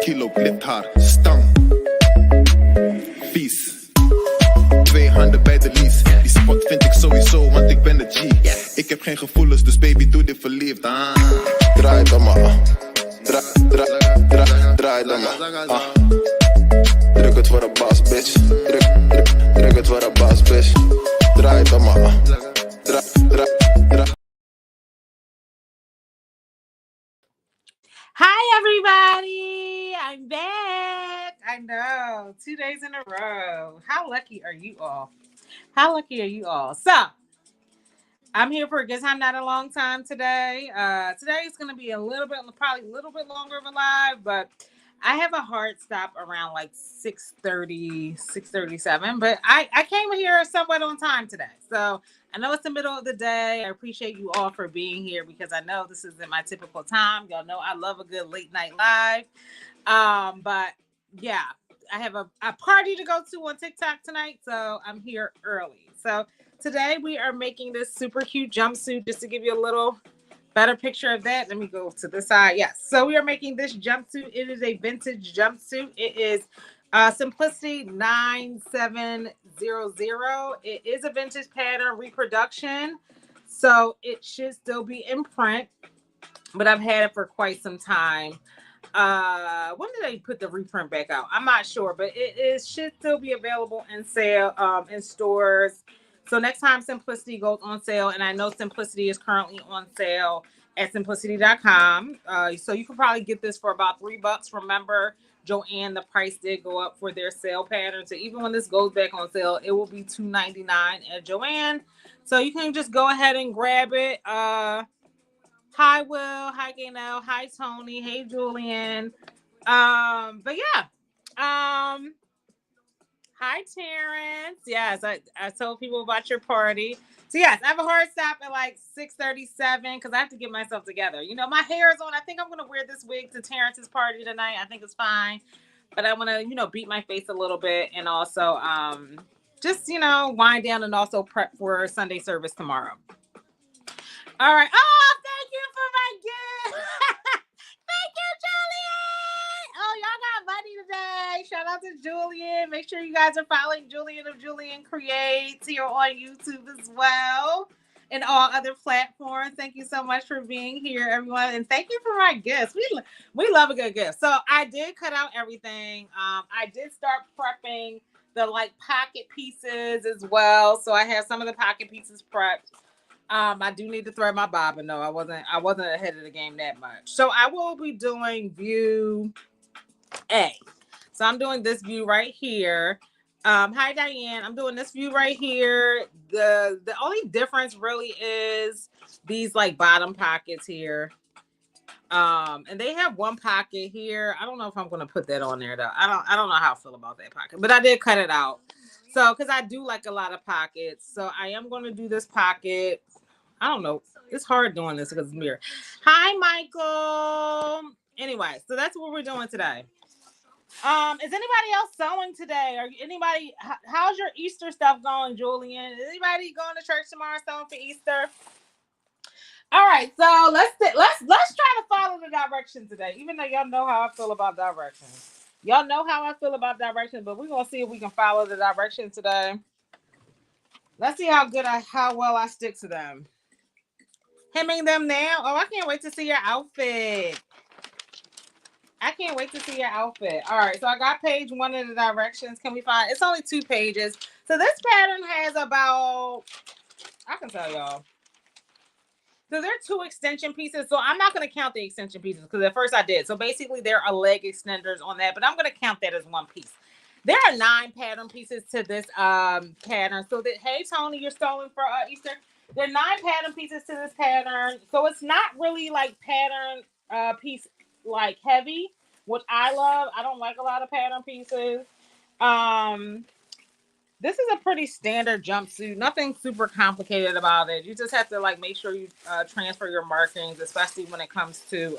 kilo blipt haar, stang. Vies. 2 handen bij de lies. Die spot vind ik sowieso, want ik ben de G. Ik heb geen gevoelens, dus baby doe dit verliefd. Draai dan maar. Draai dan maar. Druk het voor een baas, bitch. Druk het voor een baas, bitch. Draai dan maar. Hi everybody, I'm back. I know, 2 days in a row. How lucky are you all? How lucky are you all? So, I'm here for a good time, not a long time today. Today is going to be probably a little bit longer of a live, but I have a hard stop around like 6:30, 6:37. But I came here somewhat on time today. So I know it's the middle of the day. I appreciate you all for being here because I know this isn't my typical time. Y'all know I love a good late night live. But yeah, I have a party to go to on TikTok tonight. So I'm here early. So today we are making this super cute jumpsuit just to give you a little better picture of that. Let me go to the side. Yes. So we are making this jumpsuit. It is a vintage jumpsuit. It is Simplicity 9700. It is a vintage pattern reproduction. So it should still be in print, but I've had it for quite some time. When did they put the reprint back out? I'm not sure, but it should still be available in sale in stores. So next time Simplicity goes on sale, and I know Simplicity is currently on sale at simplicity.com. So you can probably get this for about $3. Remember, Joanne, the price did go up for their sale pattern. So even when this goes back on sale, it will be $2.99 at Joanne. So you can just go ahead and grab it. Hi, Will. Hi, Gaynell. Hi, Tony. Hey, Julian. But yeah. Hi, Terrence. Yes, I told people about your party. So yes, I have a hard stop at like 6:37 because I have to get myself together. You know, my hair is on. I think I'm going to wear this wig to Terrence's party tonight. I think it's fine. But I want to, beat my face a little bit and also just, wind down and also prep for Sunday service tomorrow. All right. Oh, thank you for my gift. Thank you, Julian. Oh, y'all got money today. Shout out to Julian. Make sure you guys are following Julian of Julian Creates here on YouTube as well and all other platforms. Thank you so much for being here, everyone. And thank you for my gifts. We love a good gift. So I did cut out everything. I did start prepping the pocket pieces as well. So I have some of the pocket pieces prepped. I do need to thread my bobbin though. I wasn't ahead of the game that much. So I will be doing view A. So I'm doing this view right here. Hi Diane. I'm doing this view right here. The only difference really is these bottom pockets here. And they have one pocket here. I don't know if I'm gonna put that on there though. I don't know how I feel about that pocket, but I did cut it out. So because I do like a lot of pockets. So I am gonna do this pocket. I don't know. It's hard doing this because it's mirror. Hi, Michael. Anyway, so that's what we're doing today. Is anybody else sewing today? Or anybody? How's your Easter stuff going, Julian? Is anybody going to church tomorrow sewing for Easter? All right, so let's try to follow the directions today. Even though y'all know how I feel about directions, but we're gonna see if we can follow the directions today. Let's see how well I stick to them. Hemming them now. Oh, I can't wait to see your outfit. All right, so I got page 1 of the directions. Can we find? It's only 2 pages. So this pattern has about, I can tell y'all. So there are 2 extension pieces. So I'm not going to count the extension pieces because at first I did. So basically there are leg extenders on that, but I'm going to count that as one piece. There are 9 pattern pieces to this pattern. So hey Tony, you're sewing for Easter. There are 9 pattern pieces to this pattern. So it's not really pattern piece heavy, which I love. I don't like a lot of pattern pieces. This is a pretty standard jumpsuit. Nothing super complicated about it. You just have to make sure you transfer your markings, especially when it comes to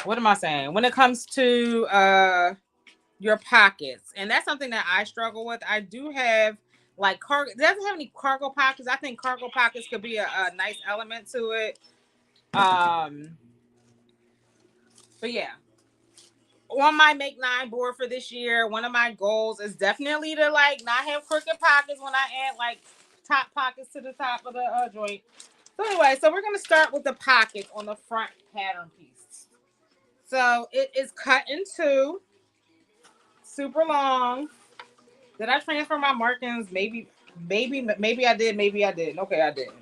what am I saying? When it comes to your pockets. And that's something that I struggle with. I do have cargo. It doesn't have any cargo pockets. I think cargo pockets could be a nice element to it. But yeah. on my Make Nine board for this year, one of my goals is definitely to like not have crooked pockets when I add like top pockets to the top of the joint. So anyway, so we're gonna start with the pockets on the front pattern piece. So it is cut in two, super long. Did I transfer my markings? Maybe I did. Maybe I didn't. Okay, I didn't.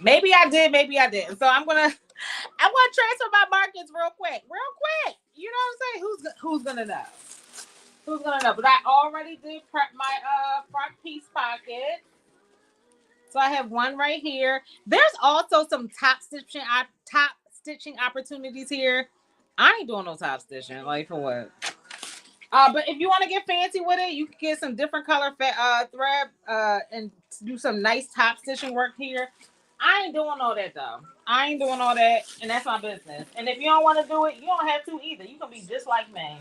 Maybe I did. Maybe I didn't. So I'm gonna transfer my markings real quick. You know what I'm saying? Who's gonna know? Who's gonna know? But I already did prep my front piece pocket. So I have one right here. There's also some top stitching opportunities here. I ain't doing no top stitching. Like for what? But if you want to get fancy with it, you can get some different color thread and do some nice top stitching work here. I ain't doing all that though. I ain't doing all that, and that's my business. And if you don't want to do it, you don't have to either. You can be just like me.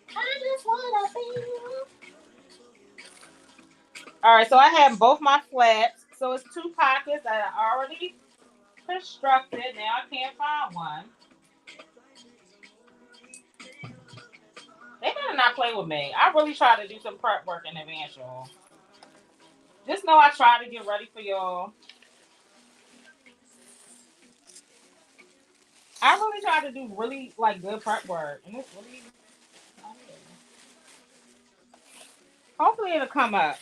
I just wanna be. All right, so I have both my flaps. So it's two pockets that I already constructed. Now I can't find one. They better not play with me. I really try to do some prep work in advance, y'all. Just know I try to get ready for y'all. I really try to do really like good prep work, and it's really. Hopefully it'll come up.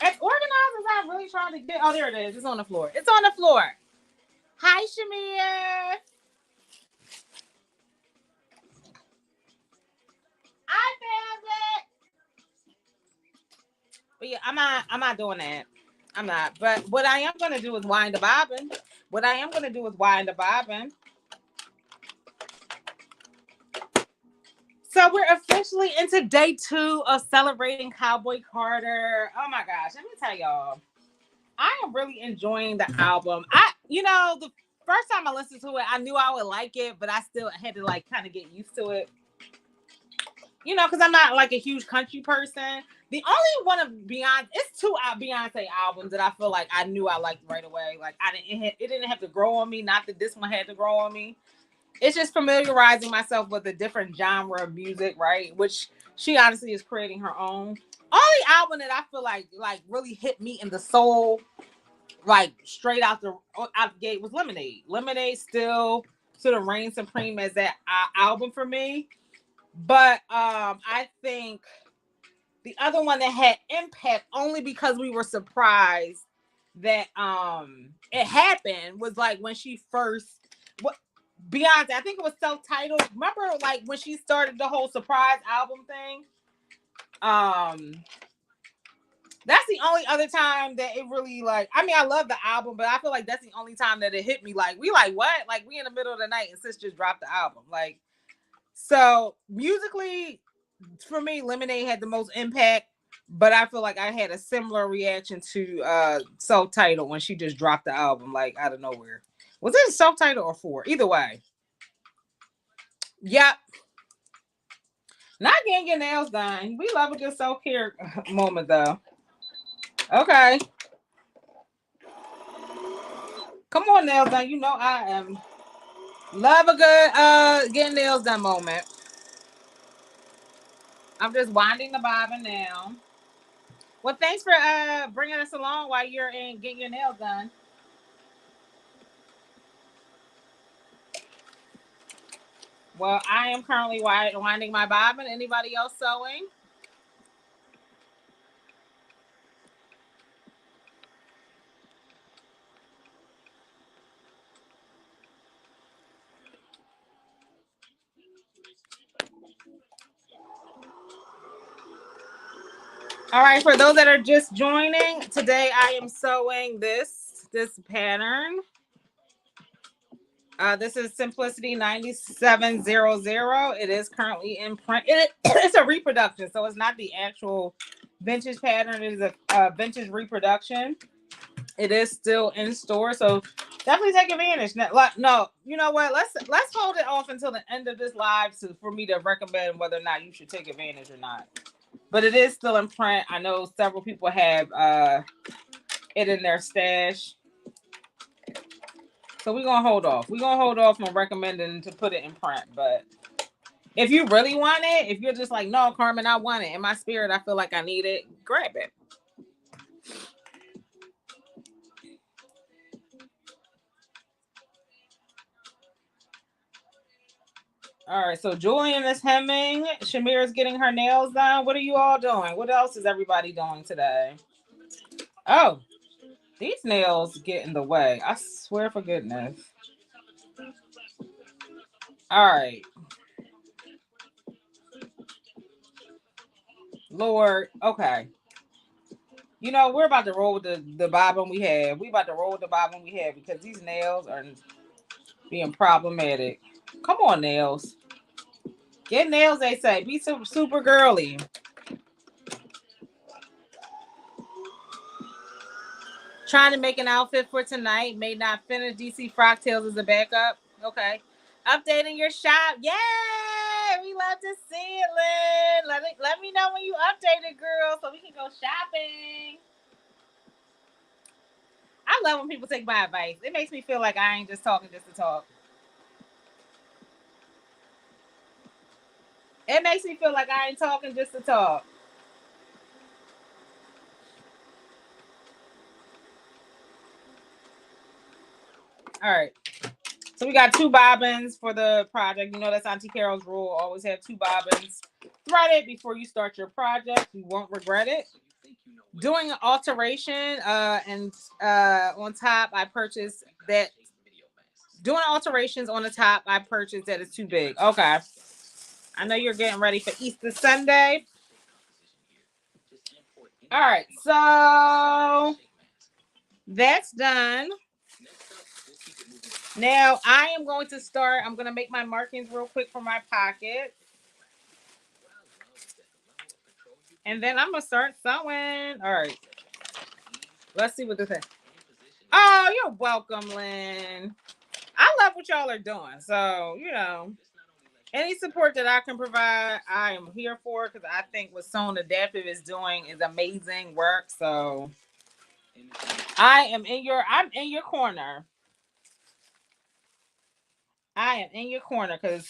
As organized as I really trying to get. Oh, there it is. It's on the floor. It's on the floor. Hi, Shamir. I found it. But yeah, I'm not doing that. I'm not. But what I am gonna do is wind the bobbin. So we're officially into day 2 of celebrating Cowboy Carter. Oh my gosh, let me tell y'all. I am really enjoying the album. The first time I listened to it, I knew I would like it, but I still had to like kind of get used to it. Because I'm not like a huge country person. The only one of Beyonce, it's 2 Beyonce albums that I feel like I knew I liked right away. Like it didn't have to grow on me. Not that this one had to grow on me. It's just familiarizing myself with a different genre of music, right? Which she honestly is creating her own. Only album that I feel like really hit me in the soul, like straight out the gate, was Lemonade. Lemonade still sort of reigns supreme as that album for me. But I think the other one that had impact only because we were surprised that it happened was like when she first Beyonce, I think it was self-titled. Remember like when she started the whole surprise album thing? That's the only other time that it really I love the album, but I feel like that's the only time that it hit me like we like what? Like we in the middle of the night and sis just dropped the album. Like so musically for me, Lemonade had the most impact, but I feel like I had a similar reaction to self-titled when she just dropped the album like out of nowhere. Was it self-titled or 4? Either way. Yep. Not getting your nails done. We love a good self-care moment though. Okay. Come on, nails done. You know I am. Love a good getting nails done moment. I'm just winding the bobbin now. Well, thanks for bringing us along while you're in getting your nails done. Well, I am currently winding my bobbin. Anybody else sewing? All right, for those that are just joining, today I am sewing this pattern. This is Simplicity 9700. It is currently in print. It's a reproduction, so it's not the actual vintage pattern. It is a vintage reproduction. It is still in store, so definitely take advantage. No, you know what? Let's hold it off until the end of this live for me to recommend whether or not you should take advantage or not. But it is still in print. I know several people have it in their stash. So we're going to hold off. We're going to hold off on recommending to put it in print. But if you really want it, if you're just like, no, Carmen, I want it. In my spirit, I feel like I need it. Grab it. All right, so Julian is hemming. Shamir is getting her nails done. What are you all doing? What else is everybody doing today? Oh, these nails get in the way. I swear for goodness. All right. Lord, okay. You know, we're about to roll with the bobbin we have. We about to roll with the bobbin we have because these nails are being problematic. Come on, nails. Get nails, they say. Be super, super girly. Trying to make an outfit for tonight. May not finish. DC Frocktails as a backup. Okay. Updating your shop. Yay! We love to see it, Lynn. Let me know when you update it, girl, so we can go shopping. I love when people take my advice. It makes me feel like I ain't just talking just to talk. It makes me feel like I ain't talking just to talk. All right. So we got 2 bobbins for the project. You know that's Auntie Carol's rule. Always have 2 bobbins. Thread it before you start your project. You won't regret it. Doing an alteration and on top, I purchased that. Doing alterations on the top, I purchased that is too big. Okay. I know you're getting ready for Easter Sunday. All right. So that's done. Now I am going to start. I'm going to make my markings real quick for my pocket. And then I'm going to start sewing. All right. Let's see what this is. Oh, you're welcome, Lynn. I love what y'all are doing. So, you know, any support that I can provide, I am here for, because I think what Sewn Adaptive is doing is amazing work. So I'm in your corner. I am in your corner because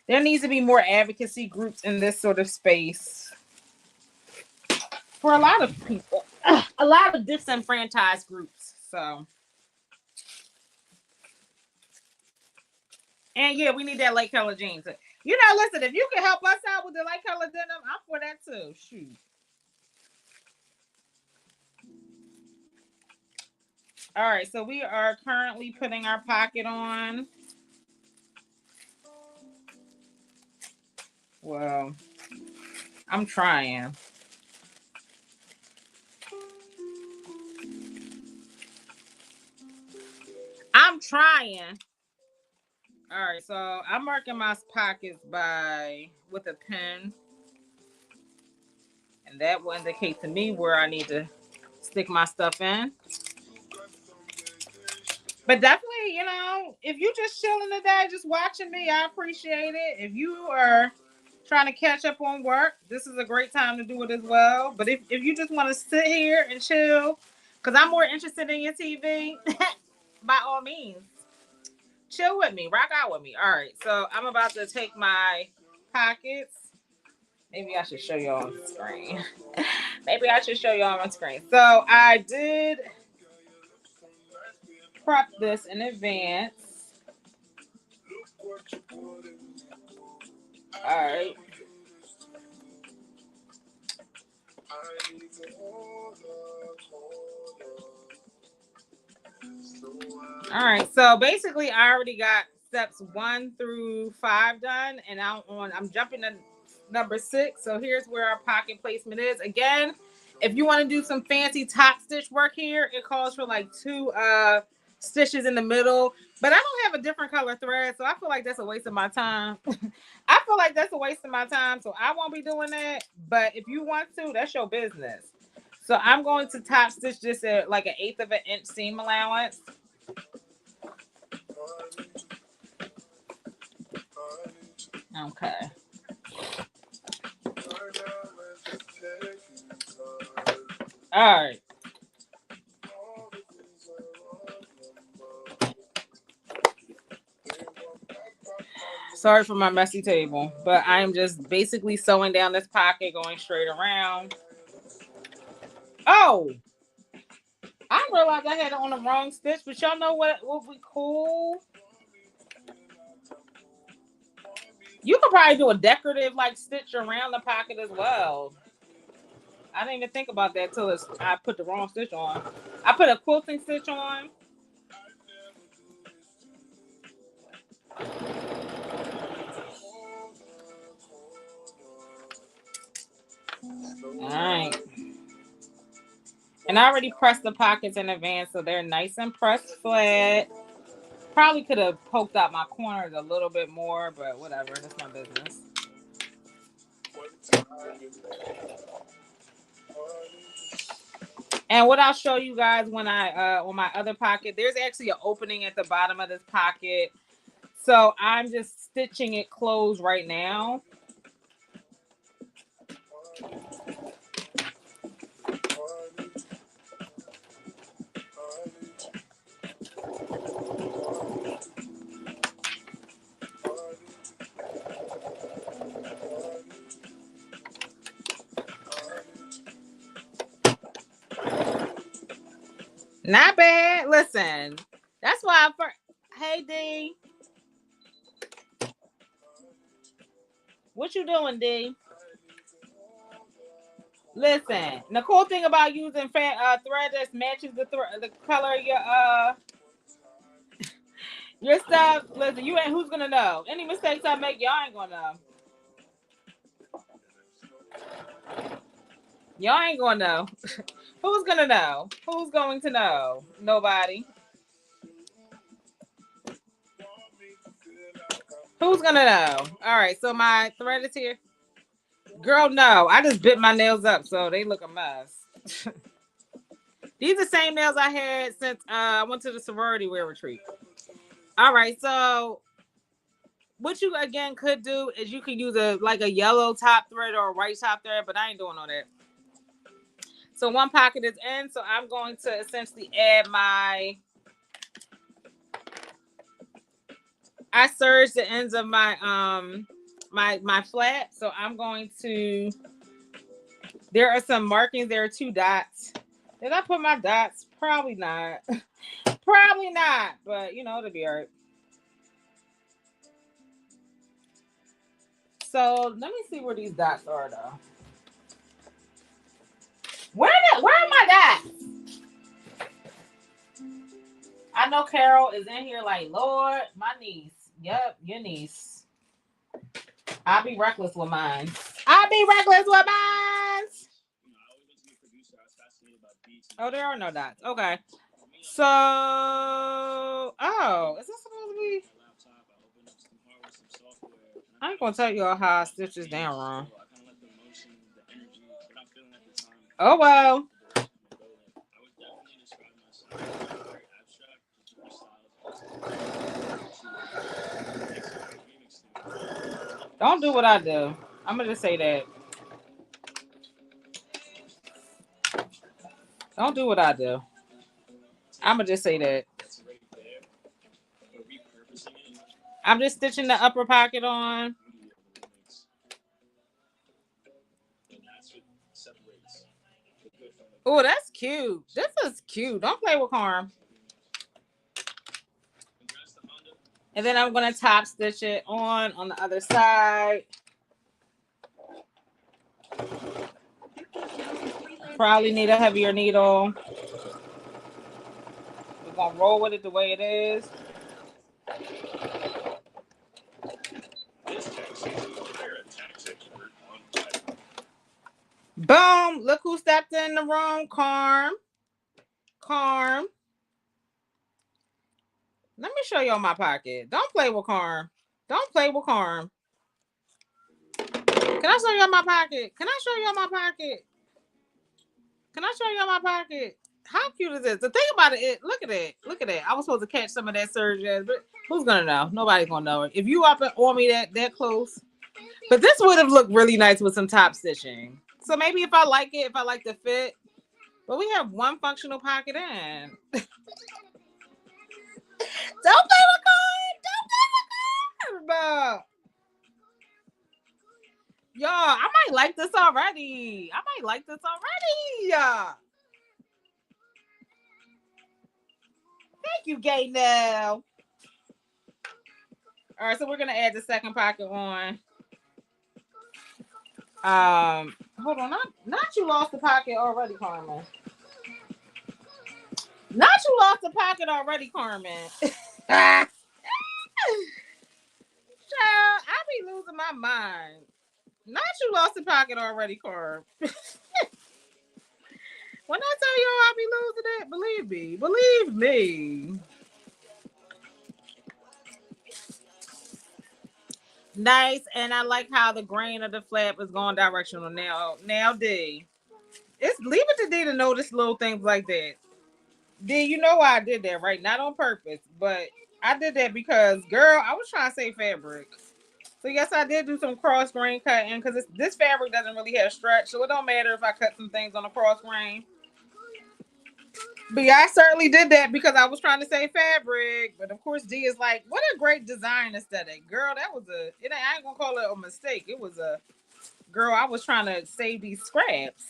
there needs to be more advocacy groups in this sort of space for a lot of people, a lot of disenfranchised groups. So, and yeah, we need that light color jeans. You know, listen, if you can help us out with the light color denim, I'm for that too. Shoot. All right, so we are currently putting our pocket on. Well, I'm trying. I'm trying. All right, so I'm marking my pockets with a pen. And that will indicate to me where I need to stick my stuff in. But definitely, you know, if you just chilling today, just watching me, I appreciate it. If you are trying to catch up on work, this is a great time to do it as well. But if you just want to sit here and chill, because I'm more interested in your TV, by all means, chill with me, rock out with me. All right, so I'm about to take my pockets. Maybe I should show you on the screen. Maybe I should show you on my screen. So I did prep this in advance. All right. All right. So basically, I already got steps 1 through 5 done, and I'm jumping to number 6. So here's where our pocket placement is. Again, if you want to do some fancy top stitch work here, it calls for like 2 stitches in the middle. But I don't have a different color thread, so I feel like that's a waste of my time. I feel like that's a waste of my time, so I won't be doing that. But if you want to, that's your business. So I'm going to top stitch this at like 1/8 of an inch seam allowance. Okay. All right. Sorry for my messy table, but I am just basically sewing down this pocket, going straight around. Oh, I realized I had it on the wrong stitch, but y'all know what would be cool? You could probably do a decorative like stitch around the pocket as well. I didn't even think about that till I put the wrong stitch on. I put a quilting stitch on. All right. And I already pressed the pockets in advance, so they're nice and pressed flat. Probably could have poked out my corners a little bit more, but whatever. That's my business. And what I'll show you guys when I on my other pocket, there's actually an opening at the bottom of this pocket. So I'm just stitching it closed right now. Not bad. Listen, that's why hey D. What you doing, D? Listen, the cool thing about using thread that matches the color of your stuff. Listen, you ain't who's gonna know. Any mistakes I make, y'all ain't gonna know. Y'all ain't gonna know. Who's gonna know? Who's going to know? Nobody. Who's gonna know? All right, so my thread is here. Girl, no. I just bit my nails up, so they look a mess. These are the same nails I had since I went to the sorority wear retreat. All right, so what you again could do is you could use a yellow top thread or a white top thread, but I ain't doing all that. So one pocket is in, so I'm going to essentially add I serged the ends of my my flat, so I'm going to. There are some markings. There are 2 dots. Did I put my dots? Probably not. Probably not, but you know it'll be alright. So let me see where these dots are though. Where are my dots? I know Carol is in here like, Lord, my niece. Yep, your niece. I'll be reckless with mine. Oh, there are no dots. Okay. So, is this supposed to be? I ain't gonna tell you all how I stitch this down wrong. Oh well. Don't do what I do. I'm gonna just say that. Don't do what I do. I'm gonna just say that. I'm just stitching the upper pocket on. Oh, that's cute. This is cute. Don't play with Carm. And then I'm going to top stitch it on the other side. Probably need a heavier needle. We're going to roll with it the way it is. Boom. Look who stepped in the room. Carm. Let me show y'all my pocket. Don't play with Carm. Can I show y'all my pocket? How cute is this? The thing about it, look at it. I was supposed to catch some of that surge, but who's gonna know? Nobody's gonna know it. If you up on me that close. But this would have looked really nice with some top stitching. So maybe if I like the fit. But we have one functional pocket in. Don't play with Carm. about? Y'all, I might like this already. Thank you, Gay Nell. All right, so we're gonna add the second pocket on. Hold on, not you lost the pocket already, Carmen. Not you lost the pocket already, Carmen. Child, I be losing my mind. Not you lost the pocket already, Carm. When I tell y'all I be losing it, believe me. Nice, and I like how the grain of the flap is going directional now. Now, D, it's leave it to D to notice little things like that. D, you know why I did that, right? Not on purpose, but I did that because, girl, I was trying to save fabric. So yes, I did do some cross grain cutting because this fabric doesn't really have stretch, so it don't matter if I cut some things on the cross grain. But yeah, I certainly did that because I was trying to save fabric. But of course, D is like, what a great design aesthetic. Girl, that was I ain't gonna call it a mistake. It was girl, I was trying to save these scraps.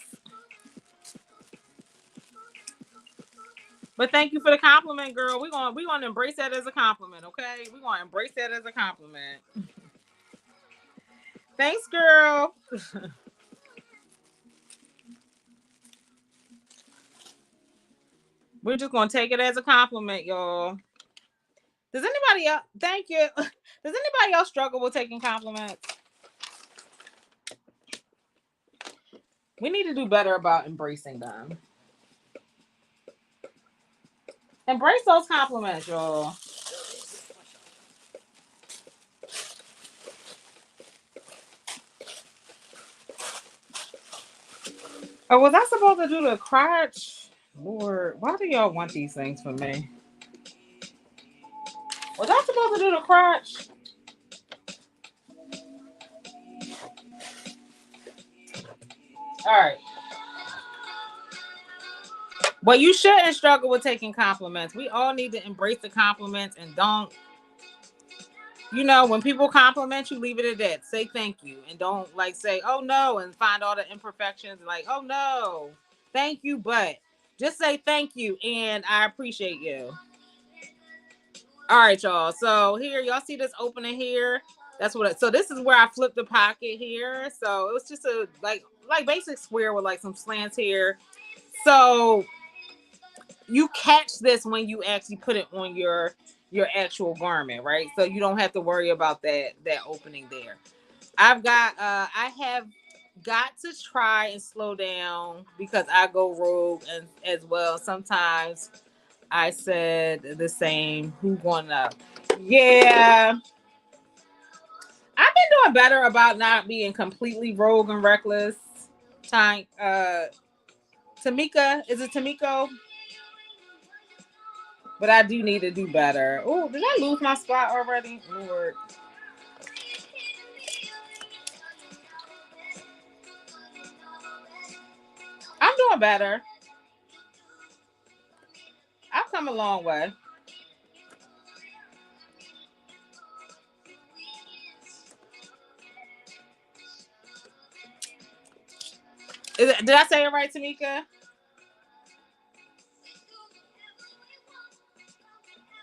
But thank you for the compliment, girl. We're gonna embrace that as a compliment, okay? We're gonna embrace that as a compliment. Thanks, girl. We're just gonna take it as a compliment, y'all. Does anybody else? Thank you. Does anybody else struggle with taking compliments? We need to do better about embracing them. Embrace those compliments, y'all. Oh, was I supposed to do the crotch? Lord, why do y'all want these things from me? Was I supposed to do the crotch? All right. Well, you shouldn't struggle with taking compliments. We all need to embrace the compliments and don't, when people compliment you, leave it at that. Say thank you and don't like say, oh no, and find all the imperfections like, oh no, thank you, but just say thank you and I appreciate you. All right, y'all. So here, y'all see this opening here? So this is where I flipped the pocket here. So it was just a like basic square with like some slants here. So you catch this when you actually put it on your actual garment, right? So you don't have to worry about that opening there. I have got to try and slow down because I go rogue and as well. Sometimes I said the same. Who gonna? Yeah, I've been doing better about not being completely rogue and reckless. Tamika, is it Tamiko? But I do need to do better. Oh, did I lose my spot already? Lord. I'm doing better. I've come a long way. Did I say it right, Tamika?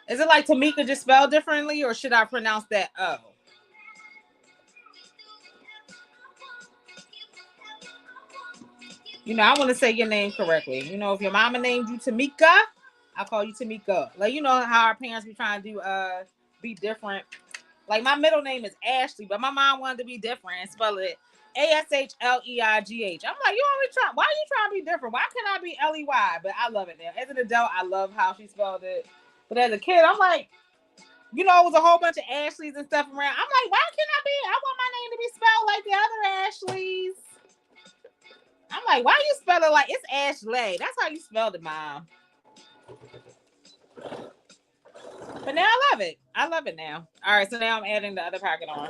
Is it like Tamika just spelled differently, or should I pronounce that O? I want to say your name correctly. If your mama named you Tamika, I'll call you Tamika. Like, how our parents be trying to do be different. Like, my middle name is Ashley, but my mom wanted to be different and spell it Ashleigh. I'm like, why are you trying to be different? Why can't I be Ley? But I love it now. As an adult, I love how she spelled it. But as a kid, I'm like, it was a whole bunch of Ashleys and stuff around. I'm like, why can't I want my name to be spelled like the other Ashleys. I'm like, why you spell it like it's Ashley? That's how you spelled it, Mom. But now I love it. I love it now. All right, so now I'm adding the other pocket on.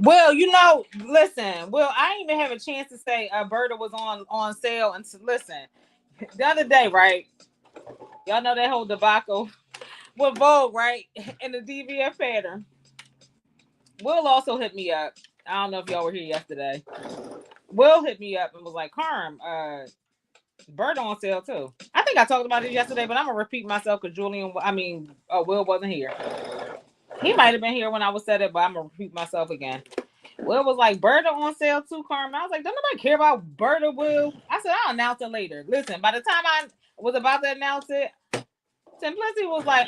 Well, listen. Well, I didn't even have a chance to say Berta was on sale. And listen, the other day, right? Y'all know that whole debacle with Vogue, right? And the DVF pattern. Will also hit me up. I don't know if y'all were here yesterday. Will hit me up and was like, Carm, Berta on sale too. I think I talked about it yesterday, but I'm gonna repeat myself because Will wasn't here. He might have been here when I was said it, but I'm gonna repeat myself again. Will was like, Berta on sale too, Carmen. I was like, don't nobody care about Berta, Will. I said, I'll announce it later. Listen, by the time I was about to announce it, Simplicity was like,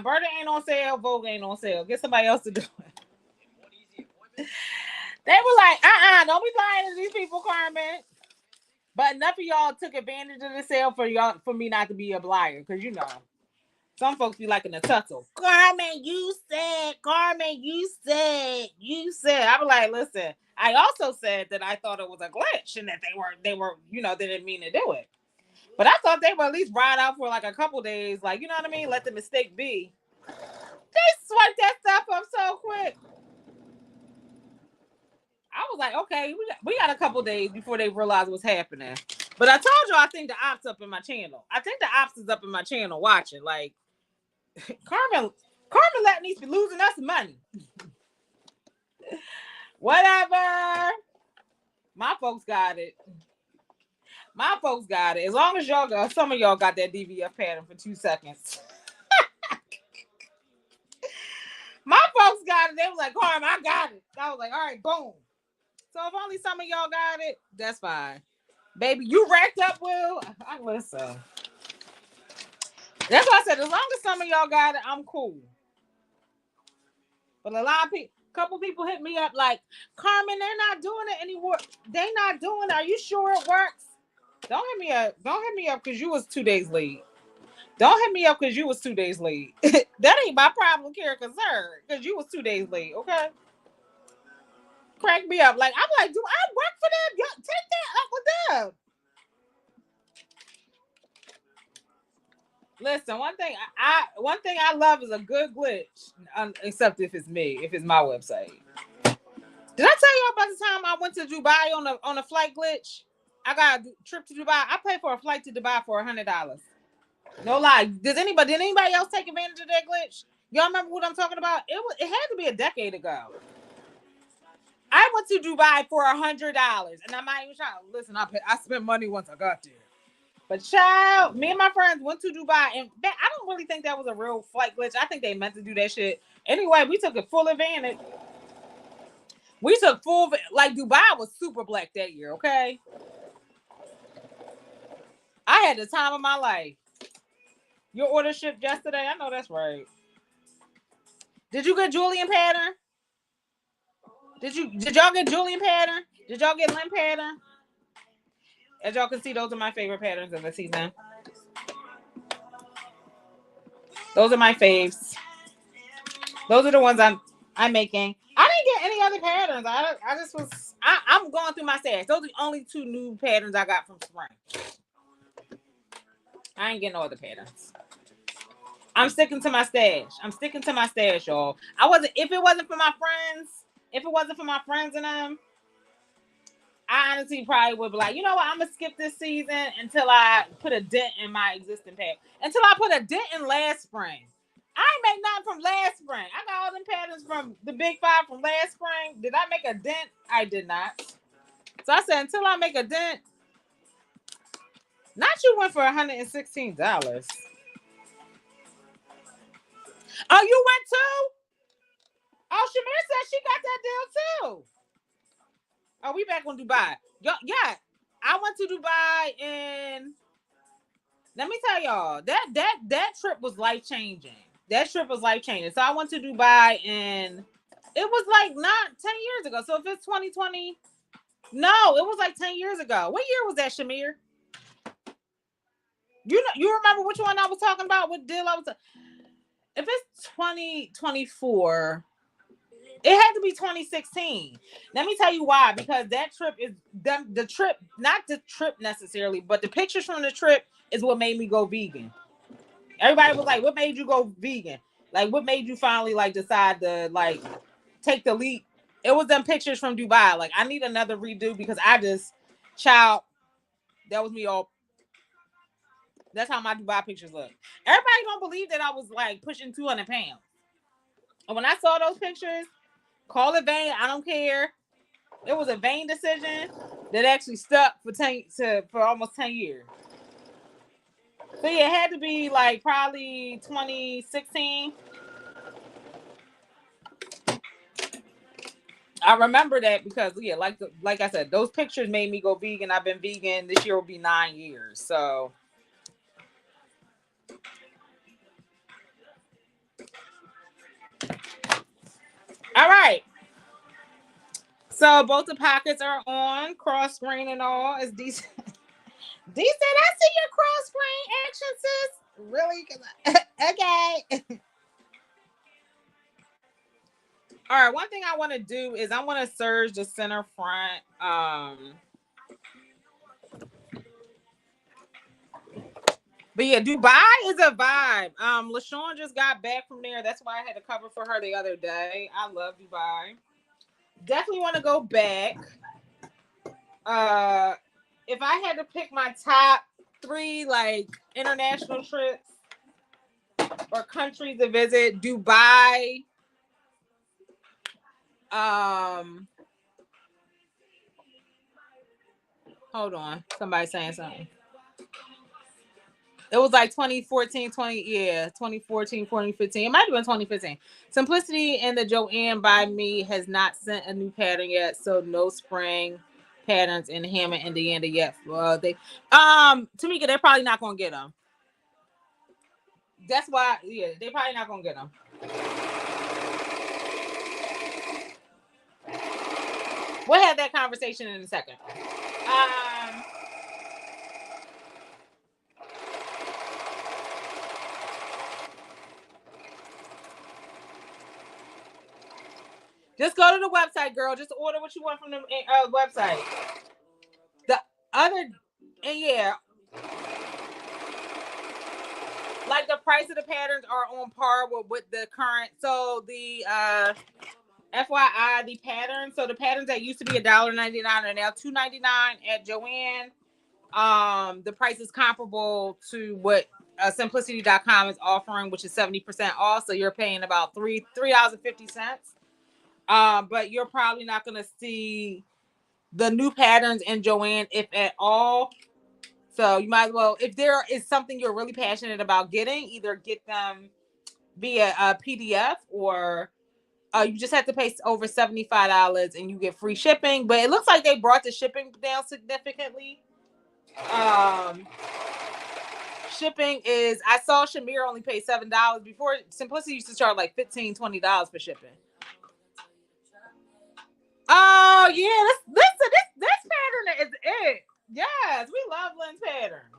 Berta ain't on sale, Vogue ain't on sale. Get somebody else to do it. They were like, don't be lying to these people, Carmen. But enough of y'all took advantage of the sale for me not to be a liar, because some folks be liking the tussle. Carmen, you said. I was like, listen. I also said that I thought it was a glitch and that they were, they didn't mean to do it. But I thought they would at least ride out for like a couple days, like, you know what I mean? Let the mistake be. They swiped that stuff up so quick. I was like, okay, we got a couple days before they realize what's happening. But I told you, I think the ops up in my channel. I think the ops is up in my channel watching. Like, Carmen letting these be losing us money. Whatever. My folks got it. As long as some of y'all got that DVF pattern for 2 seconds. My folks got it. They was like, Carmen, I got it. I was like, all right, boom. So if only some of y'all got it, that's fine. Baby, you racked up, Will. I listen. That's why I said, as long as some of y'all got it, I'm cool. But couple people hit me up like, Carmen, they're not doing it anymore. They not doing it. Are you sure it works? Don't hit me up because you was 2 days late. Don't hit me up because you was 2 days late. That ain't my problem, care concern. Because you was 2 days late, okay? Crack me up. Like, I'm like, do I work for them? Take that up with them. Listen, one thing I love is a good glitch, except if it's me, if it's my website. Did I tell y'all about the time I went to Dubai on a flight glitch? I got a trip to Dubai. I paid for a flight to Dubai for $100. No lie. Did anybody else take advantage of that glitch? Y'all remember what I'm talking about? It had to be a decade ago. I went to Dubai for $100, and I'm not even trying to listen. I spent money once I got there. But child, me and my friends went to Dubai, and I don't really think that was a real flight glitch. I think they meant to do that shit. Anyway, we took full advantage. Dubai was super black that year, okay? I had the time of my life. Your order shipped yesterday? I know that's right. Did you get Julian pattern? Did y'all get Julian pattern? Did y'all get Lynn pattern? As y'all can see, those are my favorite patterns of the season. Those are my faves. Those are the ones I'm making. I didn't get any other patterns. I'm going through my stash. Those are the only 2 new patterns I got from spring. I ain't getting no other patterns. I'm sticking to my stash, y'all. If it wasn't for my friends and them, I honestly probably would be like, you know what? I'm gonna skip this season until I put a dent in my existing pattern. Until I put a dent in last spring. I ain't make nothing from last spring. I got all them patterns from the Big 5 from last spring. Did I make a dent? I did not. So I said, until I make a dent. Not you went for $116. Oh, you went too? Oh, Shamir said she got that deal too. Oh, we back on Dubai. Yeah, I went to Dubai, and let me tell y'all, that trip was life-changing. So I went to Dubai, and it was like not 10 years ago. So if it's 2020, no, it was like 10 years ago. What year was that, Shamir? You remember which one I was talking about? What deal I was? If it's 2024, it had to be 2016. Let me tell you why. Because that trip is the trip, not the trip necessarily, but the pictures from the trip is what made me go vegan. Everybody was like, "What made you go vegan? Like, what made you finally decide to take the leap It was them pictures from Dubai. Like, I need another redo because I just, child, that was me all. That's how my Dubai pictures look. Everybody don't believe that I was like pushing 200 pounds. And when I saw those pictures, call it vain. I don't care. It was a vain decision that actually stuck for almost 10 years. So yeah, it had to be like probably 2016. I remember that because yeah, like I said, those pictures made me go vegan. I've been vegan. This year will be 9 years. So all right. So both the pockets are on, cross screen and all. It's decent. D said, I see your cross screen action, sis. Really? Okay. All right. One thing I want to do is I want to serge the center front. But yeah, Dubai is a vibe. LaShawn just got back from there. That's why I had to cover for her the other day. I love Dubai. Definitely want to go back. If I had to pick my top 3 like international trips or countries to visit, Dubai. Hold on. Somebody saying something. It was like 2014, 2014, 2015. It might have been 2015. Simplicity and the Joanne by me has not sent a new pattern yet, so no spring patterns in Hammond, Indiana yet. Tamika, they're probably not gonna get them. That's why, yeah, they're probably not gonna get them. We'll have that conversation in a second. Just go to the website, girl. Just order what you want from the website. The other, and yeah, like the price of the patterns are on par with the current. So the FYI, the patterns. So the patterns that used to be $1.99 are now $2.99 at Joanne. The price is comparable to what simplicity.com is offering, which is 70% off. So you're paying about $3.50. But you're probably not gonna see the new patterns in Joanne, if at all. So you might as well, if there is something you're really passionate about getting, either get them via a PDF or you just have to pay over $75 and you get free shipping. But it looks like they brought the shipping down significantly. Shipping is, I saw Shamir only pay $7 before. Simplicity used to charge like $15, $20 for shipping. Oh yeah, this pattern is it. Yes, we love Lynn's pattern.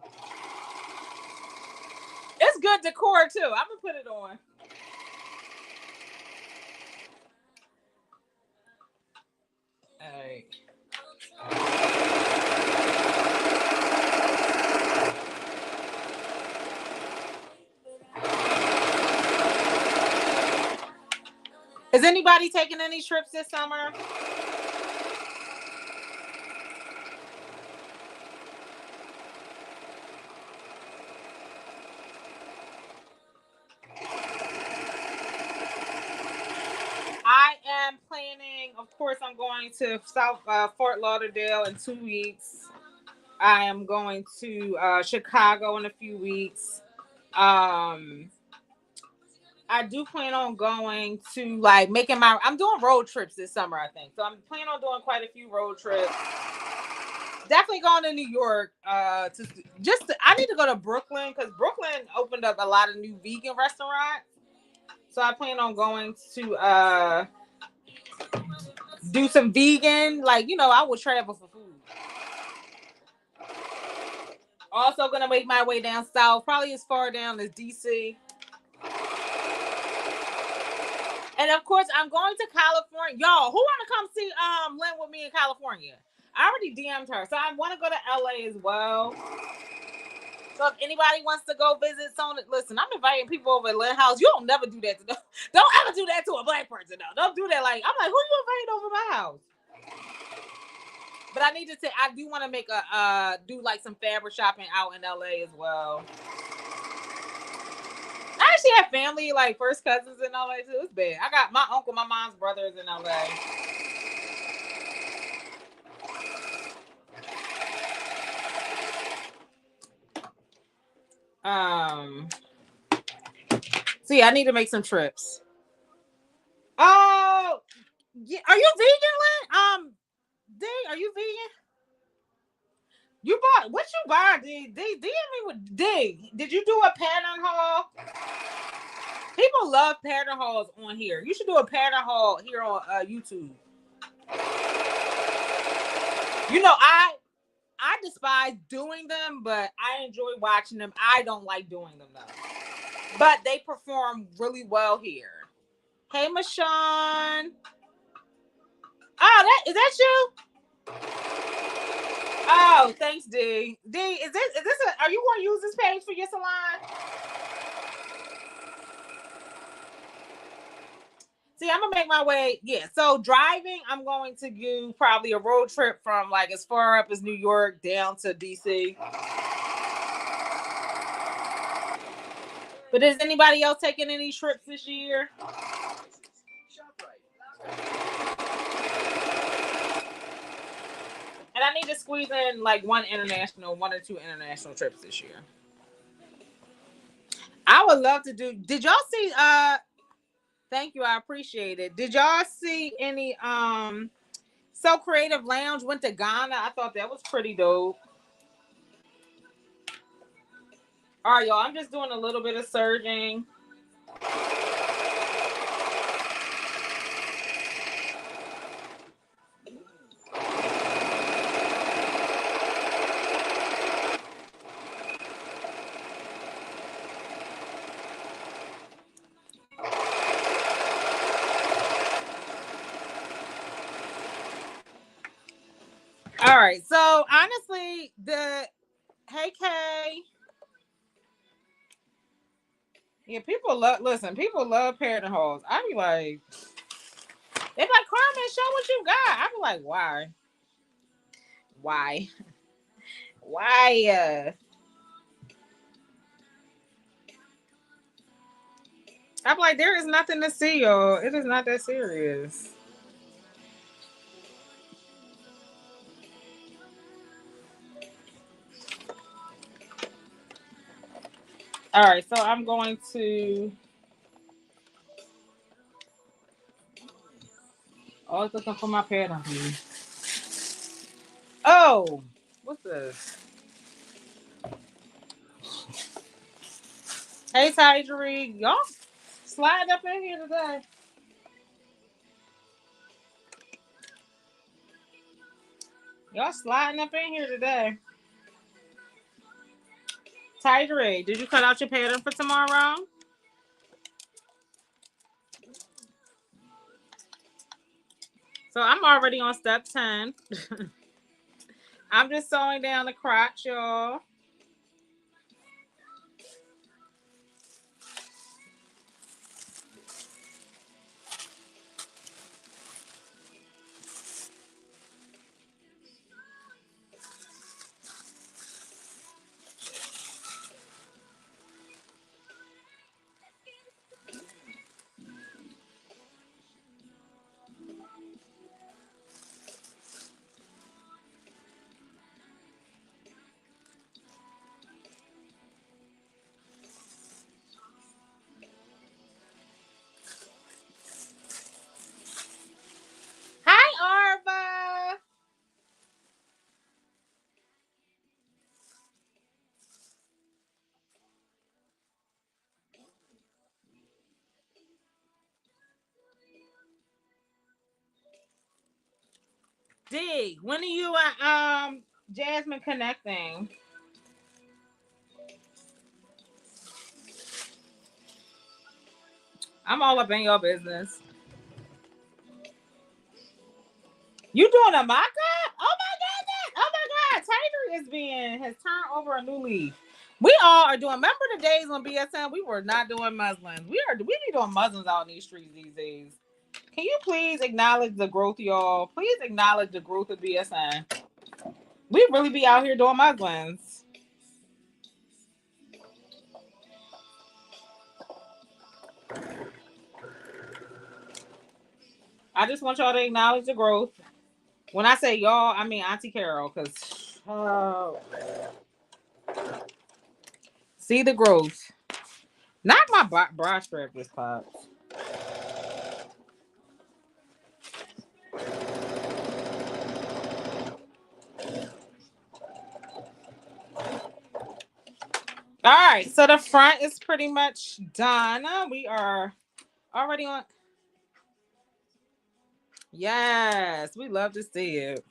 It's good decor too. I'm gonna put it on. All right. Is anybody taking any trips this summer? I am planning, of course, I'm going to South Fort Lauderdale in 2 weeks. I am going to Chicago in a few weeks. I do plan on going to like I'm doing road trips this summer, I think. So I'm planning on doing quite a few road trips. Definitely going to New York. I need to go to Brooklyn because Brooklyn opened up a lot of new vegan restaurants. So I plan on going to do some vegan, like, I will travel for food. Also gonna make my way down south, probably as far down as DC. And of course, I'm going to California. Y'all, who want to come see Lynn with me in California? I already DM'd her. So I want to go to LA as well. So if anybody wants to go visit Sona, listen, I'm inviting people over at Lynn House. You don't never do that to them. Don't ever do that to a black person, though. Don't do that. Like, I'm like, who you inviting over my house? But I need to say, I do want to make do like some fabric shopping out in LA as well. I actually have family, like first cousins in LA too. It's bad. I got my uncle, my mom's brothers in LA. See, I need to make some trips. Oh, yeah. Are you vegan, Lynn? D, are you vegan? You bought what you buy, D? DM me with D. Did you do a pattern haul? People love pattern hauls on here. You should do a pattern haul here on YouTube. You know, I despise doing them, but I enjoy watching them. I don't like doing them though. But they perform really well here. Hey, Michonne. Oh, is that you? Oh, thanks, D. D, is this are you going to use this page for your salon? See, I'm gonna make my way. Yeah, so driving, I'm going to do probably a road trip from like as far up as New York down to DC. But is anybody else taking any trips this year? And I need to squeeze in like one or two international trips this year. I would love to do. Did y'all see? Thank you, I appreciate it. Did y'all see any? So Creative Lounge went to Ghana. I thought that was pretty dope. All right, y'all. I'm just doing a little bit of surging. All right. So honestly, hey Kay. Yeah, people love pattern hauls. I be like, they like, Carmen, show what you got. I be like, why? Why? Why? I'm like, there is nothing to see, y'all. It is not that serious. All right, so I'm going to. Oh, it's looking for my pattern here. Oh, what's this? Hey, Tidry, y'all slide up in here today. Y'all sliding up in here today. Tidry, did you cut out your pattern for tomorrow? So I'm already on step 10. I'm just sewing down the crotch, y'all. Hi, Arva. D, when are you Jasmine connecting? I'm all up in your business. You doing a mock-up? Oh my goodness! Oh my God! Taylor has turned over a new leaf. We all are doing. Remember the days when BSN we were not doing muslins. We be doing muslins out in these streets these days. Can you please acknowledge the growth, y'all? Please acknowledge the growth of BSN. We really be out here doing muslins. I just want y'all to acknowledge the growth. When I say y'all, I mean Auntie Carol, because see the growth. Not my bra strap just popped. All right, so the front is pretty much done. We are already on. Yes, we love to see it.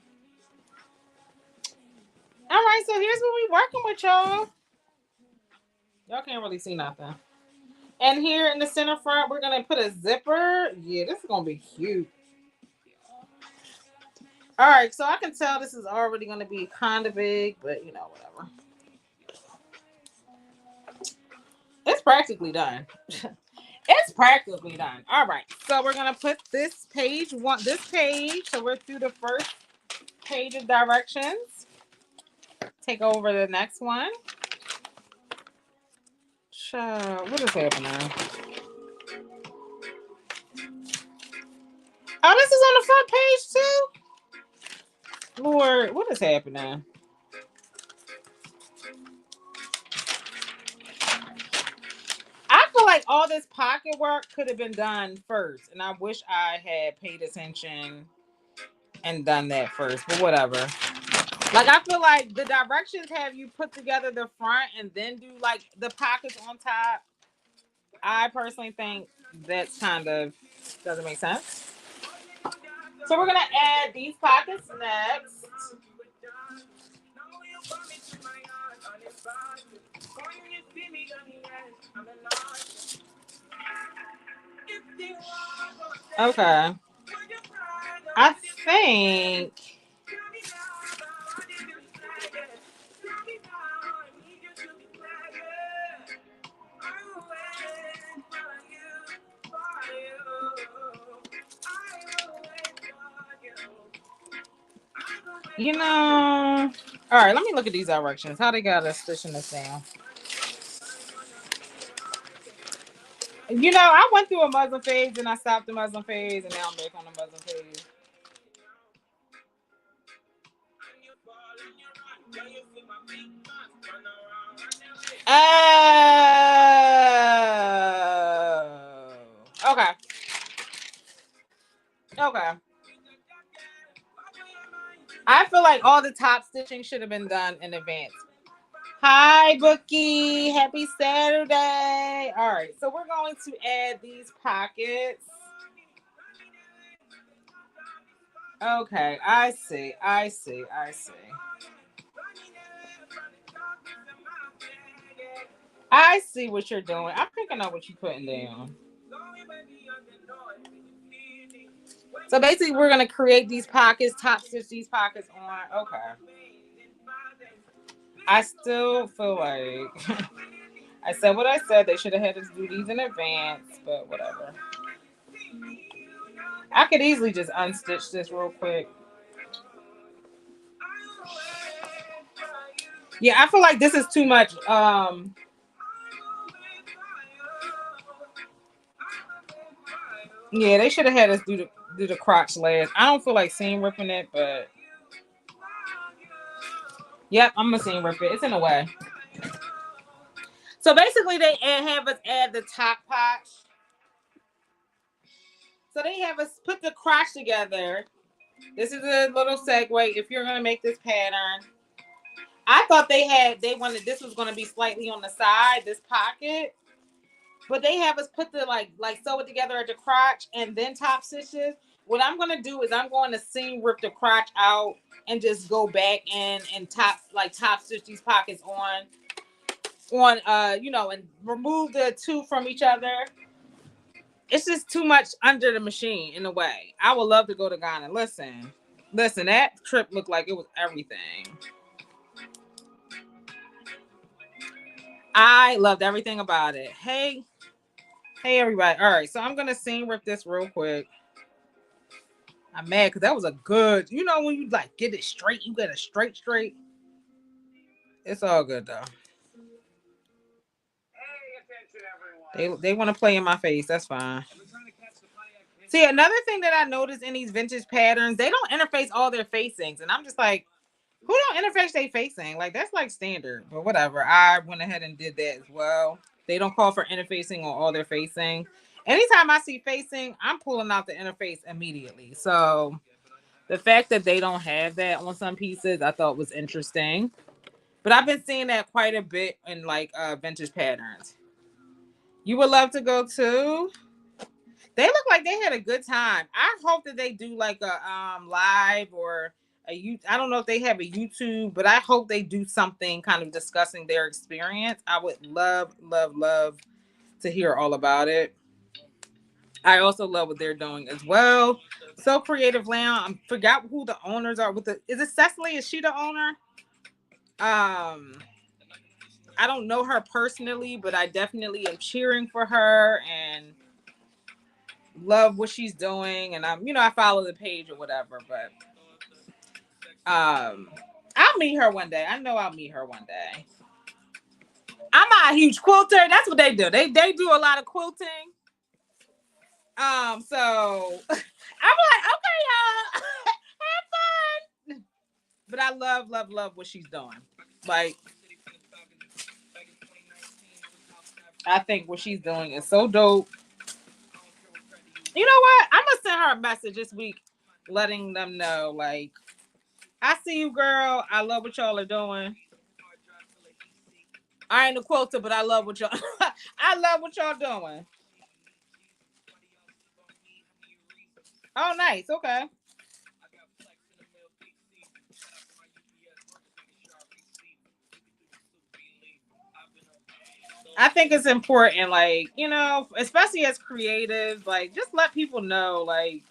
All right, so here's what we working with, y'all. Y'all can't really see nothing. And here in the center front, we're gonna put a zipper. Yeah, this is gonna be cute. All right, so I can tell this is already gonna be kind of big, but you know, whatever. It's practically done. It's practically done. All right, so we're gonna put this page so we're through the first page of directions. Take over the next one. What is happening? Oh, this is on the front page too? Lord, what is happening? I feel like all this pocket work could have been done first, and I wish I had paid attention and done that first, but whatever. Like, I feel like the directions have you put together the front and then do like the pockets on top. I personally think that's kind of doesn't make sense. So we're gonna add these pockets next. Okay. I think you know. All right, let me look at these directions. How they got us stitching this down. You know, I went through a muslin phase and I stopped the muslin phase and now I'm back on the muslin phase. Oh, okay. Okay. I feel like all the top stitching should have been done in advance. Hi, Bookie. Happy Saturday. All right, so we're going to add these pockets. Okay, I see. I see what you're doing. I'm picking up what you're putting down. So basically, we're going to create these pockets, top stitch these pockets on. Okay. I still feel like I said what I said. They should have had us do these in advance, but whatever. I could easily just unstitch this real quick. Yeah, I feel like this is too much. Yeah, they should have had us do the crotch last. I don't feel like seam ripping it, but yep, I'm gonna seam rip it. It's in the way. So basically, they have us add the top patch. So they have us put the crotch together. This is a little segue. If you're gonna make this pattern, I thought they wanted this was gonna be slightly on the side, this pocket. But they have us put the like sew it together at the crotch and then top stitches. What I'm gonna do is I'm going to seam rip the crotch out and just go back in and top stitch these pockets on and remove the two from each other. It's just too much under the machine in a way. I would love to go to Ghana. Listen, that trip looked like it was everything. I loved everything about it. Hey everybody. All right, so I'm gonna scene rip this real quick. I'm mad because that was a good, when you like get it straight, you get it straight. It's all good though. They want to play in my face. That's fine. See, another thing that I noticed in these vintage patterns, they don't interface all their facings, and I'm just like, who don't interface their facing? Like that's like standard, but whatever. I went ahead and did that as well. They don't call for interfacing on all their facing. Anytime I see facing, I'm pulling out the interface immediately. So the fact that they don't have that on some pieces, I thought was interesting. But I've been seeing that quite a bit in like vintage patterns. You would love to go too? They look like they had a good time. I hope that they do like a live or I don't know if they have a YouTube, but I hope they do something kind of discussing their experience. I would love to hear all about it. I also love what they're doing as well. So Creative Lounge. I forgot who the owners are. Is it Cecily? Is she the owner? I don't know her personally, but I definitely am cheering for her and love what she's doing. And I follow the page or whatever. But I'll meet her one day. I know I'll meet her one day. I'm not a huge quilter. That's what they do. They do a lot of quilting. So I'm like, okay, y'all, have fun. But I love what she's doing. Like, I think what she's doing is so dope. You know what? I'm gonna send her a message this week, letting them know, like, I see you, girl. I love what y'all are doing. I ain't a quilter, but I love what y'all. I love what y'all doing. Oh, nice. Okay. I think it's important, like, especially as creatives, like, just let people know, like,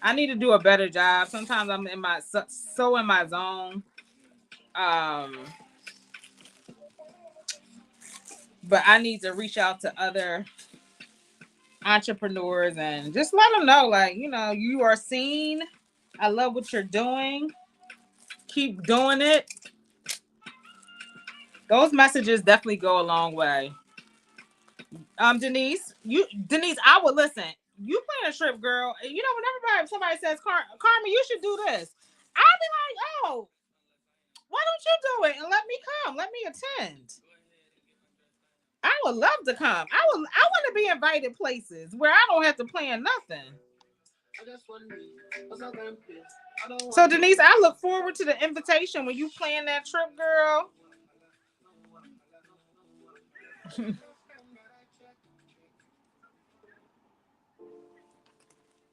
I need to do a better job. Sometimes I'm so in my zone. But I need to reach out to other entrepreneurs and just let them know, like, you are seen. I love what you're doing. Keep doing it. Those messages definitely go a long way. Denise, I would listen. You playing a trip, girl. Whenever somebody says, Carmen, you should do this, I'll be like, oh, why don't you do it and let me come? Let me attend. I would love to come. I want to be invited places where I don't have to plan nothing. So Denise, I look forward to the invitation when you plan that trip, girl.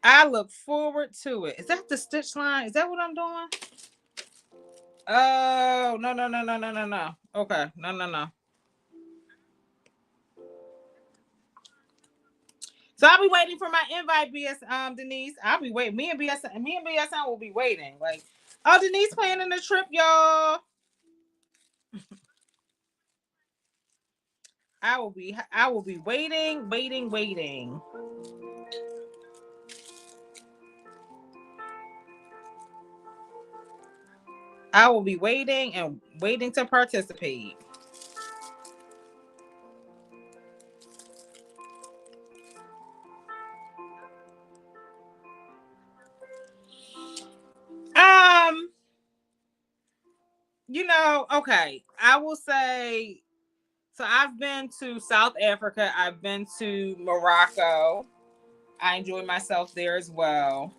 I look forward to it. Is that the stitch line? Is that what I'm doing? Oh, no. Okay, no. So I'll be waiting for my invite, Denise. I'll be waiting. Me and BSN will be waiting. Like, oh, Denise planning the trip, y'all. I will be waiting. I will be waiting and waiting to participate. Okay. I will say, so I've been to South Africa. I've been to Morocco. I enjoy myself there as well.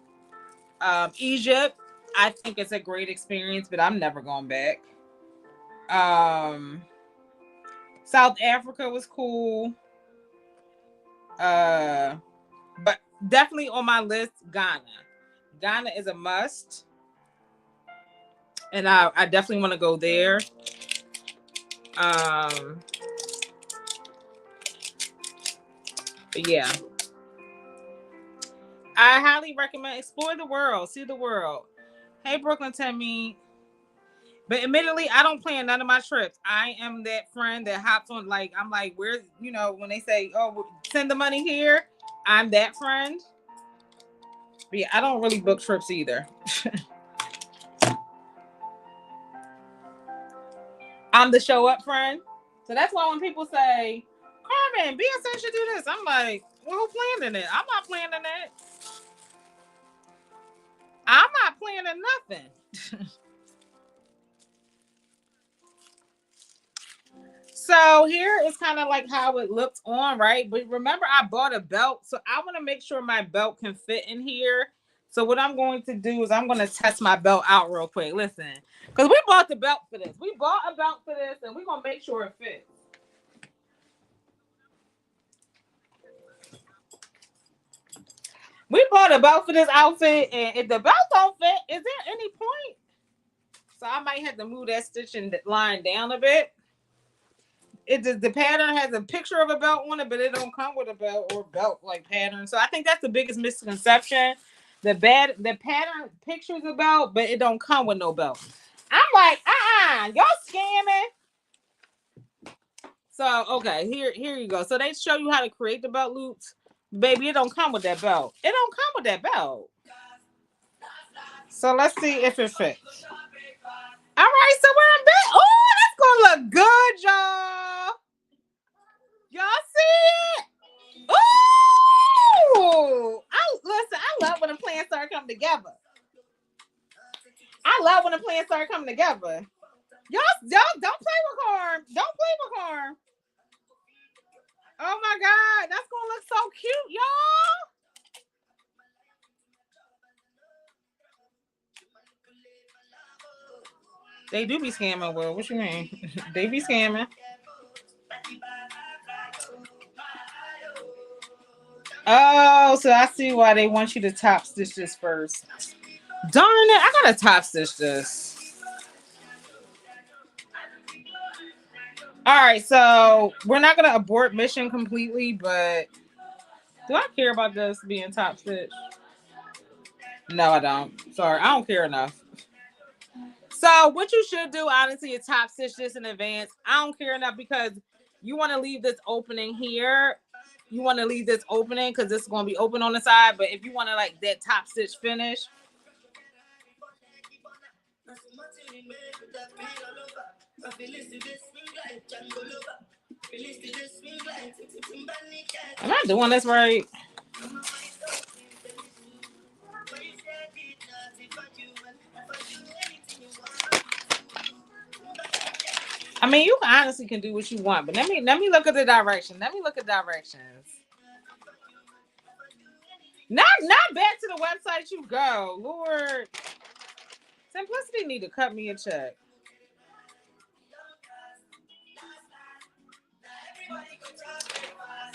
Egypt, I think it's a great experience, but I'm never going back. South Africa was cool. But definitely on my list, Ghana. Ghana is a must. And I definitely want to go there. But yeah. I highly recommend explore the world, see the world. Hey, Brooklyn Timmy. But admittedly, I don't plan none of my trips. I am that friend that hops on, like, I'm like, where's, when they say, oh, send the money here, I'm that friend. But yeah, I don't really book trips either. I'm the show up friend. So that's why when people say, Carmen, Beyonce should do this, I'm like, well, who planning it? I'm not planning it. I'm not planning nothing. So here is kind of like how it looked on, right? But remember, I bought a belt, so I want to make sure my belt can fit in here. So what I'm going to do is I'm going to test my belt out real quick. Listen, because we bought the belt for this. We bought a belt for this, and we're going to make sure it fits. We bought a belt for this outfit, and if the belt don't fit, is there any point? So I might have to move that stitching line down a bit. The pattern has a picture of a belt on it, but it don't come with a belt or belt like pattern. So I think that's the biggest misconception. The pattern pictures a belt, but it don't come with no belt. I'm like, y'all scamming. So okay, here you go. So they show you how to create the belt loops. Baby, it don't come with that belt. It don't come with that belt. So let's see if it fits. All right, so we're in bed. Oh, that's gonna look good, y'all. Y'all see it? Ooh! I love when the plans start coming together. I love when the plans start coming together. Y'all don't play with Carm. Don't play with Carm. Oh my God, that's gonna look so cute, y'all. They do be scamming, Will. What you mean? They be scamming. Oh, so I see why they want you to top stitch this first. Darn it, I gotta top stitch this. All right, so we're not gonna abort mission completely, but do I care about this being top stitch? No, I don't. Sorry, I don't care enough. So what you should do, honestly, is top stitch this in advance. I don't care enough because you want to leave this opening here. You want to leave this opening because this is going to be open on the side. But if you want to like that top stitch finish. Am I doing this right? I mean, you honestly can do what you want, but let me look at the direction. Let me look at directions. Not back to the website you go, Lord. Simplicity need to cut me a check.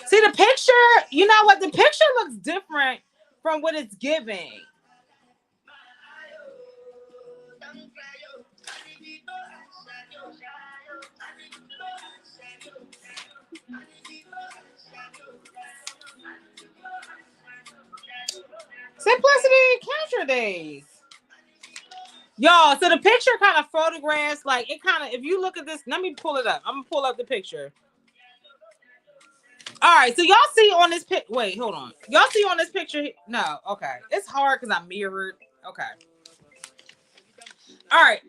See the picture? You know what? The picture looks different from what it's giving. Simplicity capture days. Y'all, so the picture kind of photographs, like it kind of, if you look at this, let me pull it up. I'm gonna pull up the picture. All right, so y'all see on this pic. Wait, hold on. Y'all see on this picture? No, okay. It's hard because I'm mirrored. Okay. All right.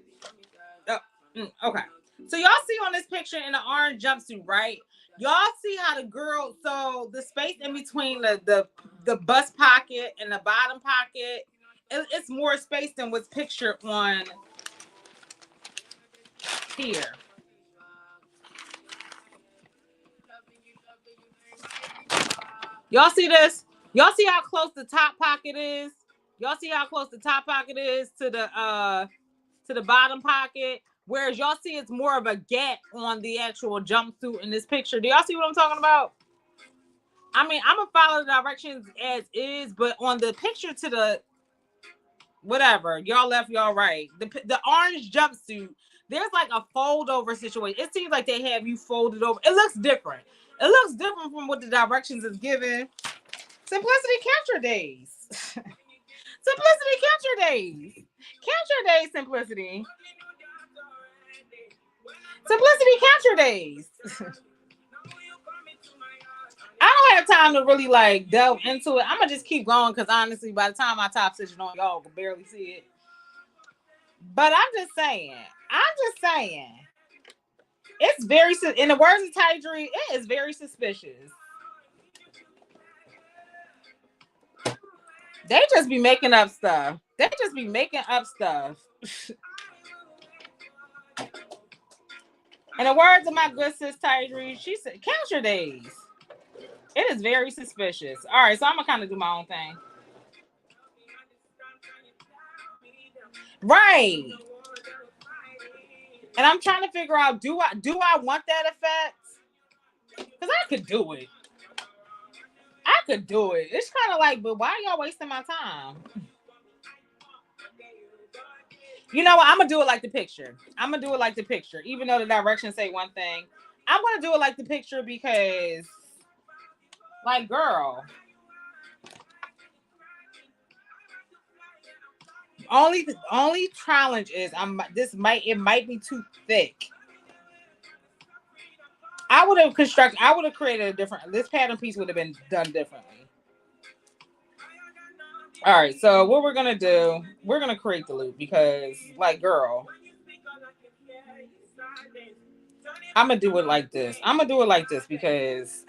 Okay. So y'all see on this picture in the orange jumpsuit, right? Y'all see how the girl, so the space in between the bust pocket and the bottom pocket, it's more space than what's pictured on here. Y'all see this? Y'all see how close the top pocket is? Y'all see how close the top pocket is to the bottom pocket? Whereas y'all see it's more of a gap on the actual jumpsuit in this picture. Do y'all see what I'm talking about? I mean, I'm gonna follow the directions as is, but on the picture to the whatever, y'all left, y'all right. The orange jumpsuit, there's like a fold over situation. It seems like they have you folded over. It looks different. It looks different from what the directions is given. Simplicity capture days. Simplicity capture days. Capture days, Simplicity. Simplicity, count your days. I don't have time to really like delve into it. I'm gonna just keep going because honestly, by the time I top stitch it on, y'all can barely see it. But I'm just saying. It's very, in the words of Tidry, it is very suspicious. They just be making up stuff. In the words of my good sis Tidry, she said, count your days. It is very suspicious. All right, so I'm gonna kind of do my own thing. Right. And I'm trying to figure out, do I want that effect? Because I could do it. It's kind of like, but why are y'all wasting my time? You know what? I'm gonna do it like the picture. Even though the directions say one thing. I'm gonna do it like the picture because, like, girl. Only challenge is it might be too thick. I would have created a different. This pattern piece would have been done differently. All right, so what we're gonna do? We're gonna create the loop because, like, girl, I'm gonna do it like this. Because,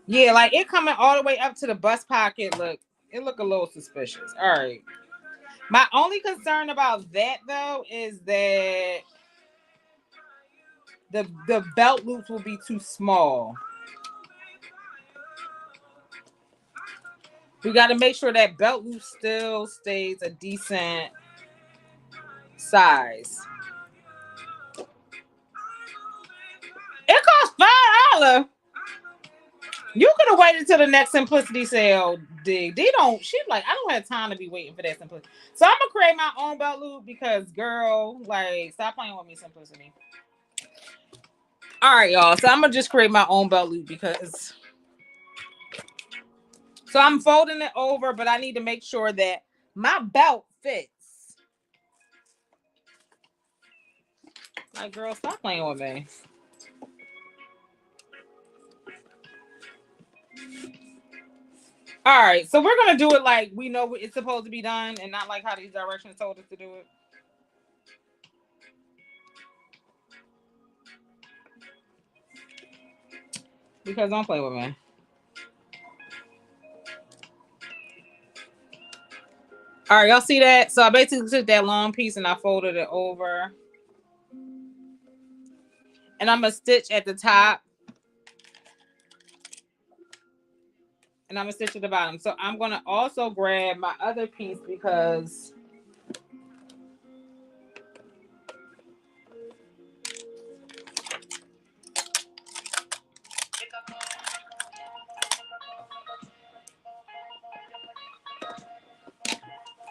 yeah, like it coming all the way up to the bust pocket. It look a little suspicious. All right. My only concern about that though is that the belt loops will be too small. We got to make sure that belt loop still stays a decent size. It costs $5. You could have waited till the next Simplicity sale. She's like, I don't have time to be waiting for that Simplicity. So I'm gonna create my own belt loop because, girl, like, stop playing with me, Simplicity. All right, y'all. So I'm gonna just create my own belt loop because. So I'm folding it over, but I need to make sure that my belt fits. Like, girl, stop playing with me. All right, so we're gonna do it like we know it's supposed to be done, and not like how these directions told us to do it. Because don't play with me. All right, y'all see that? So I basically took that long piece and I folded it over. And I'm going to stitch at the top. And I'm going to stitch at the bottom. So I'm going to also grab my other piece because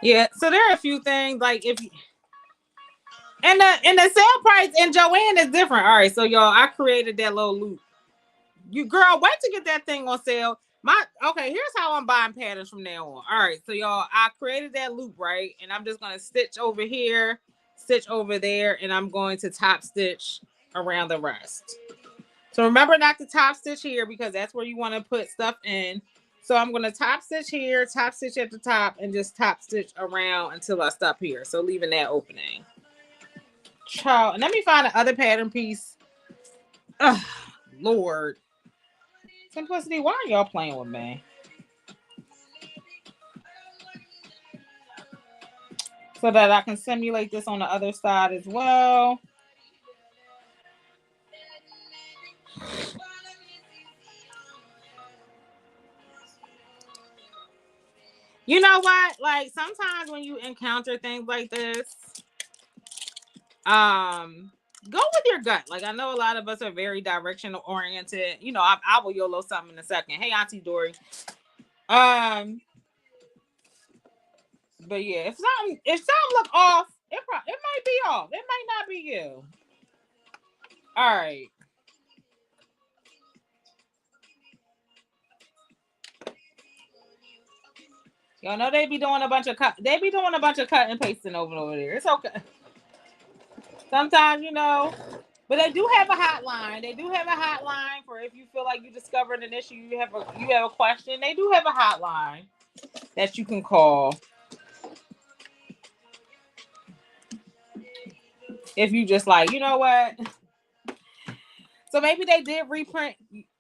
yeah, so there are a few things like if you, and the sale price in Joann is different. All right, so y'all, I created that little loop. You girl, wait to get that thing on sale. Okay, here's how I'm buying patterns from now on. All right, so y'all, I created that loop, right? And I'm just gonna stitch over here, stitch over there, and I'm going to top stitch around the rest. So remember not to top stitch here because that's where you want to put stuff in. So I'm gonna top stitch here, top stitch at the top, and just top stitch around until I stop here. So leaving that opening. Child, and let me find the other pattern piece. Ugh, Lord. Simplicity, why are y'all playing with me? So that I can simulate this on the other side as well. You know what? Like, sometimes when you encounter things like this, go with your gut. Like, I know a lot of us are very directional oriented. You know, I will YOLO something in a second. Hey, Auntie Dory. But yeah, if something look off, it might be off. It might not be you. All right. Y'all know they be doing a bunch of cut. They be doing a bunch of cut and pasting over there. It's okay. Sometimes, but they do have a hotline. They do have a hotline for if you feel like you discovered an issue, you have a question. They do have a hotline that you can call if you just like, you know what. So maybe they did reprint.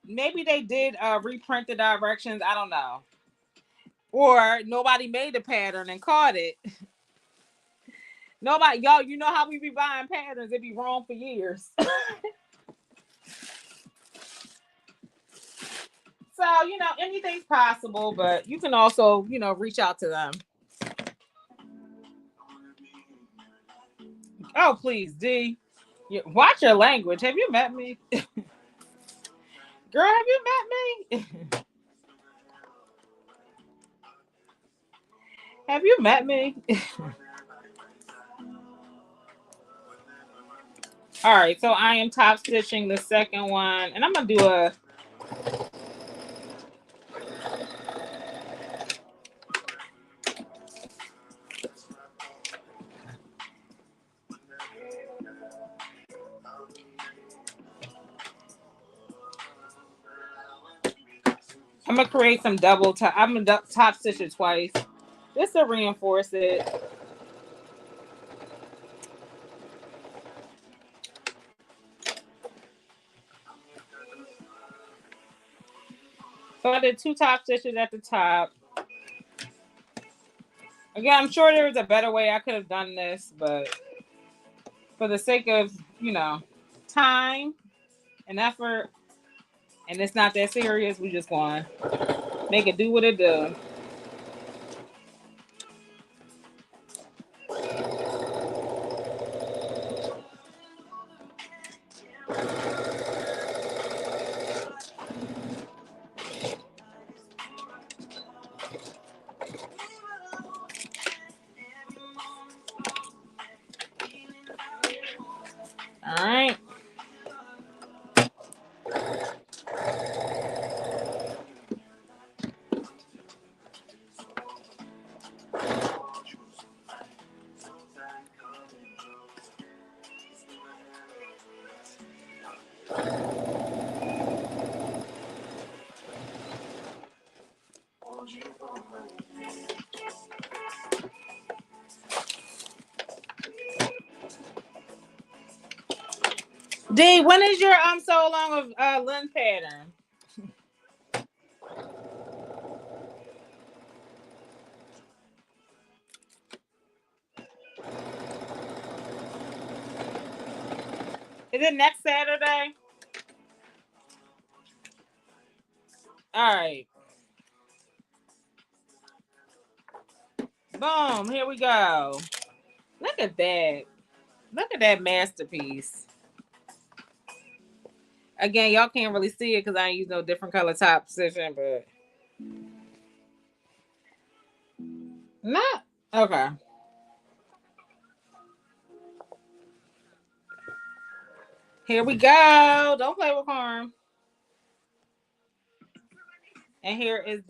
Maybe they did reprint the directions. I don't know. Or nobody made the pattern and caught it. Nobody, y'all, you know how we be buying patterns? It be wrong for years. So, anything's possible, but you can also, reach out to them. Oh, please, D. Watch your language. Have you met me? Girl, have you met me? Have you met me? All right, so I am top stitching the second one, and I'm going to do I'm going to create some double top. I'm going to top stitch it twice just to reinforce it. So I did 2 top stitches at the top. Again, I'm sure there was a better way I could have done this, but for the sake of, time and effort, and it's not that serious, we just going to make it do what it do. All right. D, when is your so long of Lynn pattern? Is it next Saturday? All right. Boom. Here we go. Look at that. Look at that masterpiece. Again, y'all can't really see it because I ain't use no different color top position, but not okay. Here we go. Don't play with Carm. And here is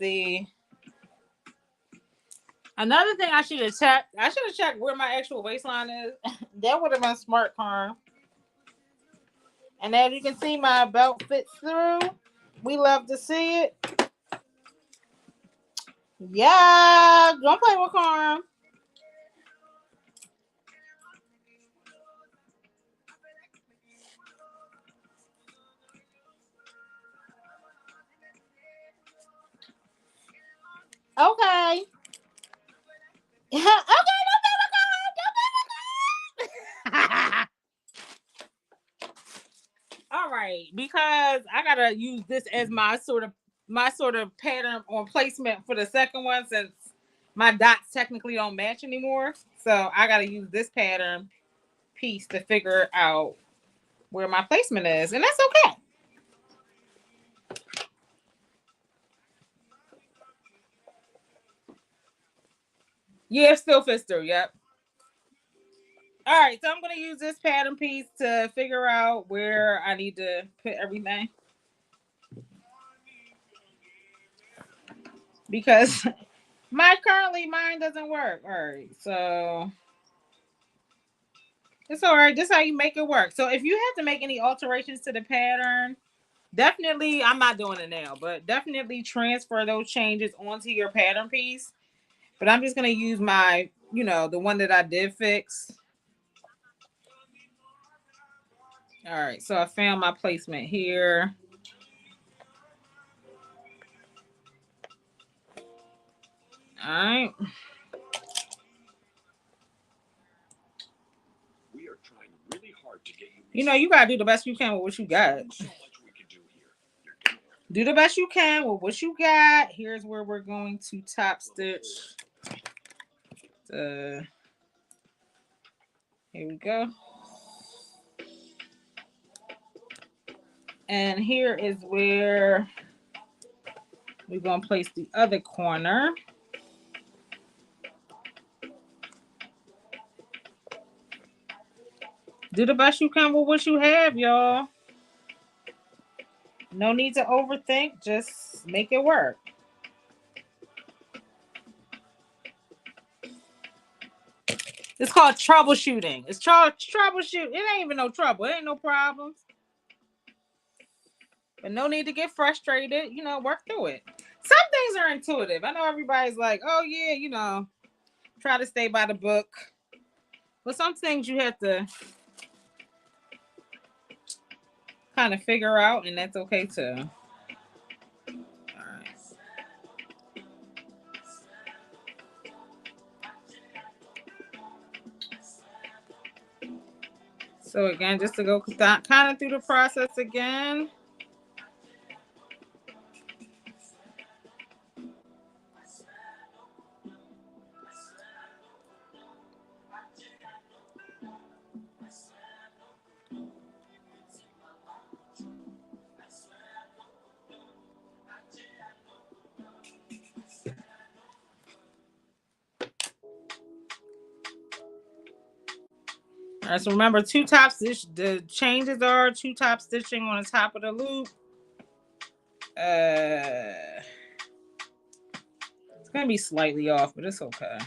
another thing I should have checked. I should have checked where my actual waistline is. That would have been smart, Carm. And as you can see, my belt fits through. We love to see it. Yeah, don't play with Carm. Okay. Okay, don't play with Carm. Don't play with Carm. All right, because I gotta use this as my sort of pattern on placement for the second one since my dots technically don't match anymore. So I gotta use this pattern piece to figure out where my placement is, and that's okay. Yeah, it still fits through. Yep. All right, so I'm gonna use this pattern piece to figure out where I need to put everything because Mine doesn't work. All right, so it's all right. This is how you make it work. So if you have to make any alterations to the pattern, definitely, I'm not doing it now, but definitely transfer those changes onto your pattern piece. But I'm just gonna use my, the one that I did fix. All right, so I found my placement here. All right. We are trying really hard to get you. You gotta do the best you can with what you got. Do the best you can with what you got. Here's where we're going to top stitch. Here we go. And here is where we're going to place the other corner. Do the best you can with what you have, y'all. No need to overthink. Just make it work. It's called troubleshooting. It's troubleshoot. It ain't even no trouble. It ain't no problems. But no need to get frustrated. Work through it. Some things are intuitive. I know everybody's like, oh, yeah, try to stay by the book. But some things you have to kind of figure out, and that's okay too. All right. So again, just to go kind of through the process again. All right, so remember, two top stitch. The changes are two top stitching on the top of the loop. It's gonna be slightly off, but it's okay.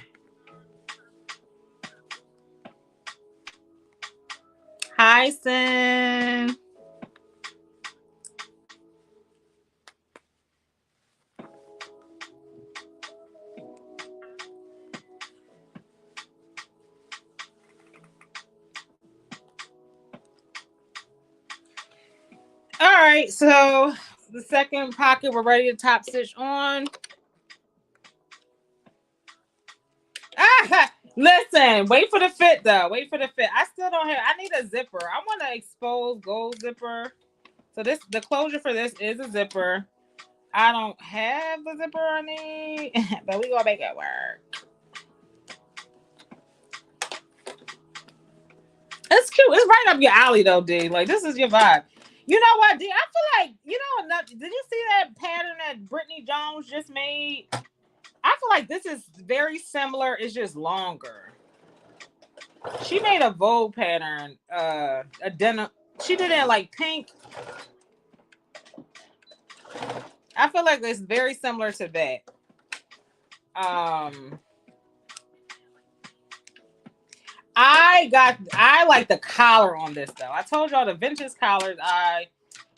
Hi, Sin. All right, so the second pocket, we're ready to top stitch on. Listen, wait for the fit though. Wait for the fit. I still don't have. I need a zipper. I want to expose gold zipper. So the closure for this is a zipper. I don't have the zipper I need, but we gonna make it work. It's cute. It's right up your alley though, D. Like, this is your vibe. You know what, D? I feel like, did you see that pattern that Brittany Jones just made? I feel like this is very similar. It's just longer. She made a Vogue pattern, a denim. She did it like pink. I feel like it's very similar to that. I like the collar on this though. I told y'all the vintage collars, I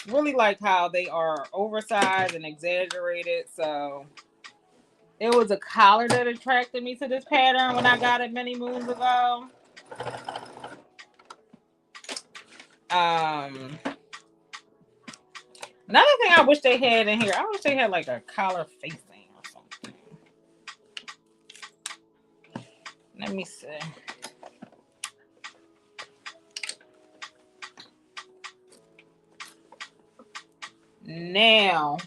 really like how they are oversized and exaggerated. So it was a collar that attracted me to this pattern when I got it many moons ago. Another thing I wish they had in here, I wish they had like a collar facing or something. Let me see. Now,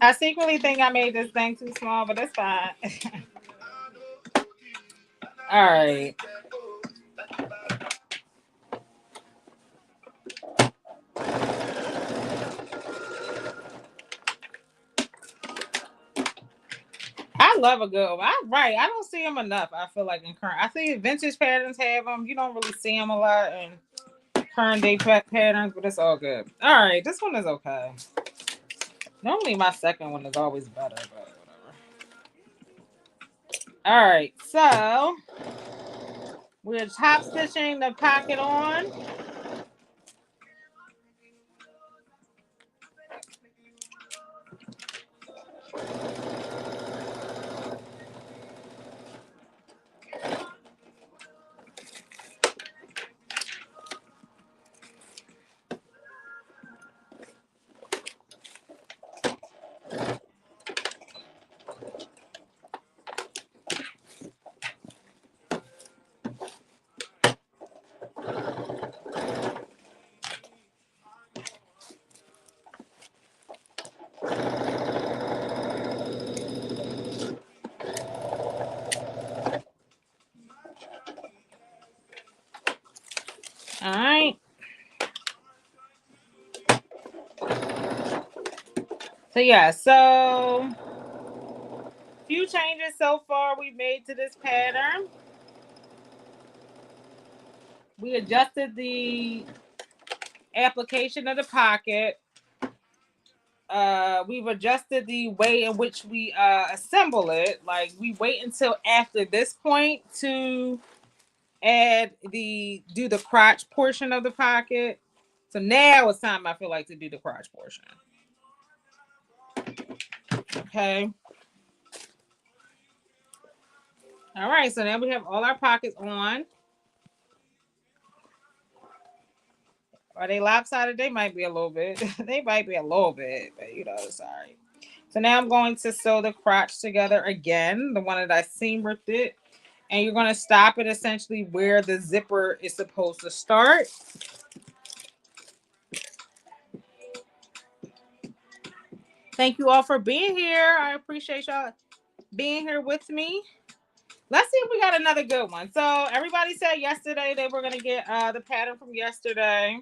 I secretly think I made this thing too small, but it's fine. All right. I love a good one. I'm right. I don't see them enough. I feel like in current, I see vintage patterns have them. You don't really see them a lot in current day patterns, but it's all good. All right, this one is okay. Normally my second one is always better, but whatever. All right, so we're top stitching the pocket on. All right. So yeah, so few changes so far we've made to this pattern. We adjusted the application of the pocket. We've adjusted the way in which we assemble it. Like we wait until after this point to do the crotch portion of the pocket. So now it's time I feel like to do the crotch portion. Okay. All right, so now we have all our pockets on. Are they lopsided? They might be a little bit. They might be a little bit, but you know, it's all right. So now I'm going to sew the crotch together again, the one that I seam ripped it. And you're going to stop it essentially where the zipper is supposed to start. Thank you all for being here. I appreciate y'all being here with me. Let's see if we got another good one. So everybody said yesterday they were going to get the pattern from yesterday.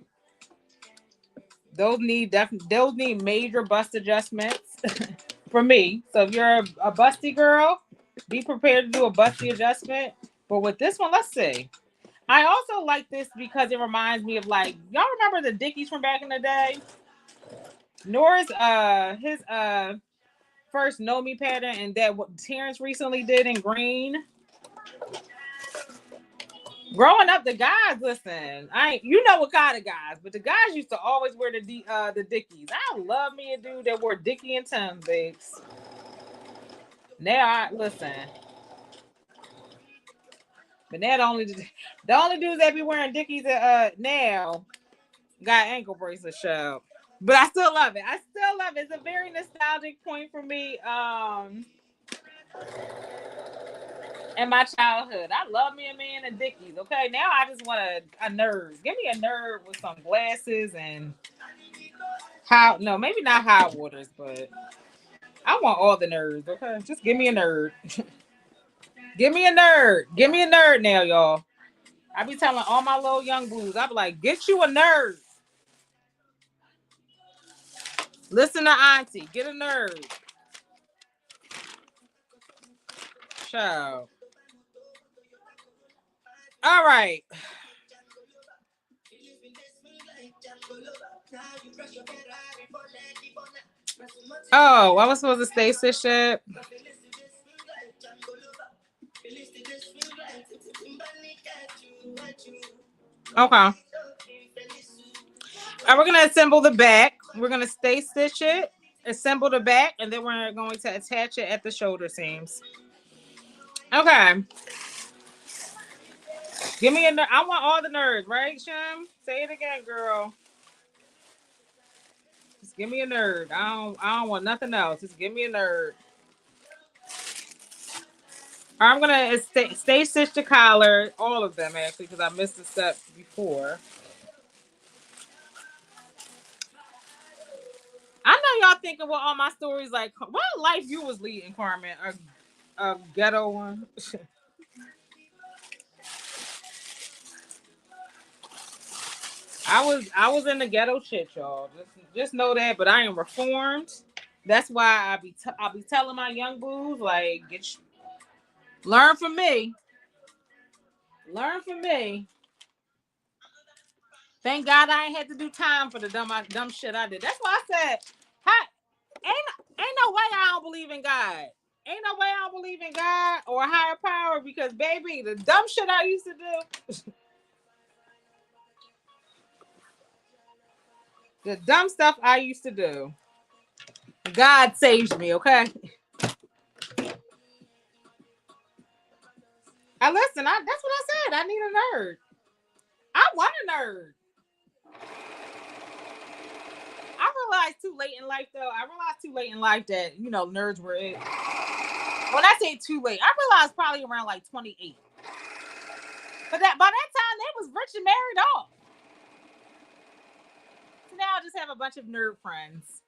Those need major bust adjustments for me. So if you're a busty girl, be prepared to do a busty adjustment. But with this one, let's see. I also like this because it reminds me of like, y'all remember the Dickies from back in the day? Nora's his first Know Me pattern, and that what Terrence recently did in green. Growing up, the guys, listen, you know what kind of guys, but the guys used to always wear the Dickies. I love me a dude that wore Dickie and Tim's, babes. Now listen. But now the only dudes that be wearing Dickies now got ankle bracelets show. But I still love it. It's a very nostalgic point for me. In my childhood, I love me a man in Dickies. Okay, now I just want a nerd. Give me a nerd with some glasses and maybe not high waters, but I want all the nerds. Okay, just give me a nerd. Give me a nerd now, y'all. I be telling all my little young boos, I be like, get you a nerd. Listen to Auntie, get a nerd. Show. All right. Oh, I was supposed to stay stitched. Okay. And we're gonna assemble the back. We're gonna stay stitch it, assemble the back, and then we're going to attach it at the shoulder seams. Okay. Give me I want all the nerds, right, Shem? Say it again, girl. Just give me a nerd. I don't want nothing else. Just give me a nerd. I'm gonna stay stitch the collar, all of them actually, because I missed a step before. I know y'all thinking with all my stories? Like, what life you was leading, Carmen? A ghetto one. I was in the ghetto shit, y'all. Just know that. But I am reformed. That's why I be telling my young boos like, learn from me. Learn from me. Thank God I ain't had to do time for the dumb shit I did. That's why I said, ain't no way I don't believe in God. Ain't no way I don't believe in God or a higher power because baby, the dumb shit I used to do, the dumb stuff I used to do, God saves me, okay? That's what I said. I need a nerd. I want a nerd. I realized too late in life, though. I realized too late in life that, nerds were it. When I say too late, I realized probably around like 28. But by that time, they was rich and married off. So now I just have a bunch of nerd friends.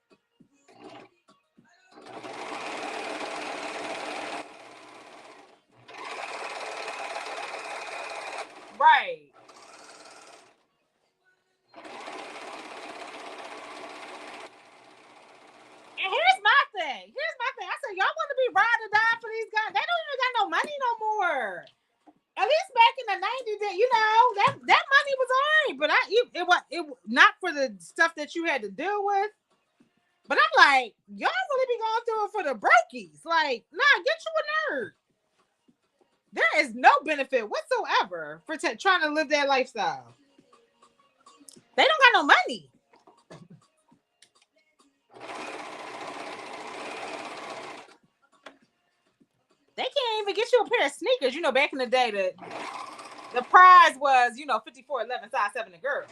Right. And here's my thing. I said, y'all want to be ride or die for these guys? They don't even got no money no more. At least back in the 90s, that money was alright, but it not for the stuff that you had to deal with. But I'm like, y'all really be going through it for the brokies. Like, nah, get you a nerd. There is no benefit whatsoever for trying to live that lifestyle. They don't got no money. They can't even get you a pair of sneakers. Back in the day, the prize was, 54.11 size 7 to girls.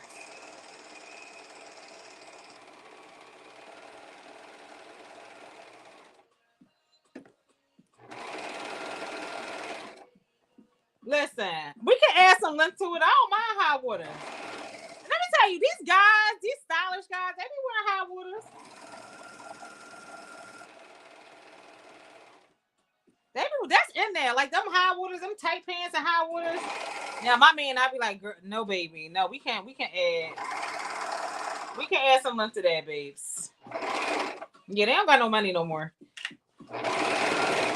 Listen, we can add some length to it. I don't mind high waters. Let me tell you, these guys, these stylish guys, they be wearing high waters. That's in there. Like them high waters, them tight pants and high waters. Now my man, I'd be like, girl, no baby. No, we can add some length to that, babes. Yeah, they don't got no money no more.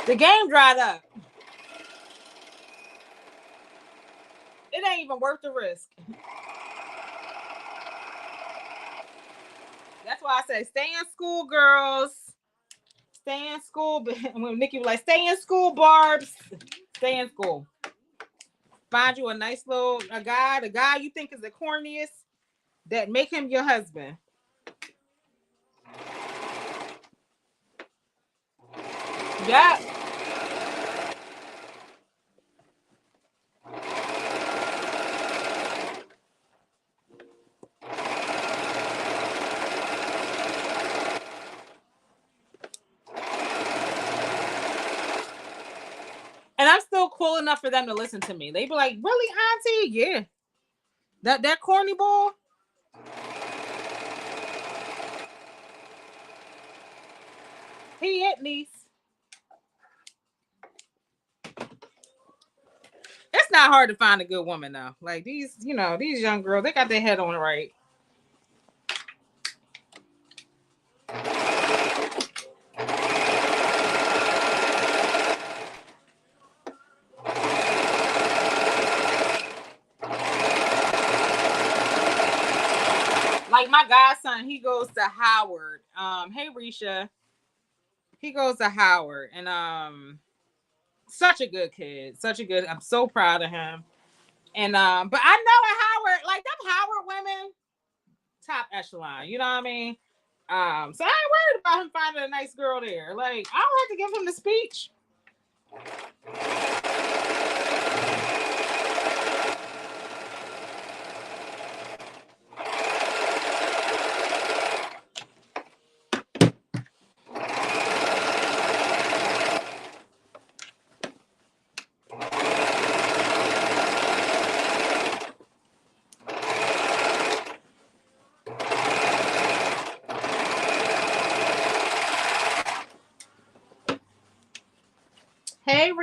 The game dried up. It ain't even worth the risk. That's why I say stay in school, girls. Stay in school. When Nikki was like, stay in school, Barbs. Stay in school. Find you a nice the guy you think is the corniest, that make him your husband. Yeah. And I'm still cool enough for them to listen to me. They be like, really, auntie? Yeah. That corny boy? He it, niece. It's not hard to find a good woman though. Like these young girls, they got their head on right. Like my godson, he goes to Howard. Hey Risha. He goes to Howard and such a good kid. I'm so proud of him. And but I know at Howard, like them Howard women, top echelon, you know what I mean? So I ain't worried about him finding a nice girl there. Like, I don't have to give him the speech.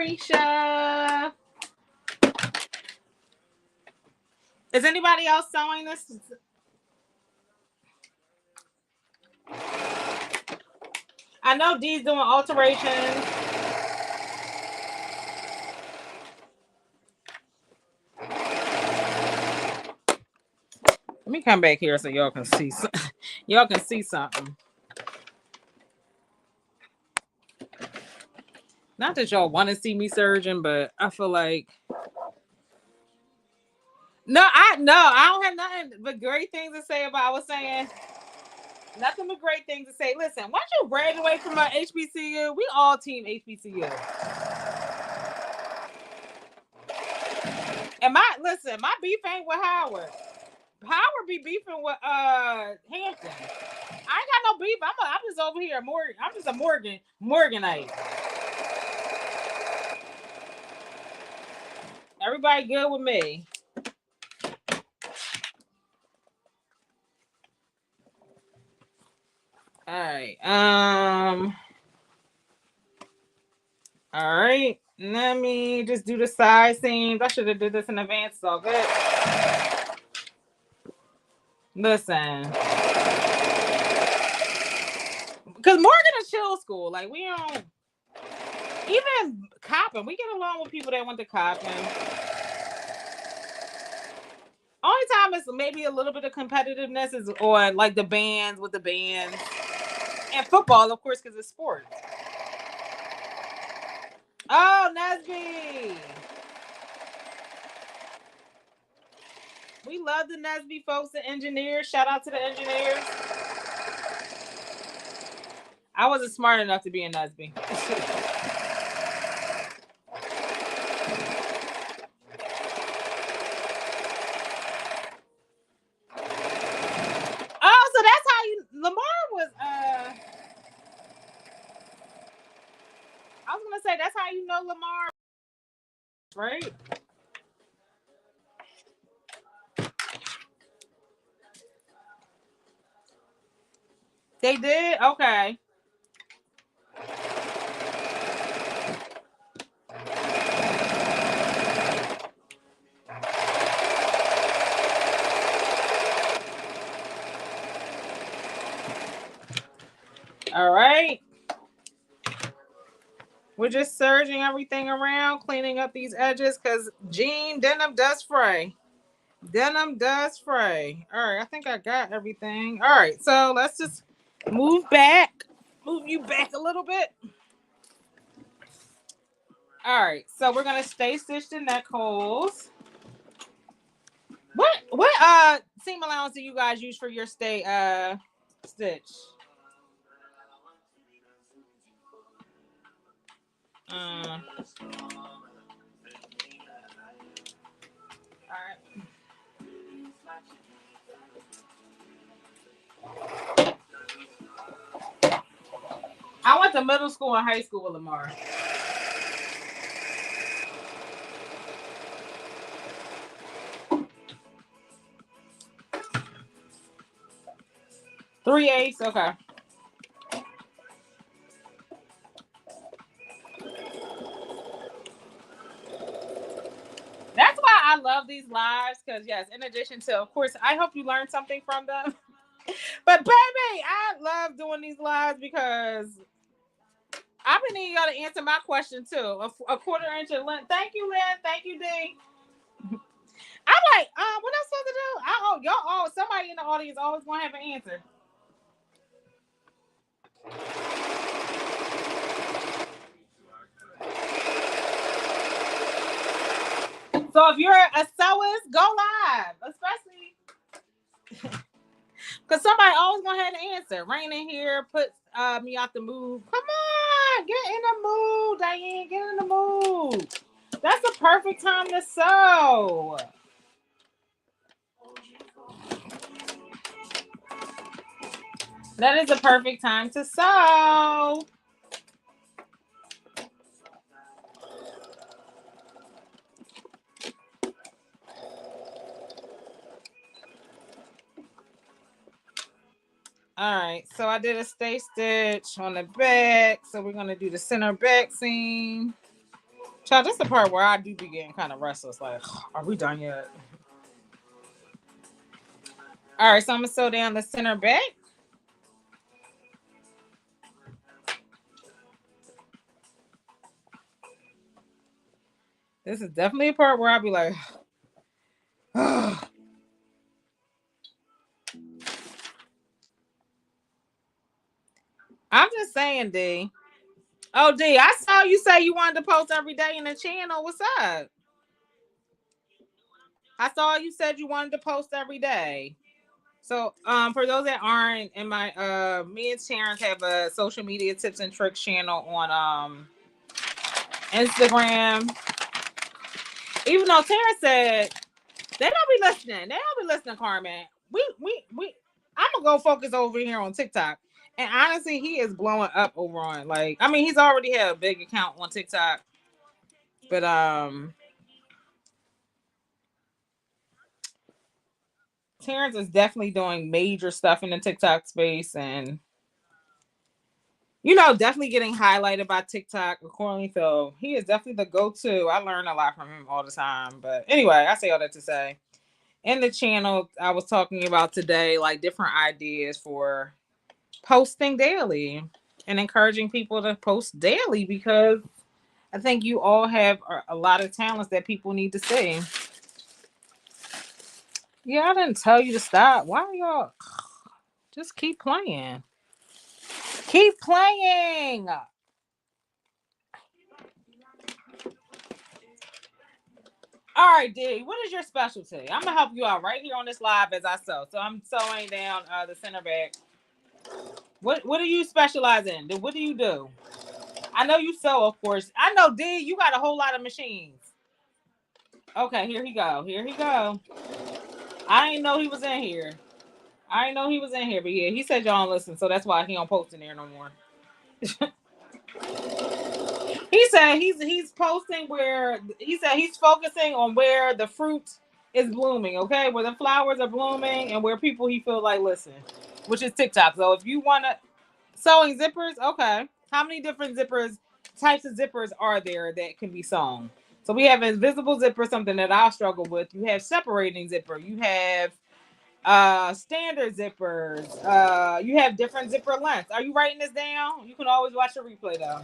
Carisha. Is anybody else sewing this? I know Dee's doing alterations. Let me come back here so y'all can see. Y'all can see something. Not that y'all want to see me surging, but I feel like I don't have nothing but great things to say about. I was saying nothing but great things to say. Listen, once you graduate from our HBCU, we all team HBCU. And my beef ain't with Howard. Howard be beefing with Hampton. I ain't got no beef. I'm just over here. I'm just a Morganite. Everybody good with me. All right. All right. Let me just do the side seams. I should have did this in advance. It's all good. Listen. Because Morgan is chill school. Like, we don't... Even Coppin. We get along with people that went to Coppin. Only time it's maybe a little bit of competitiveness is on, like, the bands with the bands. And football, of course, because it's sports. Oh, Nesby. We love the Nesby folks, the engineers. Shout out to the engineers. I wasn't smart enough to be a Nesby. Oh, so that's how Lamar was I was gonna say that's how you know Lamar, right? They did? Okay. All right. We're just serging everything around, cleaning up these edges because denim does fray. Denim does fray. All right, I think I got everything. All right, so let's just move you back a little bit. All right, so we're gonna stay stitched the neck holes. What seam allowance do you guys use for your stay stitch? All right. I went to middle school and high school with Lamar. Three eighths, okay. That's why I love these lives, because yes, in addition to, of course, I hope you learned something from them. But baby, I love doing these lives because I've been needing y'all to answer my question too. A quarter inch of length. Thank you, Lynn. Thank you, D. I'm like, what I'm supposed to do? Somebody in the audience always gonna have an answer. So if you're a sewist, go live, especially because somebody always gonna have an answer. Rain in here, put me out the mood. Come on, get in the mood, Diane. Get in the mood. That's the perfect time to sew. That is a perfect time to sew. All right, so I did a stay stitch on the back. So we're going to do the center back seam. Child, this is the part where I do be getting kind of restless. Like, are we done yet? All right, so I'm gonna sew down the center back. This is definitely a part where I'll be like, I'm just saying, D. Oh, D, I saw you say you wanted to post every day in the channel. What's up? I saw you said you wanted to post every day. So, for those that aren't in my, me and Terrence have a social media tips and tricks channel on Instagram. Even though Terrence said they don't be listening, Carmen. We. I'm gonna go focus over here on TikTok, and honestly, he is blowing up over on like. I mean, he's already had a big account on TikTok, but Terrence is definitely doing major stuff in the TikTok space, and definitely getting highlighted by TikTok accordingly. So he is definitely the go-to. I learn a lot from him all the time. But anyway, I say all that to say, in the channel, I was talking about today, like different ideas for posting daily and encouraging people to post daily because I think you all have a lot of talents that people need to see. Yeah, I didn't tell you to stop. Why are y'all just keep playing? Keep playing. All right, D, what is your specialty? I'm gonna help you out right here on this live as I sew. So I'm sewing down the center back. What do you specialize in? What do you do? I know you sew, of course. I know, D, you got a whole lot of machines. Okay, here he go. Here he go. I didn't know he was in here. But yeah, he said y'all don't listen, so that's why he don't post in there no more. He said he's posting where he said he's focusing on where the fruit is blooming, okay, where the flowers are blooming and where people he feel like listen, which is TikTok. So if you wanna sewing zippers, okay, how many different types of zippers are there that can be sewn? So we have invisible zipper, something that I struggle with. You have separating zipper. You have standard zippers. You have different zipper lengths. Are you writing this down? You can always watch the replay though.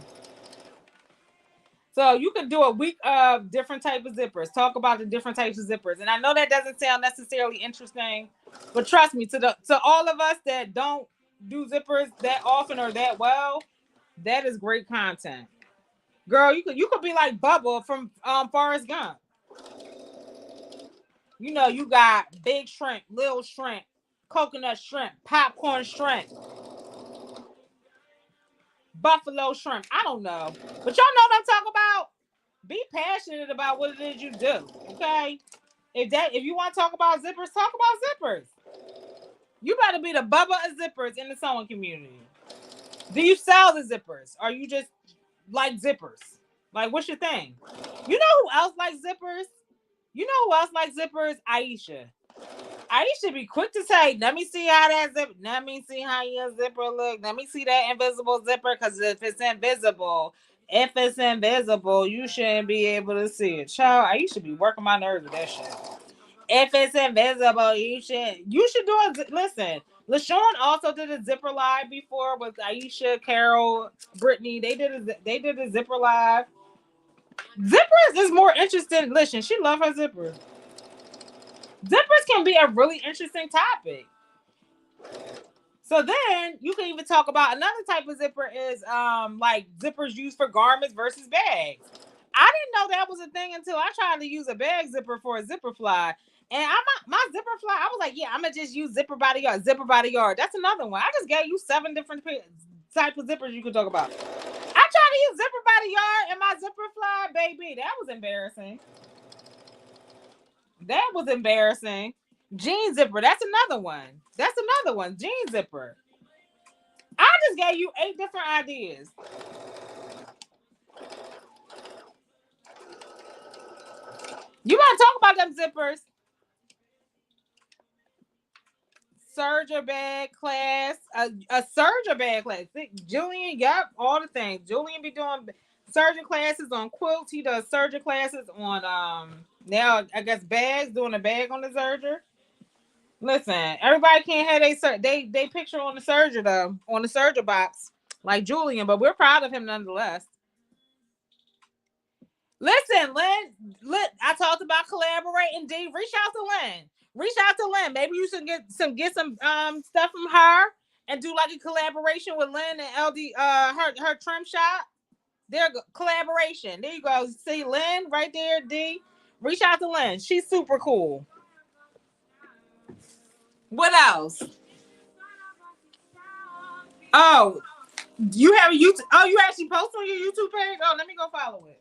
So you can do a week of different types of zippers. Talk about the different types of zippers. And I know that doesn't sound necessarily interesting, but trust me, to all of us that don't do zippers that often or that well, that is great content. Girl, you could be like Bubba from Forrest Gump. You got big shrimp, little shrimp, coconut shrimp, popcorn shrimp, buffalo shrimp. I don't know. But y'all know what I'm talking about? Be passionate about what it is you do. Okay? If you want to talk about zippers, talk about zippers. You better be the Bubba of zippers in the sewing community. Do you sell the zippers? Or you just like zippers? Like, what's your thing? You know who else likes zippers? Aisha. Aisha be quick to say, let me see how that zipper, let me see how your zipper look. Let me see that invisible zipper. Because if it's invisible, you shouldn't be able to see it. Child, Aisha be working my nerves with that shit. If it's invisible, you should do it. Listen, LaShawn also did a zipper live before with Aisha, Carol, Brittany. They did a zipper live. Zippers is more interesting. Listen, she love her zipper. Zippers can be a really interesting topic. So then you can even talk about another type of zipper is like zippers used for garments versus bags. I didn't know that was a thing until I tried to use a bag zipper for a zipper fly. And my zipper fly, I was like, yeah, I'm gonna just use zipper by the yard. That's another one. I just gave you 7 different types of zippers you could talk about. I tried to use zipper by the yard and my zipper fly, baby. That was embarrassing. Jean zipper, that's another one. Jean zipper. I just gave you 8 different ideas. You want to talk about them zippers? Serger bag class, a serger bag class. Julian, yep, all the things. Julian be doing Surgeon classes on quilts. He does surgeon classes on now I guess bags, doing a bag on the serger. Listen, everybody can't have they picture on the serger though, on the serger box, like Julian, but we're proud of him nonetheless. Listen, Lynn, I talked about collaborating. D, reach out to Lynn. Reach out to Lynn. Maybe you should get some stuff from her and do like a collaboration with Lynn and LD her trim shop. There collaboration. There you go. See Lynn right there, D. Reach out to Lynn. She's super cool. What else? Oh, you have a YouTube. Oh, you actually post on your YouTube page? Oh, let me go follow it.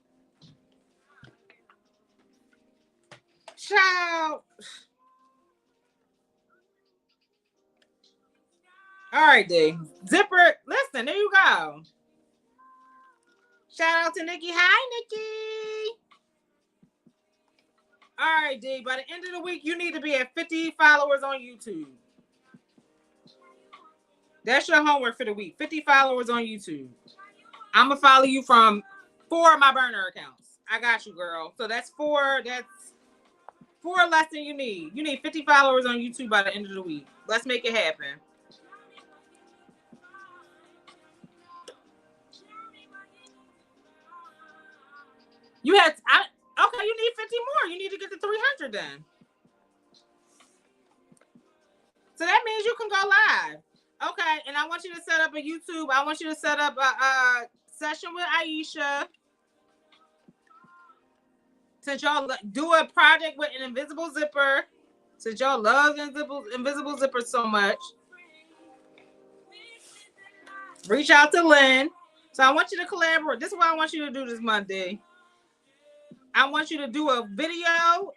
Ciao. All right, D. Zipper. Listen, there you go. Shout out to Nikki. Hi, Nikki. All right, D. By the end of the week, you need to be at 50 followers on YouTube. That's your homework for the week. 50 followers on YouTube. I'm gonna follow you from 4 of my burner accounts. I got you, girl. So that's 4. That's 4 less than you need. You need 50 followers on YouTube by the end of the week. Let's make it happen. You had okay. You need 50 more. You need to get to 300 then. So that means you can go live. Okay, and I want you to set up a YouTube. I want you to set up a session with Aisha. Since y'all do a project with an invisible zipper, since y'all love invisible zipper so much, reach out to Lynn. So I want you to collaborate. This is what I want you to do this Monday. I want you to do a video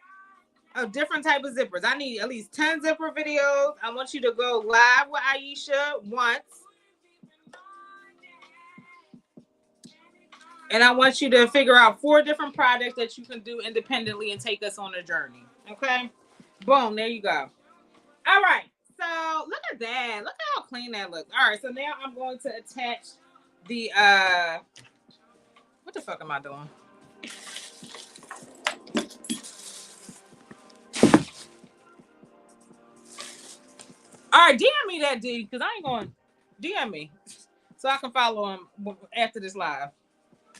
of different type of zippers. I need at least 10 zipper videos. I want you to go live with Aisha once. And I want you to figure out 4 different projects that you can do independently and take us on a journey. Okay? Boom, there you go. All right. So look at that. Look at how clean that looks. All right, so now I'm going to attach the what the fuck am I doing? All right, DM me that, D, because I ain't going DM me so I can follow him after this live.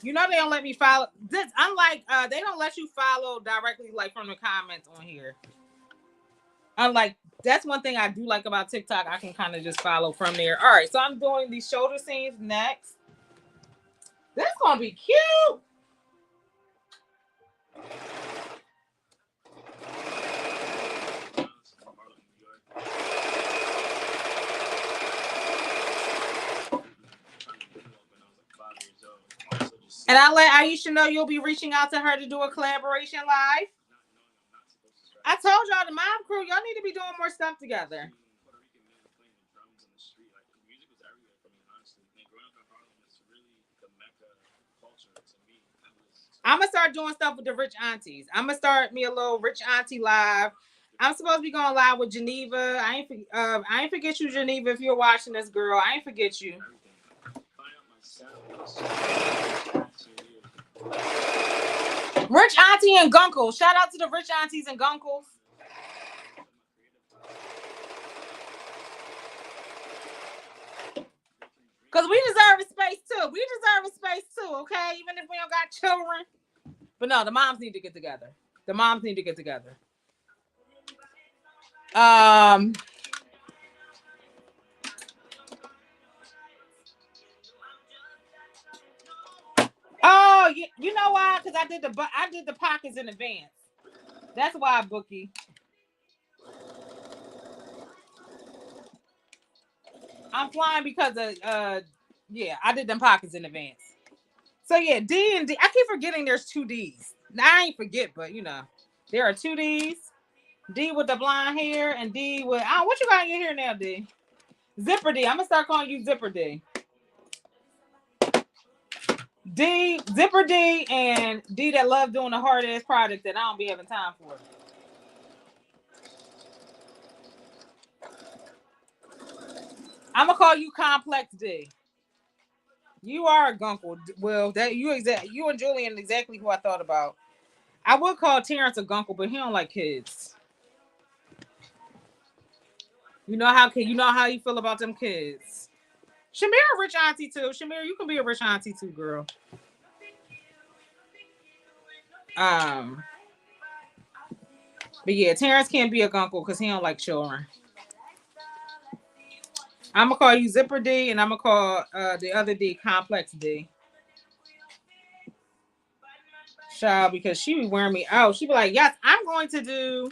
You know they don't let me follow this. Unlike they don't let you follow directly like from the comments on here. Unlike that's one thing I do like about TikTok. I can kind of just follow from there. All right, so I'm doing these shoulder seams next. This is gonna be cute. And I let Aisha know you'll be reaching out to her to do a collaboration live. I told y'all the mom crew, y'all need to be doing more stuff together. I'm gonna start doing stuff with the rich aunties. I'm gonna start me a little rich auntie live. I'm supposed to be going live with Geneva. I ain't forget you, Geneva. If you're watching this, girl, I ain't forget you. Rich auntie and gunkles. Shout out to the rich aunties and gunkles. Because we deserve a space too. We deserve a space too, okay? Even if we don't got children. But no, the moms need to get together. The moms need to get together. Oh, you know why? Because I did the pockets in advance. That's why, Bookie. I'm flying because of yeah, I did them pockets in advance. So yeah, D and D. I keep forgetting there's 2 D's. I ain't forget, but you know, there are 2 D's. D with the blonde hair and D with what you got in your hair now, D? Zipper D. I'm gonna start calling you Zipper D. D, Zipper D, and D that love doing the hard ass project that I don't be having time for. I'm gonna call you Complex D. You are a gunkle. Well, that you and Julian exactly who I thought about. I would call Terrence a gunkle, but he don't like kids. You know how you feel about them kids. Shamir a rich auntie too. Shamir, you can be a rich auntie too, girl. But yeah, Terrence can't be a gunkle because he don't like children. I'm gonna call you Zipper D, and I'm gonna call the other D Complex D. Child, because she be wearing me out. She be like, yes, I'm going to do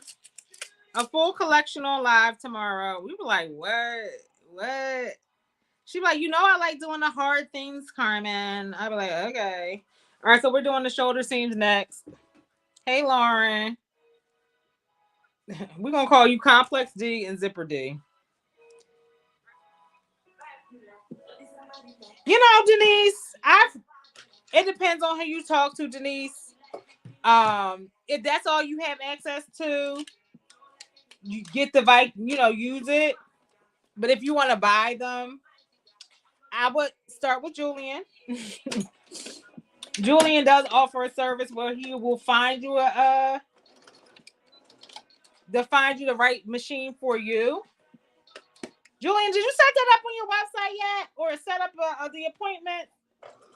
a full collection on live tomorrow. We be like, what? She be like, I like doing the hard things, Carmen. I be like, okay. All right, so we're doing the shoulder seams next. Hey, Lauren. We're gonna call you Complex D and Zipper D. Denise, it depends on who you talk to, Denise. If that's all you have access to, you get the use it. But if you want to buy them, I would start with Julian. Julian does offer a service where he will find you the right machine for you. Julian, did you set that up on your website yet, or set up the appointment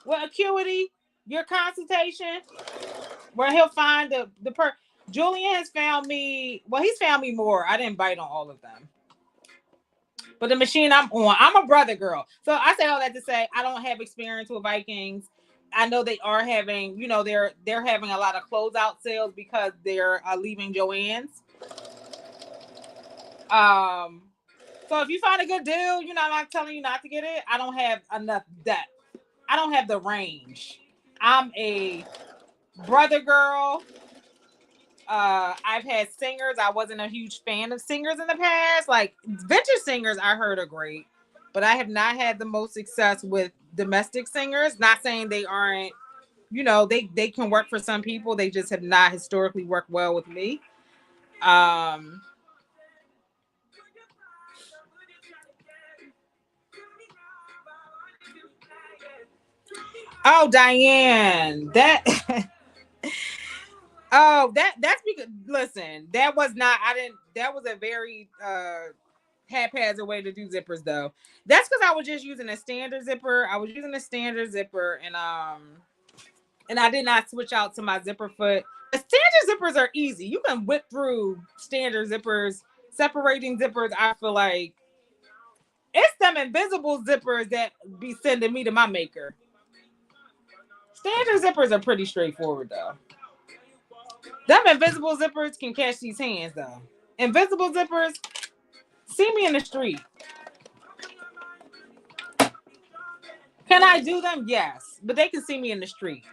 with Acuity, your consultation, where he'll find the Julian has found me. Well, he's found me more. I didn't bite on all of them. But the machine I'm on, I'm a brother girl. So I say all that to say I don't have experience with Vikings. I know they are having, they're having a lot of closeout sales because they're leaving Joann's. So if you find a good deal, I'm not telling you not to get it. I don't have enough depth. I don't have the range. I'm a brother girl. I've had singers. I wasn't a huge fan of singers in the past. Like vintage singers, I heard are great, but I have not had the most success with domestic singers. Not saying they aren't, they can work for some people. They just have not historically worked well with me. Oh, Diane, that's because listen, that was not. I didn't. That was a very haphazard way to do zippers, though. That's because I was just using a standard zipper. I was using a standard zipper, and I did not switch out to my zipper foot. The standard zippers are easy. You can whip through standard zippers, separating zippers. I feel like it's them invisible zippers that be sending me to my maker. Standard zippers are pretty straightforward, though. Them invisible zippers can catch these hands, though. Invisible zippers, see me in the street. Can I do them? Yes. But they can see me in the street.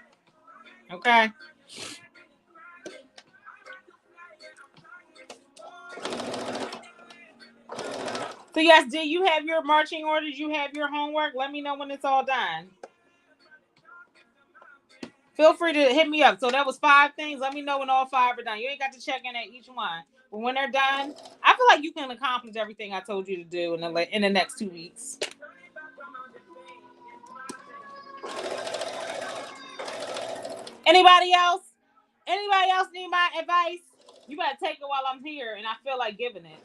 Okay? So, yes, do you have your marching orders? You have your homework? Let me know when it's all done. Feel free to hit me up. So that was 5 things. Let me know when all 5 are done. You ain't got to check in at each one. But when they're done, I feel like you can accomplish everything I told you to do in the next 2 weeks. Anybody else? Anybody else need my advice? You better take it while I'm here, and I feel like giving it.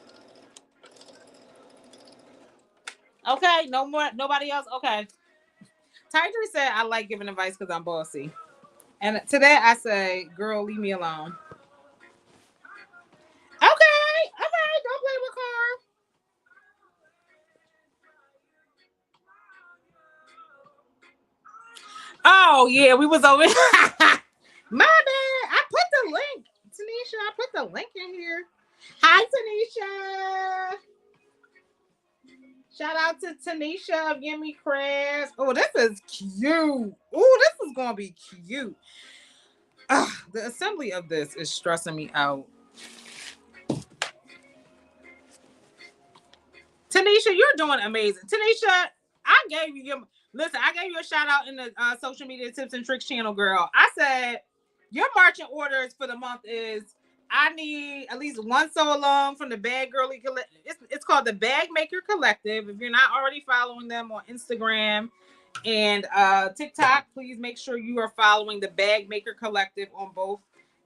Okay, no more. Nobody else. Okay. Tidri said I like giving advice because I'm bossy, and to that I say, girl, leave me alone. Okay, don't play with Carl. Oh yeah, we was over. My bad. I put the link, Tanisha. I put the link in here. Hi, Tanisha. Shout out to Tanisha of Gimme Crafts. Oh, this is cute. Oh, this is gonna be cute. The assembly of this is stressing me out. Tanisha, you're doing amazing. Tanisha, I gave you a shout out in the social media tips and tricks channel, girl. I said your marching orders for the month is I need at least one sewalong from the Bag Girly Collective. It's called the Bag Maker Collective. If you're not already following them on Instagram, And TikTok, please make sure you are following the Bag Maker Collective on both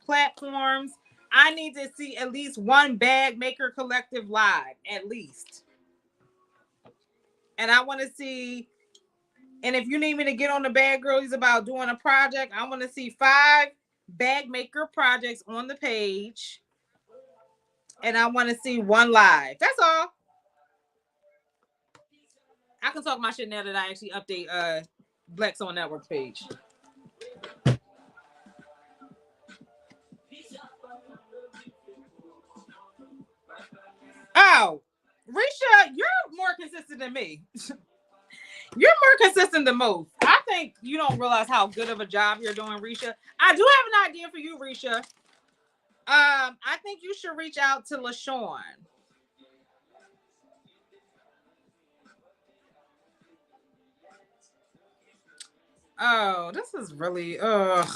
platforms. I need to see at least one Bag Maker Collective live, at least. And I want to see, and if you need me to get on the Bag Girlies about doing a project, I want to see 5 Bag Maker projects on the page. And I want to see one live. That's all. I can talk my shit now that I actually update Black Soul Network page. Oh, Risha, you're more consistent than me. You're more consistent than most. I think you don't realize how good of a job you're doing, Risha. I do have an idea for you, Risha. I think you should reach out to LaShawn. Oh, this is really ugh.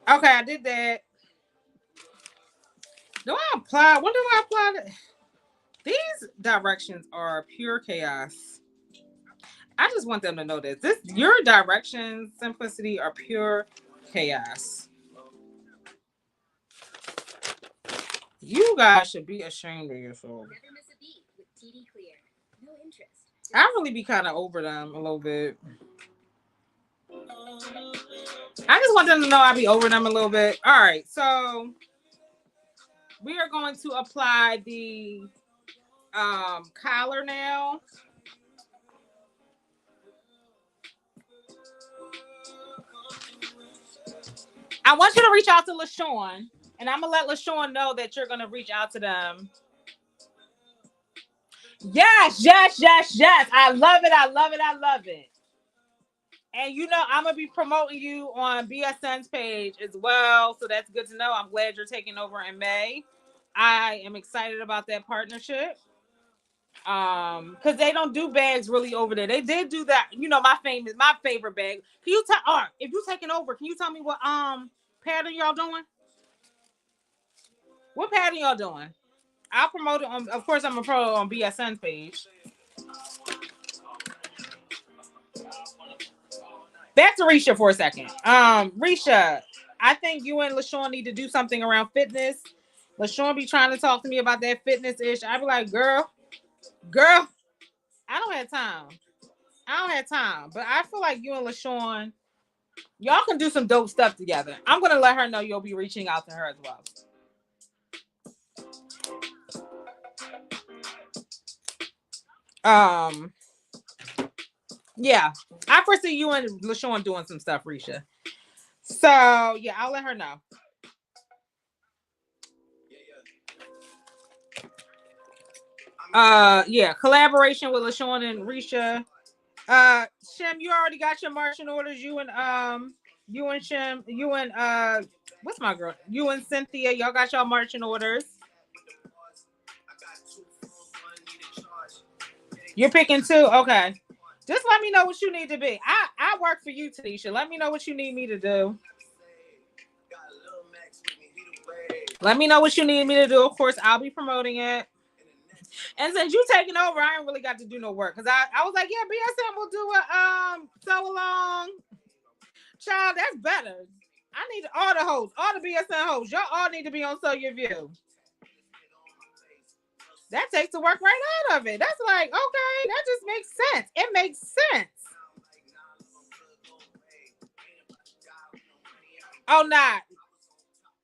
Okay, I did that. Do I apply? When do I apply? These directions are pure chaos. I just want them to know this. Your directions, simplicity, are pure chaos. You guys should be ashamed of yourself. I really be kind of over them a little bit. I just want them to know I be over them a little bit. All right, so we are going to apply the collar now. I want you to reach out to LaShawn, and I'm gonna let LaShawn know that you're gonna reach out to them. Yes. I love it. I love it. And you know, I'm gonna be promoting you on BSN's page as well, so that's good to know. I'm glad you're taking over in May. I am excited about that partnership. Because they don't do bags really over there. They did do that. You know, my favorite bag. Can you tell? If you taking over, can you tell me what pattern y'all doing? What pattern y'all doing? I'll promote it on. Of course, I'm gonna promote it on BSN's page. Back to Risha for a second. Risha, I think you and LaShawn need to do something around fitness. LaShawn be trying to talk to me about that fitness ish. I be like, girl, I don't have time. But I feel like you and LaShawn, y'all can do some dope stuff together. I'm gonna let her know you'll be reaching out to her as well. Yeah, I foresee you and LaShawn doing some stuff, Risha. So yeah, I'll let her know. Yeah, collaboration with LaShawn and Risha. Shem, you already got your marching orders. You and Shem, you and what's my girl? You and Cynthia, y'all got y'all marching orders. You're picking 2? Okay. Just let me know what you need to be. I work for you, Tanisha. Let me know what you need me to do. Let me know what you need me to do. Of course, I'll be promoting it. And since you taking over, I ain't really got to do no work. Because I was like, yeah, BSM will do a sew along. Child, that's better. I need all the hosts, all the BSN hosts. Y'all all need to be on Sew Your View. That takes the work right out of it. That's like, okay, that just makes sense. It makes sense. Oh, not.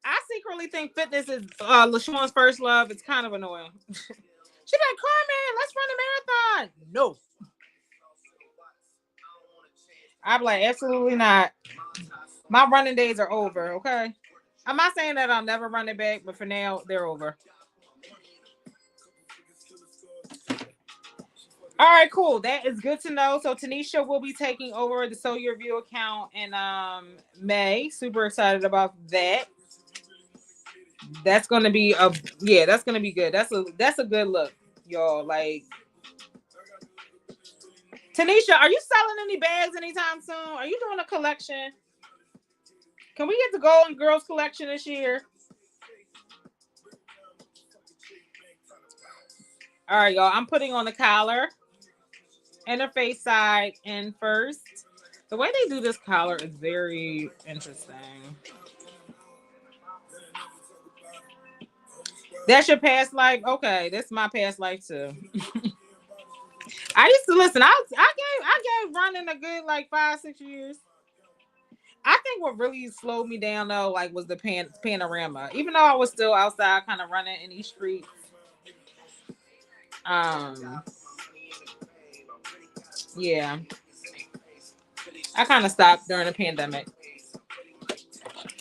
I secretly think fitness is LaShawn's first love. It's kind of annoying. She's like, Carmen, let's run a marathon. No. I'm like, absolutely not. My running days are over, okay? I'm not saying that I'll never run it back, but for now, they're over. All right, cool. That is good to know. So Tanisha will be taking over the Sew Your View account in May. Super excited about that. That's gonna be that's gonna be good. That's a good look, y'all. Like, Tanisha, are you selling any bags anytime soon? Are you doing a collection? Can we get the Golden Girls collection this year? All right, y'all. I'm putting on the collar. interface side in first. The way they do this collar is very interesting. That's your past life? Okay, that's my past life too. I used to listen. I gave running a good like 5-6 years. I think what really slowed me down though, like, was the panorama. Even though I was still outside, kind of running in these streets. Um, yeah, I kind of stopped during the pandemic.